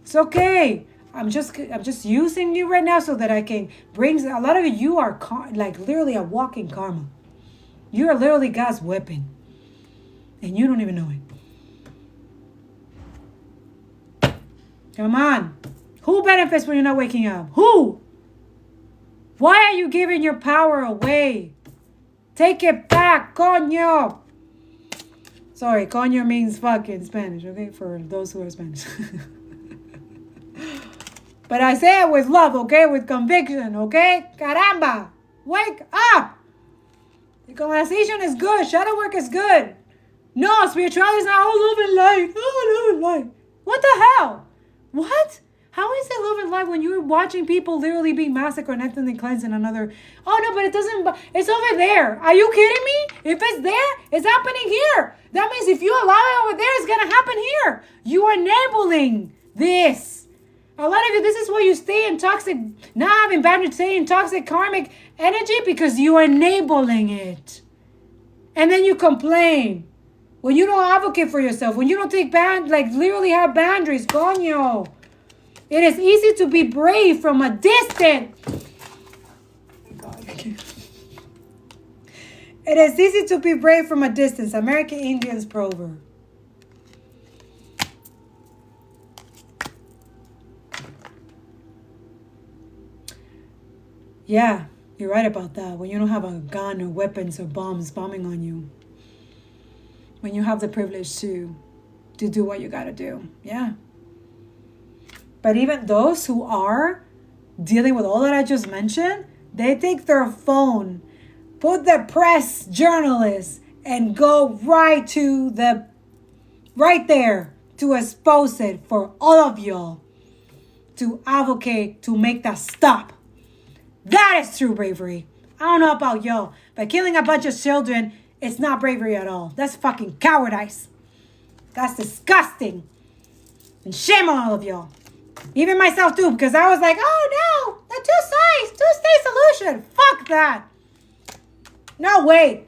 It's okay. I'm just using you right now so that I can bring... A lot of you are like literally a walking karma. You are literally God's weapon. And you don't even know it. Come on. Who benefits when you're not waking up? Who? Why are you giving your power away? Take it back, coño. Sorry, coño means fuck in Spanish, okay? For those who are Spanish. But I say it with love, okay? With conviction, okay? Caramba! Wake up! The conversation is good. Shadow work is good. No, spirituality is not all love and light. Oh, love and light. What the hell? What? How is it love and light when you're watching people literally being massacred and ethnically cleansed in another? Oh, no, but it doesn't. It's over there. Are you kidding me? If it's there, it's happening here. That means if you allow it over there, it's going to happen here. You are enabling this. A lot of you, this is why you stay in toxic, not having boundaries, stay in toxic karmic energy because you are enabling it. And then you complain. When you don't advocate for yourself, when you don't take literally have boundaries, coño. It is easy to be brave from a distance. It is easy to be brave from a distance. American Indians proverb. Yeah, you're right about that. When you don't have a gun or weapons or bombs bombing on you. When you have the privilege to do what you got to do. Yeah. But even those who are dealing with all that I just mentioned, they take their phone, put the press journalists, and go right there to expose it for all of y'all to advocate to make that stop. That is true bravery. I don't know about y'all, but killing a bunch of children, it's not bravery at all. That's fucking cowardice. That's disgusting. And shame on all of y'all. Even myself too, because I was like, oh no, the two-state solution. Fuck that. No, wait.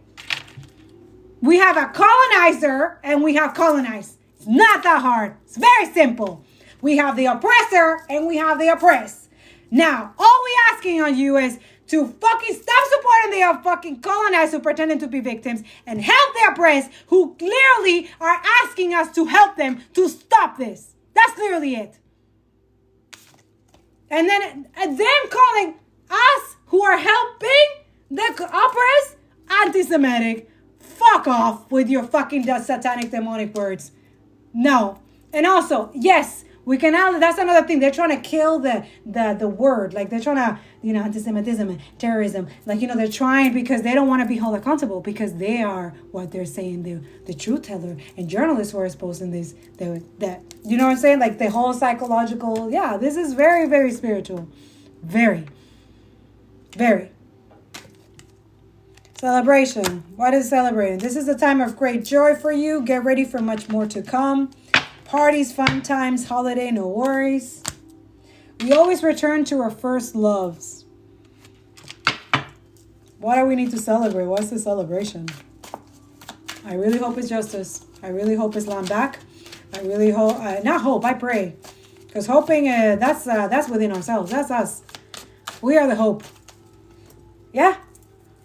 We have a colonizer and we have colonized. It's not that hard. It's very simple. We have the oppressor and we have the oppressed. Now, all we're asking on you is to fucking stop supporting the fucking colonized who pretending to be victims and help the oppressed who clearly are asking us to help them to stop this. That's literally it. And then them calling us who are helping the oppressed anti-Semitic. Fuck off with your fucking satanic demonic words. No. And also, yes, we can now, that's another thing. They're trying to kill the word. Like they're trying to, anti-Semitism and terrorism. Like, they're trying because they don't want to be held accountable because they are what they're saying, the truth teller and journalists who are exposing this, that, you know what I'm saying? Like the whole psychological, yeah, this is very, very spiritual. Very, very. Celebration. What is celebrating? This is a time of great joy for you. Get ready for much more to come. Parties, fun times, holiday, no worries. We always return to our first loves. What do we need to celebrate? What's the celebration? I really hope it's justice. I really hope Islam back. I really hope, I pray. Because hoping, that's within ourselves. That's us. We are the hope. Yeah?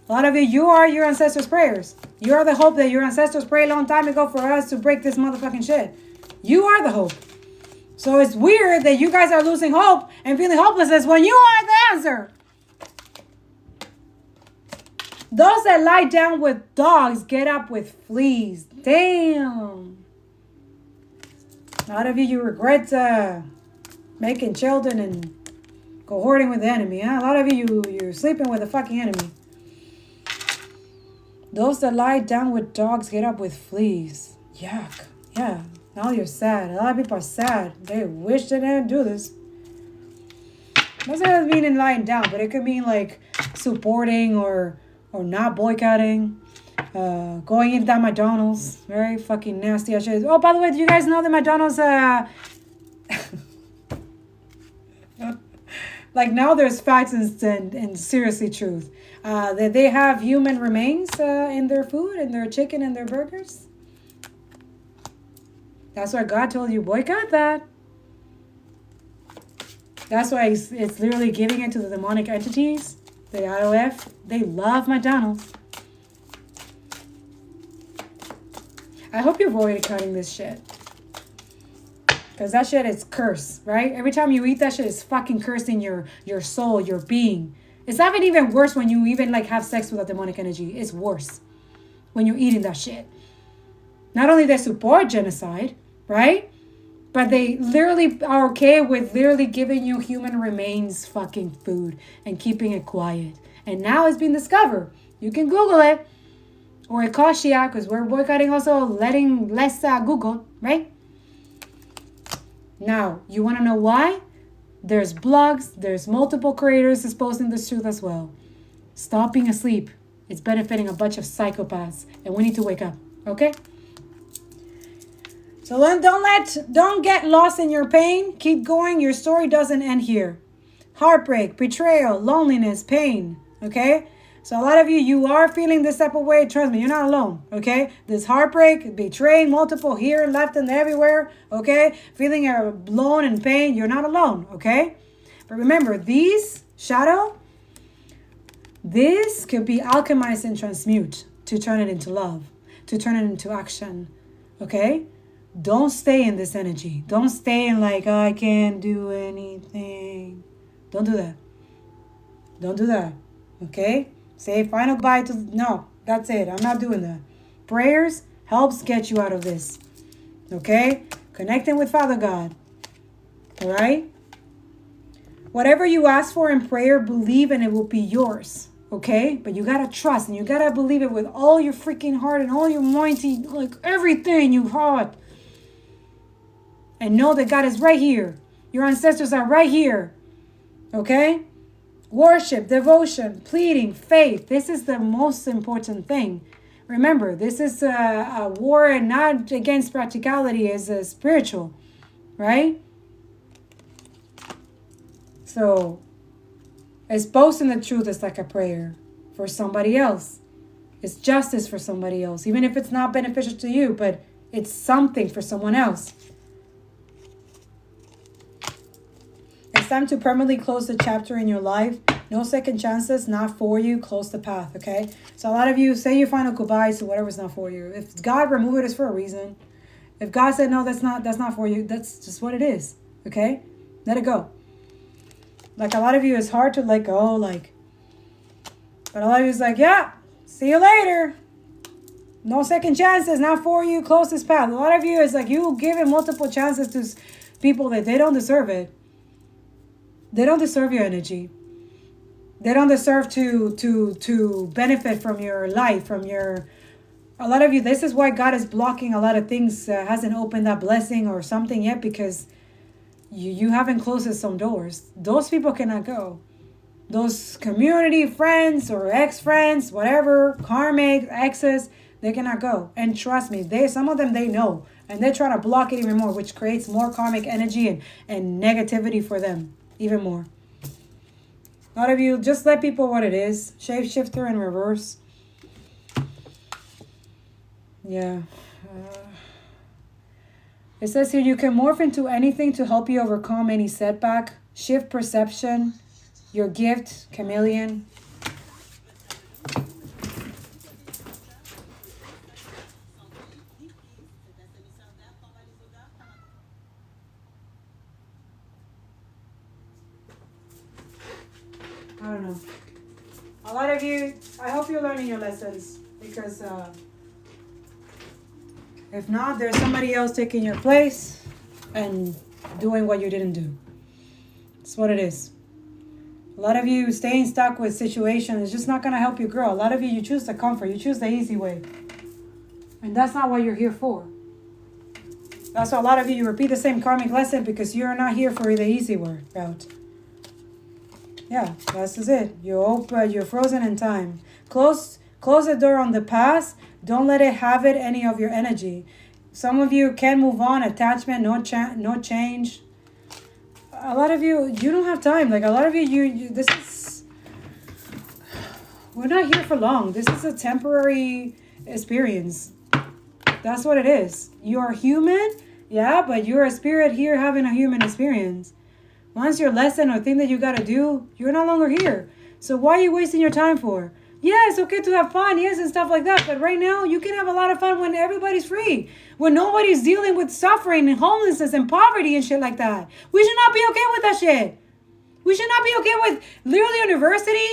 A lot of you are your ancestors' prayers. You are the hope that your ancestors prayed a long time ago for us to break this motherfucking shit. You are the hope. So it's weird that you guys are losing hope and feeling hopelessness when you are the answer. Those that lie down with dogs get up with fleas. Damn. A lot of you regret making children and cohorting with the enemy. Huh? A lot of you're sleeping with the fucking enemy. Those that lie down with dogs get up with fleas. Yuck. Yeah. Now you're sad. A lot of people are sad. They wish they didn't do this. Doesn't have to mean lying down, but it could mean like supporting or not boycotting. Going into that McDonald's. Very fucking nasty. Oh, by the way, do you guys know that McDonald's like now there's facts and seriously truth. That they have human remains in their food, in their chicken, and their burgers. That's why God told you, boycott that. That's why it's literally giving it to the demonic entities, the IOF. They love McDonald's. I hope you're boycotting this shit. Because that shit is curse, right? Every time you eat that shit, it's fucking cursing your soul, your being. It's not even worse when you even like have sex with a demonic energy. It's worse when you're eating that shit. Not only they support genocide, right? But they literally are okay with literally giving you human remains fucking food and keeping it quiet. And now it's been discovered. You can Google it. Or Ecosia, because we're boycotting also letting less Google, right? Now, you want to know why? There's blogs, there's multiple creators exposing this truth as well. Stop being asleep. It's benefiting a bunch of psychopaths. And we need to wake up, okay? So don't get lost in your pain. Keep going. Your story doesn't end here. Heartbreak, betrayal, loneliness, pain, okay? So a lot of you are feeling this type of way. Trust me, you're not alone, okay? This heartbreak, betraying multiple here, left, and everywhere, okay? Feeling alone and pain, you're not alone, okay? But remember, these shadow, this could be alchemized and transmute to turn it into love, to turn it into action, okay? Don't stay in this energy. Don't stay in like, oh, I can't do anything. Don't do that. Don't do that, okay? Say final goodbye to, no, that's it. I'm not doing that. Prayers helps get you out of this. Okay? Connecting with Father God. All right? Whatever you ask for in prayer, believe and it will be yours. Okay? But you got to trust and you got to believe it with all your freaking heart and all your mighty, like everything you have. And know that God is right here. Your ancestors are right here. Okay? Worship, devotion, pleading, faith. This is the most important thing. Remember, this is a war and not against practicality. It's a spiritual, right? So, exposing the truth is like a prayer for somebody else. It's justice for somebody else, even if it's not beneficial to you, but it's something for someone else. It's time to permanently close the chapter in your life. No second chances, not for you. Close the path, okay? So a lot of you say your final goodbyes to whatever's not for you. If God removed it, it's for a reason. If God said, no, that's not for you, that's just what it is, okay? Let it go. Like a lot of you, it's hard to let go, like, but a lot of you is like, yeah, see you later. No second chances, not for you. Close this path. A lot of you is like, you giving multiple chances to people that they don't deserve it. They don't deserve your energy. They don't deserve to benefit from your life, from your... A lot of you, this is why God is blocking a lot of things, hasn't opened that blessing or something yet, because you haven't closed some doors. Those people cannot go. Those community friends or ex-friends, whatever, karmic, exes, they cannot go. And trust me, some of them, they know. And they're trying to block it even more, which creates more karmic energy and negativity for them. Even more. A lot of you, just let people what it is. Shapeshifter in reverse. Yeah. It says here, you can morph into anything to help you overcome any setback. Shift perception. Your gift, chameleon. I don't know. A lot of you, I hope you're learning your lessons, because if not, there's somebody else taking your place and doing what you didn't do. That's what it is. A lot of you staying stuck with situations is just not going to help you grow. A lot of you choose the comfort. You choose the easy way. And that's not what you're here for. That's why a lot of you repeat the same karmic lesson, because you're not here for the easy route. Yeah, this is it. You're frozen in time. Close the door on the past. Don't let it have any of your energy. Some of you can move on. Attachment, no change. A lot of you don't have time. Like a lot of you this is... We're not here for long. This is a temporary experience. That's what it is. You're human, yeah, but you're a spirit here having a human experience. Once your lesson or thing that you got to do, you're no longer here. So why are you wasting your time for? Yeah, it's okay to have fun, yes, and stuff like that. But right now, you can have a lot of fun when everybody's free. When nobody's dealing with suffering and homelessness and poverty and shit like that. We should not be okay with that shit. We should not be okay with literally university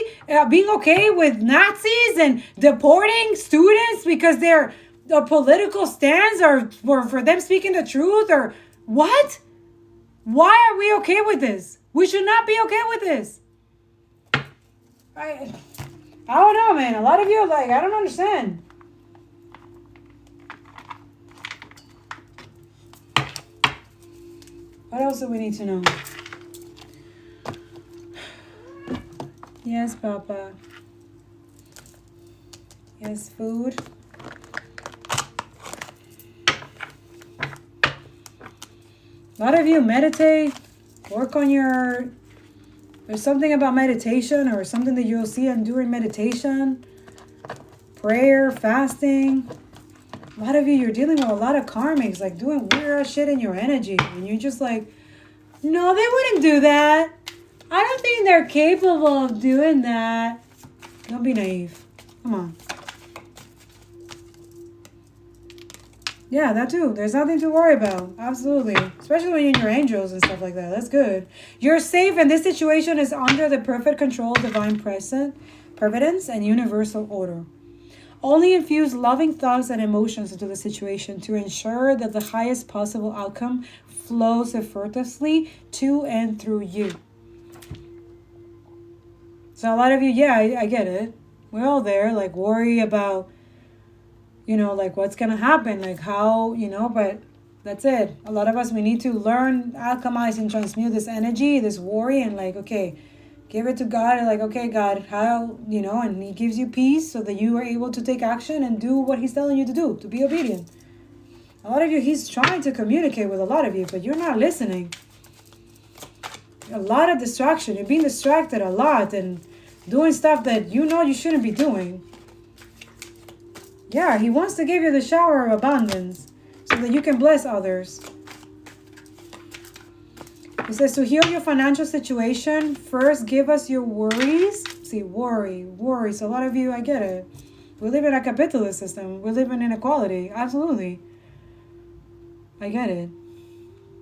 being okay with Nazis and deporting students because their political stands are for them speaking the truth, or what? Why are we okay with this? We should not be okay with this. I don't know, man. A lot of you are like, I don't understand. What else do we need to know? Yes, Papa. Yes, food. A lot of you meditate, work on your... There's something about meditation or something that you'll see during meditation. Prayer, fasting. A lot of you, you're dealing with a lot of karmics, like doing weird shit in your energy. And you're just like, no, they wouldn't do that. I don't think they're capable of doing that. Don't be naive. Come on. Yeah, that too. There's nothing to worry about. Absolutely. Especially when you're in your angels and stuff like that. That's good. You're safe, and this situation is under the perfect control of divine providence and universal order. Only infuse loving thoughts and emotions into the situation to ensure that the highest possible outcome flows effortlessly to and through you. So a lot of you, yeah, I get it. We're all there, like, worry about, like what's going to happen, like how, but that's it. A lot of us, we need to learn, alchemize and transmute this energy, this worry, and like, okay, give it to God. And like, okay, God, how, and he gives you peace so that you are able to take action and do what he's telling you to do, to be obedient. A lot of you, he's trying to communicate with a lot of you, but you're not listening. A lot of distraction. You're being distracted a lot and doing stuff that you shouldn't be doing. Yeah, he wants to give you the shower of abundance so that you can bless others. He says to heal your financial situation, first give us your worries. See, worry. So a lot of you, I get it. We live in a capitalist system. We live in inequality. Absolutely. I get it.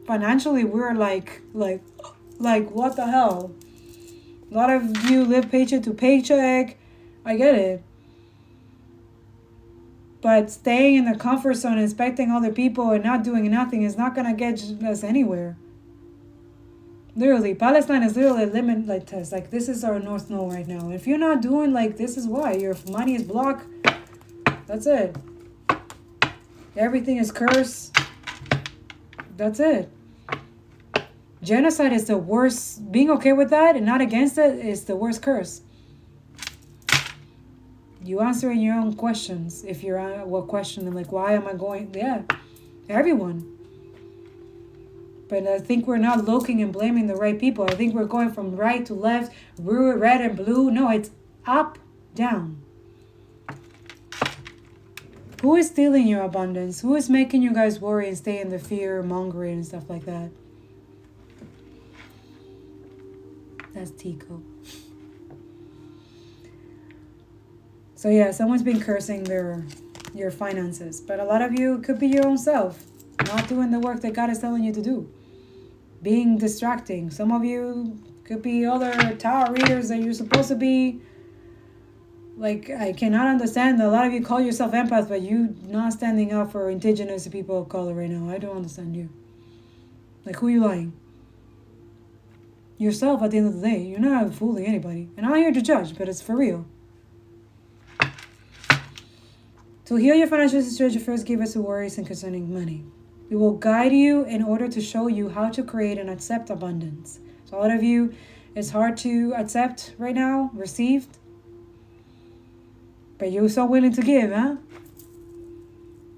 Financially, we're like, what the hell? A lot of you live paycheck to paycheck. I get it. But staying in the comfort zone, expecting other people and not doing nothing is not going to get us anywhere. Literally, Palestine is literally limitless. Like, this is our North Node right now. If you're not doing, this is why. Your money is blocked. That's it. Everything is cursed. That's it. Genocide is the worst. Being okay with that and not against it is the worst curse. You answering your own questions. If you're what question, them, like, why am I going? Yeah, everyone. But I think we're not looking and blaming the right people. I think we're going from right to left, red and blue. No, it's up, down. Who is stealing your abundance? Who is making you guys worry and stay in the fear mongering and stuff like that? That's Tico. So yeah, someone's been cursing your finances. But a lot of you could be your own self. Not doing the work that God is telling you to do. Being distracting. Some of you could be other tarot readers that you're supposed to be. Like, I cannot understand. A lot of you call yourself empath, but you not standing up for indigenous people of color right now. I don't understand you. Like, who are you lying? Yourself at the end of the day. You're not fooling anybody. And I'm not here to judge, but it's for real. To heal your financial situation, first give us the worries and concerning money. We will guide you in order to show you how to create and accept abundance. So a lot of you, it's hard to accept right now, received. But you're so willing to give, huh?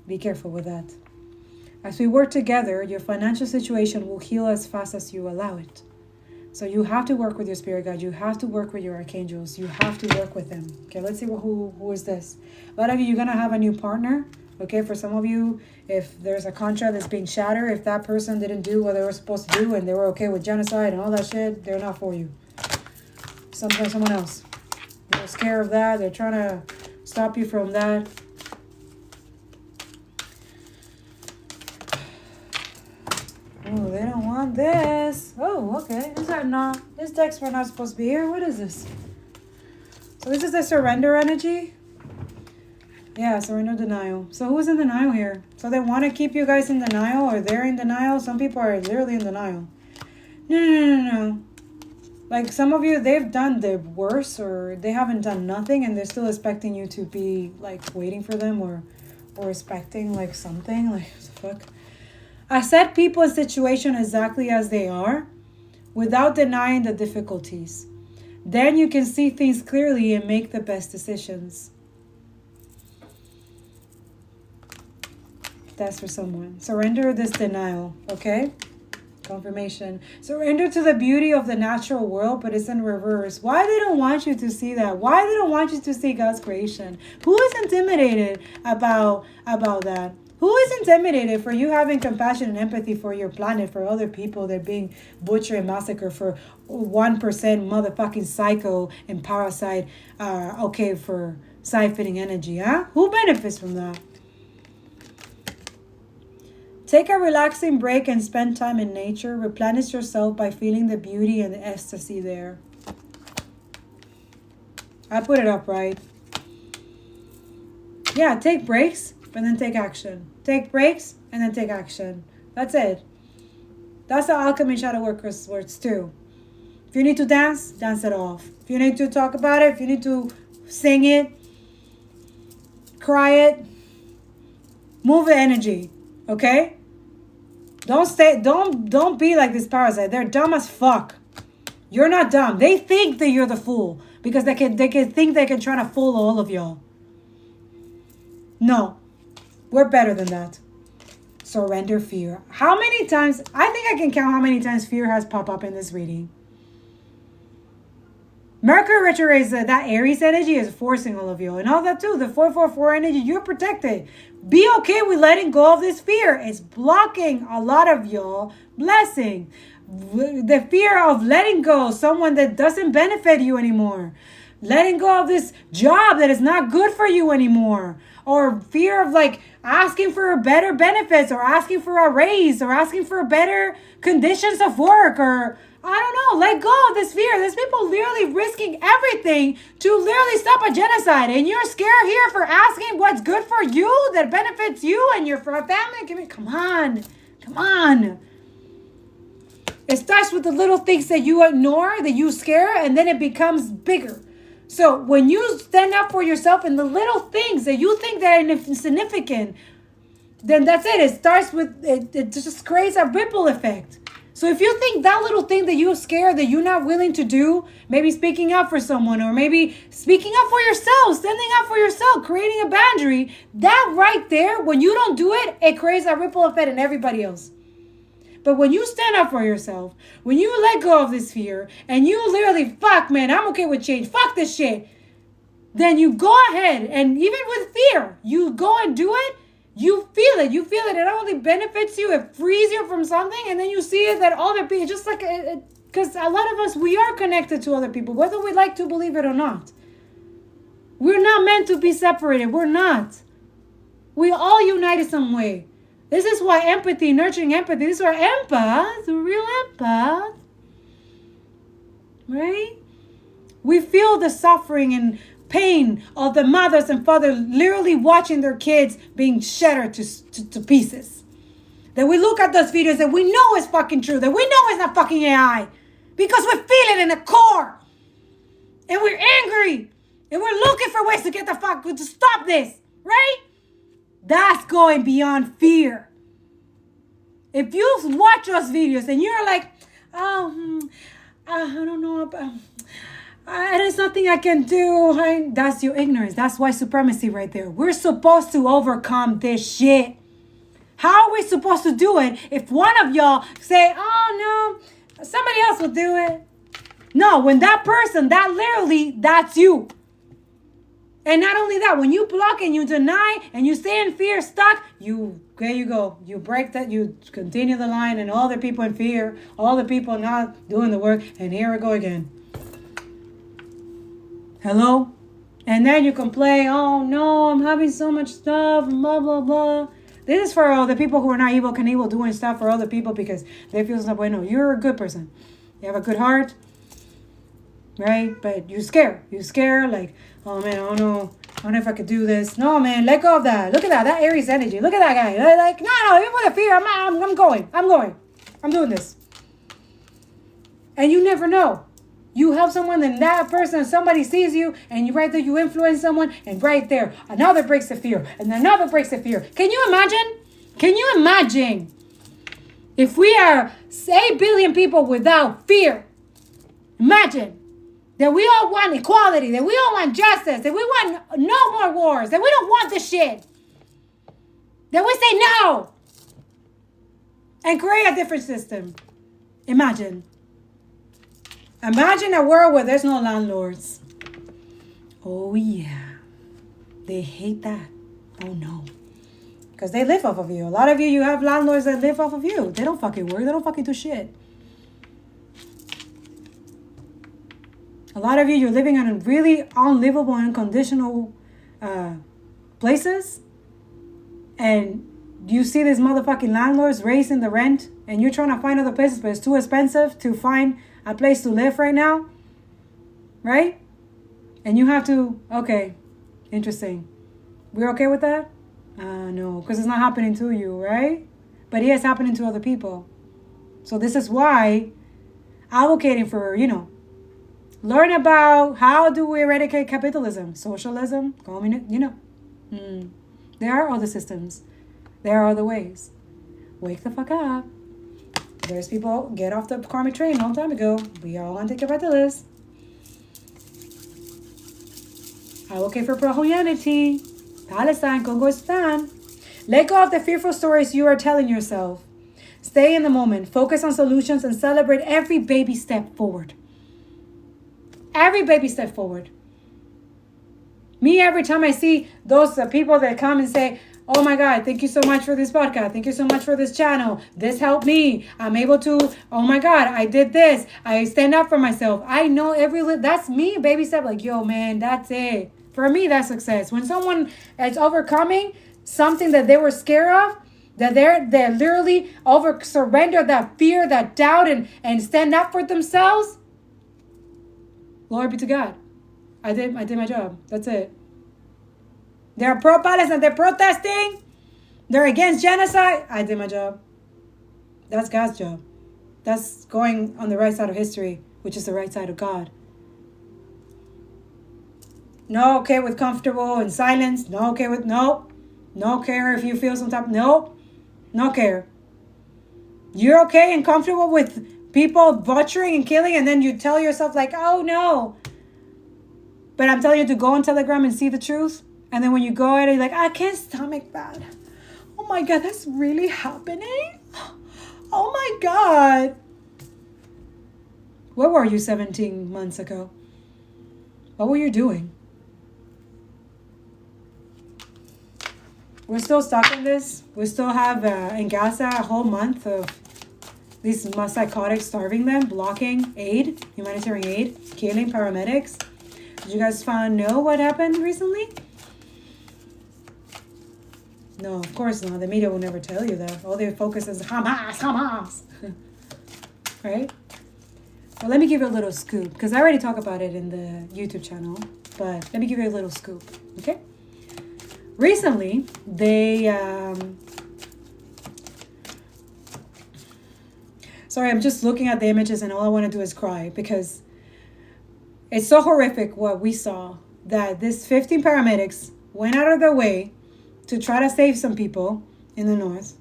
Be careful with that. As we work together, your financial situation will heal as fast as you allow it. So you have to work with your spirit guide. You have to work with your archangels. You have to work with them. Okay, let's see who is this. A lot of you, you're going to have a new partner. Okay, for some of you, if there's a contract that's being shattered, if that person didn't do what they were supposed to do and they were okay with genocide and all that shit, they're not for you. Someone else. They're scared of that. They're trying to stop you from that. Oh, they don't want want this. Oh, okay. These decks were not supposed to be here. What is this? So this is the surrender energy. Yeah, surrender, denial. So who's in denial here? So they want to keep you guys in denial, or they're in denial. Some people are literally in denial. No. Like some of you, they've done the worst, or they haven't done nothing, and they're still expecting you to be like waiting for them, or expecting like something. Like what the fuck? Accept people and situation exactly as they are, without denying the difficulties. Then you can see things clearly and make the best decisions. That's for someone. Surrender this denial, okay? Confirmation. Surrender to the beauty of the natural world, but it's in reverse. Why they don't want you to see that? Why they don't want you to see God's creation? Who is intimidated about that? Who is intimidated for you having compassion and empathy for your planet, for other people that are being butchered and massacred for 1% motherfucking psycho and parasite, okay, for siphoning energy, huh? Who benefits from that? Take a relaxing break and spend time in nature. Replenish yourself by feeling the beauty and the ecstasy there. I put it up right. Yeah, take breaks, but then take action. Take breaks, and then take action. That's it. That's how alchemy shadow workers works too. If you need to dance, dance it off. If you need to talk about it, if you need to sing it, cry it, move the energy, okay? Don't be like this parasite. They're dumb as fuck. You're not dumb. They think that you're the fool because they can think they can try to fool all of y'all. No, we're better than that. Surrender fear. How many times? I think I can count how many times fear has popped up in this reading. Mercury retrograde is that Aries energy is forcing all of you. And all that too. The 444 energy, you're protected. Be okay with letting go of this fear. It's blocking a lot of y'all blessing. The fear of letting go of someone that doesn't benefit you anymore. Letting go of this job that is not good for you anymore. Or fear of like asking for better benefits, or asking for a raise, or asking for better conditions of work, or I don't know, let go of this fear. There's people literally risking everything to literally stop a genocide. And you're scared here for asking what's good for you, that benefits you and your family. Come on. It starts with the little things that you ignore, that you scare, and then it becomes bigger. So when you stand up for yourself in the little things that you think that are insignificant, then that's it. It starts with, it just creates a ripple effect. So if you think that little thing that you're scared, that you're not willing to do, maybe speaking up for someone, or maybe speaking up for yourself, standing up for yourself, creating a boundary, that right there, when you don't do it, it creates a ripple effect in everybody else. But when you stand up for yourself, when you let go of this fear, and you literally, fuck man, I'm okay with change, fuck this shit, then you go ahead, and even with fear, you go and do it. You feel it. It not only benefits you, it frees you from something, and then you see it that other people, just like, because a lot of us, we are connected to other people, whether we like to believe it or not. We're not meant to be separated. We're not. We all unite in some way. This is why empathy, nurturing empathy, this is our empath, the real empath, right? We feel the suffering and pain of the mothers and fathers literally watching their kids being shattered to pieces. That we look at those videos and we know it's fucking true, that we know it's not fucking AI, because we feel it in the core. And we're angry. And we're looking for ways to get the fuck, to stop this, right? That's going beyond fear. If you watch those videos and you're like, I don't know about... there's nothing I can do. That's your ignorance. That's white supremacy right there. We're supposed to overcome this shit. How are we supposed to do it if one of y'all say, oh no, somebody else will do it? No, when that person, that literally, that's you. And not only that, when you block and you deny and you stay in fear, stuck, there you go. You break that, you continue the line, and all the people in fear, all the people not doing the work, and here we go again. Hello? And then you complain, oh no, I'm having so much stuff, blah, blah, blah. This is for all the people who are not evil Knievel doing stuff for other people because they feel some way. No, you're a good person. You have a good heart. Right? But you're scared. You're scared like, oh man, I don't know if I could do this. No, man, let go of that. Look at that Aries energy. Look at that guy. Like, no, even with the fear, I'm going. I'm doing this. And you never know. You help someone, then that person, somebody sees you, and you right there, you influence someone, and right there, another breaks the fear, and another breaks the fear. Can you imagine? Can you imagine if we are 8 billion people without fear? Imagine that we all want equality, that we all want justice, that we want no more wars, that we don't want this shit. That we say no and create a different system. Imagine. Imagine a world where there's no landlords. Oh, yeah. They hate that. Oh, no. Because they live off of you. A lot of you have landlords that live off of you. They don't fucking work. They don't fucking do shit. A lot of you're living in really unlivable, unconditional places. And you see these motherfucking landlords raising the rent. And you're trying to find other places, but it's too expensive to find a place to live right now, right? And you have to, okay, interesting. We're okay with that? No, because it's not happening to you, right? But it is happening to other people. So this is why advocating for, learn about how do we eradicate capitalism, socialism, communism, There are other systems. There are other ways. Wake the fuck up. There's people get off the karmic train a long time ago. We all want to take about the list. Advocate for pro-humanity. Palestine, Congo, Sudan. Let go of the fearful stories you are telling yourself. Stay in the moment. Focus on solutions and celebrate every baby step forward. Every baby step forward. Me, every time I see those people that come and say, oh my God, thank you so much for this podcast. Thank you so much for this channel. This helped me. I'm able to, oh my God, I did this. I stand up for myself. I know that's me, baby step. Like, yo, man, that's it. For me, that's success. When someone is overcoming something that they were scared of, that they're literally surrender that fear, that doubt, and stand up for themselves. Glory be to God. I did my job. That's it. They're pro-Palestine. They're protesting. They're against genocide. I did my job. That's God's job. That's going on the right side of history, which is the right side of God. No okay with comfortable and silence. No okay with no. No care if you feel some type. No. No care. You're okay and comfortable with people butchering and killing, and then you tell yourself like, oh no. But I'm telling you to go on Telegram and see the truth. And then when you go at it, you're like, I can't stomach that. Oh my God, that's really happening? Oh my God. Where were you 17 months ago? What were you doing? We're still stuck in this. We still have in Gaza a whole month of these psychotics starving them, blocking aid, humanitarian aid, killing paramedics. Did you guys know what happened recently? No, of course not. The media will never tell you that. All their focus is Hamas. Right? Well, let me give you a little scoop, because I already talked about it in the YouTube channel, but let me give you a little scoop, okay? Recently, sorry, I'm just looking at the images and all I want to do is cry, because it's so horrific what we saw, that this 15 paramedics went out of their way to try to save some people in the north.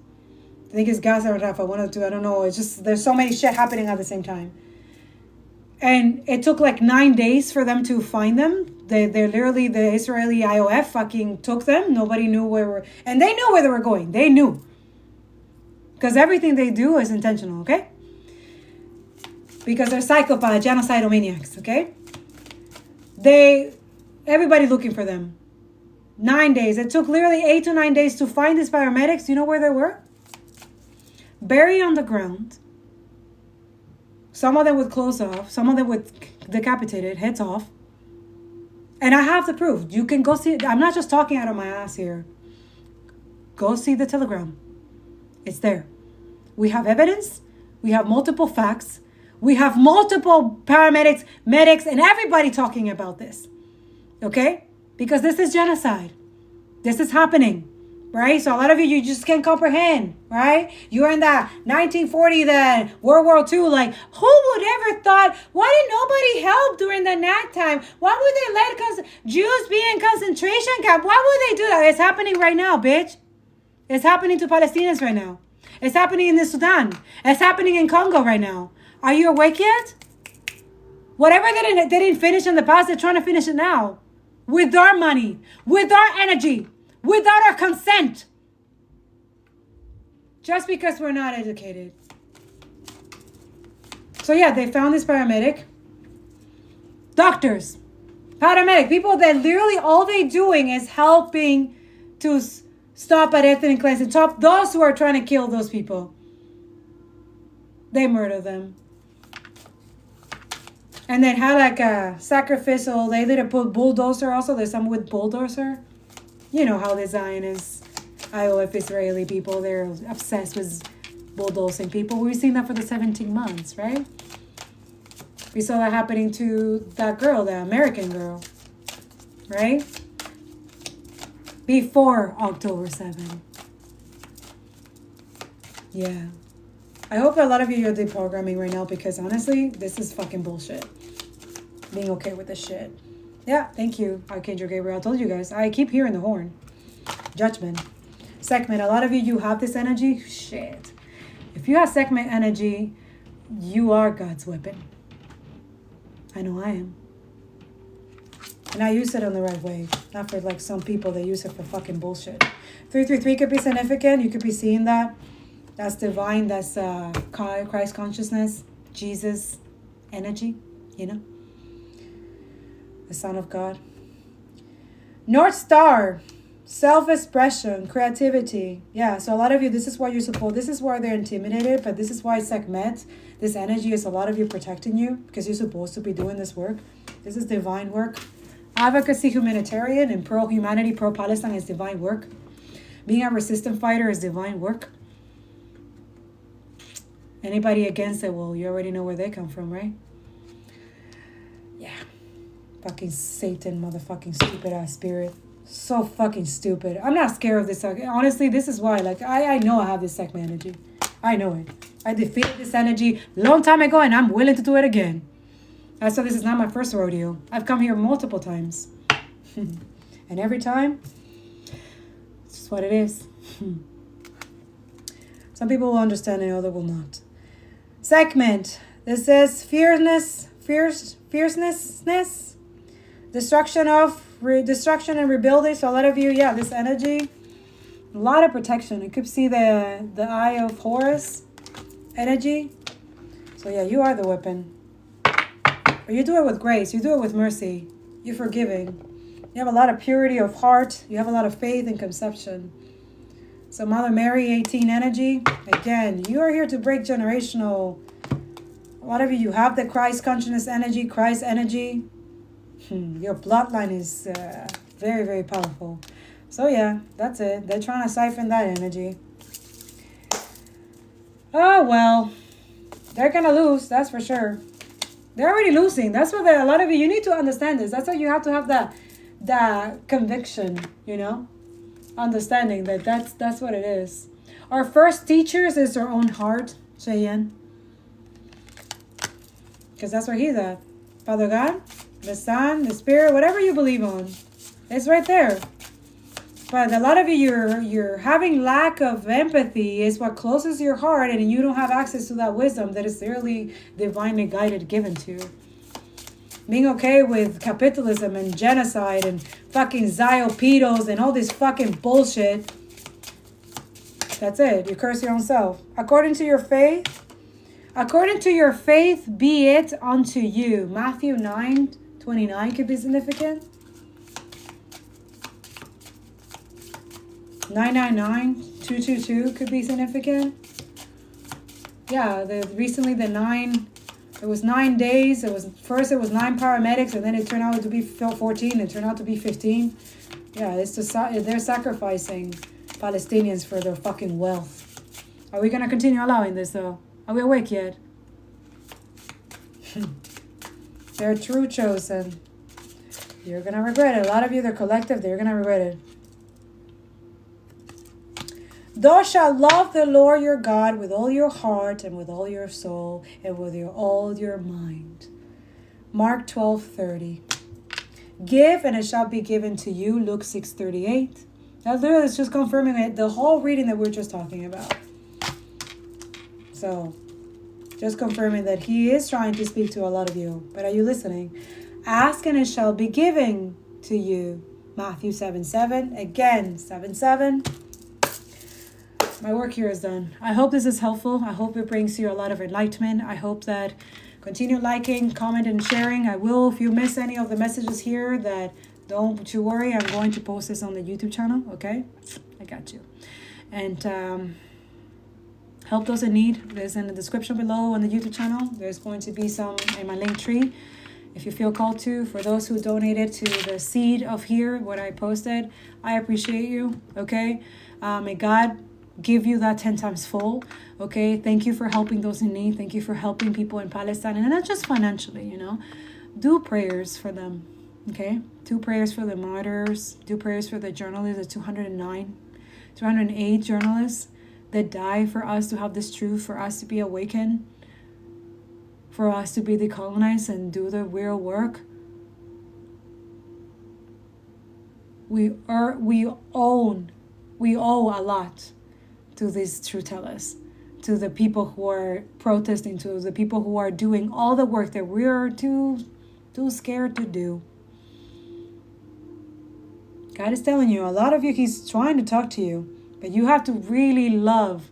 I think it's Gaza or Rafah, one of the two, I don't know. It's just, there's so many shit happening at the same time. And it took like 9 days for them to find them. They're literally, the Israeli IOF fucking took them. Nobody knew and they knew where they were going. They knew. Because everything they do is intentional, okay? Because they're psychopaths, genocidal maniacs, okay? Everybody looking for them. 9 days. It took literally 8 to 9 days to find these paramedics. You know where they were? Buried on the ground. Some of them with clothes off. Some of them with decapitated, heads off. And I have the proof. You can go see it. I'm not just talking out of my ass here. Go see the Telegram. It's there. We have evidence. We have multiple facts. We have multiple paramedics, medics, and everybody talking about this. Okay? Because this is genocide. This is happening. Right? So a lot of you just can't comprehend. Right? You're in that 1940, then World War II. Like, who would ever thought, why did nobody help during the night time? Why would they let Jews be in concentration camp? Why would they do that? It's happening right now, bitch. It's happening to Palestinians right now. It's happening in the Sudan. It's happening in Congo right now. Are you awake yet? Whatever they didn't finish in the past, they're trying to finish it now. With our money, with our energy, without our consent. Just because we're not educated. So yeah, they found this paramedic. Doctors, paramedic, people that literally all they're doing is helping to stop at ethnic cleansing. Stop those who are trying to kill those people. They murder them. And then had like a sacrificial, they did a bulldozer also. There's some with bulldozer. You know how the Zionist, IOF Israeli people, they're obsessed with bulldozing people. We've seen that for the 17 months, right? We saw that happening to that girl, the American girl, right? Before October 7. Yeah. I hope a lot of you are deprogramming right now because honestly, this is fucking bullshit. Being okay with this shit. Yeah, thank you, Archangel Gabriel. I told you guys, I keep hearing the horn. Judgment. Sekhmet, a lot of you have this energy. Shit. If you have Sekhmet energy, you are God's weapon. I know I am. And I use it in the right way. Not for like some people that use it for fucking bullshit. 333 could be significant. You could be seeing that. That's divine. That's Christ consciousness. Jesus energy. You know? The Son of God. North Star. Self-expression. Creativity. Yeah, so a lot of you, this is why you're supposed, this is why they're intimidated, but this is why Sekhmet, this energy is a lot of you protecting you because you're supposed to be doing this work. This is divine work. Advocacy, humanitarian, and pro-humanity, pro-Palestine is divine work. Being a resistance fighter is divine work. Anybody against it, well, you already know where they come from, right? Yeah. Fucking Satan, motherfucking stupid ass spirit. So fucking stupid. I'm not scared of this. Honestly, this is why. Like, I know I have this Sekhmet energy. I know it. I defeated this energy a long time ago, and I'm willing to do it again. So this is not my first rodeo. I've come here multiple times. And every time, it's just what it is. Some people will understand and others will not. Sekhmet. This is fierceness, destruction and rebuilding. So a lot of you, yeah, this energy, a lot of protection. You could see the eye of Horus energy. So yeah, you are the weapon. But you do it with grace. You do it with mercy. You're forgiving. You have a lot of purity of heart. You have a lot of faith and conception. So Mother Mary 18 energy. Again, you are here to break generational. A lot of you have the Christ consciousness energy, Christ energy. Your bloodline is very, very powerful. So yeah, that's it. They're trying to siphon that energy. Oh, well. They're going to lose, that's for sure. They're already losing. That's what a lot of you need to understand this. That's why you have to have that conviction, you know? Understanding that that's what it is. Our first teachers is our own heart, Cheyenne. Because that's where he's at. Father God, the Son, the Spirit, whatever you believe on. It's right there. But a lot of you, you're having lack of empathy is what closes your heart, and you don't have access to that wisdom that is really divinely guided, given to you. Being okay with capitalism and genocide and fucking ziopedos and all this fucking bullshit. That's it. You curse your own self. According to your faith, be it unto you. Matthew 9:29 could be significant. 999-222 could be significant. Yeah, recently the 9, it was 9 days. It was 9 paramedics, and then it turned out to be 14. It turned out to be 15. Yeah, it's they're sacrificing Palestinians for their fucking wealth. Are we going to continue allowing this, though? Are we awake yet? They're true chosen. You're going to regret it. A lot of you, they're collective. They're going to regret it. Thou shalt love the Lord your God with all your heart and with all your soul and with all your mind. Mark 12:30. Give and it shall be given to you. Luke 6:38. That literally is just confirming it, the whole reading that we're just talking about. So, just confirming that he is trying to speak to a lot of you. But are you listening? Ask and it shall be given to you. Matthew 7:7. Again, 7:7. My work here is done. I hope this is helpful. I hope it brings you a lot of enlightenment. I hope that continue liking, comment, and sharing. I will, if you miss any of the messages here, that don't you worry. I'm going to post this on the YouTube channel. Okay? I got you. And help those in need. There's in the description below on the YouTube channel. There's going to be some in my link tree. If you feel called to, for those who donated to the seed of here, what I posted, I appreciate you. Okay? May God give you that 10 times full. Okay, thank you for helping those in need. Thank you for helping people in Palestine, and not just financially, you know. Do prayers for them. Okay, do prayers for the martyrs. Do prayers for the journalists, the 208 journalists that died for us to have this truth, for us to be awakened, for us to be decolonized and do the real work. We owe a lot to these truth tellers, to the people who are protesting, to the people who are doing all the work that we are too scared to do. God is telling you, a lot of you, he's trying to talk to you, but you have to really love.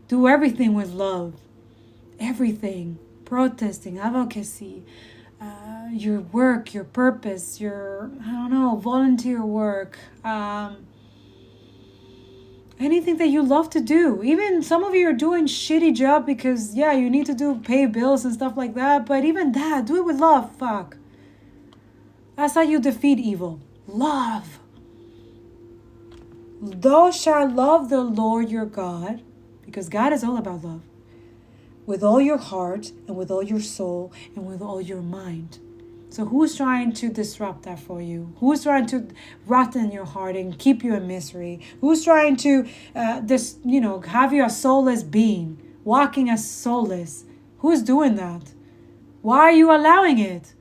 Do everything with love. Everything. Protesting, advocacy, your work, your purpose, your, I don't know, volunteer work, anything that you love to do. Even some of you are doing shitty job because, yeah, you need to pay bills and stuff like that. But even that, do it with love. Fuck. That's how you defeat evil. Love. Thou shalt love the Lord your God, because God is all about love, with all your heart and with all your soul and with all your mind. So who's trying to disrupt that for you? Who's trying to rotten your heart and keep you in misery? Who's trying to have you a soulless being, walking as soulless? Who's doing that? Why are you allowing it?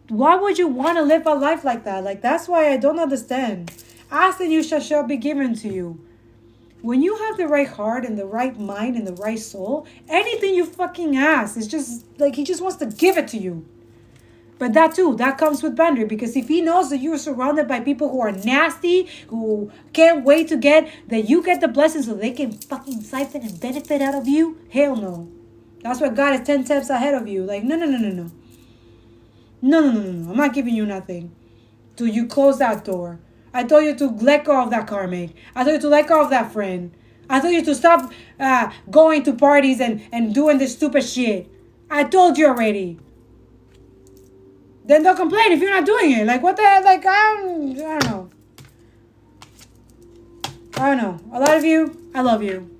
Why would you want to live a life like that? Like, that's why I don't understand. Ask and you shall be given to you. When you have the right heart and the right mind and the right soul, anything you fucking ask is just like he just wants to give it to you. But that too, that comes with boundary, because if he knows that you're surrounded by people who are nasty, who can't wait to get that you get the blessings so they can fucking siphon and benefit out of you, hell no. That's why God is 10 steps ahead of you. Like, no. No. I'm not giving you nothing till you close that door. I told you to let go of that karmic. I told you to let go of that friend. I told you to stop going to parties and doing this stupid shit. I told you already. Then don't complain if you're not doing it. Like, what the hell? Like, I don't know. A lot of you, I love you.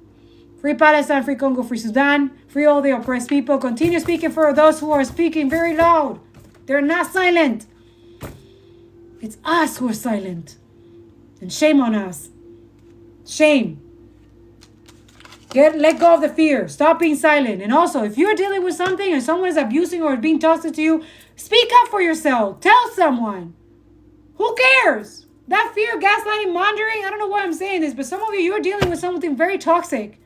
Free Palestine, free Congo, free Sudan, free all the oppressed people. Continue speaking for those who are speaking very loud. They're not silent. It's us who are silent. And shame on us. Shame. Let go of the fear. Stop being silent. And also, if you're dealing with something and someone is abusing or being toxic to you, speak up for yourself. Tell someone. Who cares? That fear, gaslighting, monitoring, I don't know why I'm saying this, but some of you, you're dealing with something very toxic.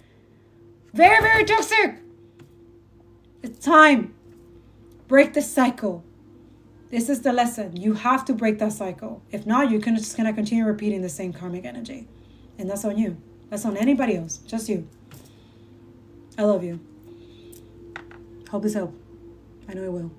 Very, very toxic. It's time. Break the cycle. This is the lesson. You have to break that cycle. If not, you're just going to continue repeating the same karmic energy. And that's on you. That's on anybody else. Just you. I love you. Hope this helps. I know it will.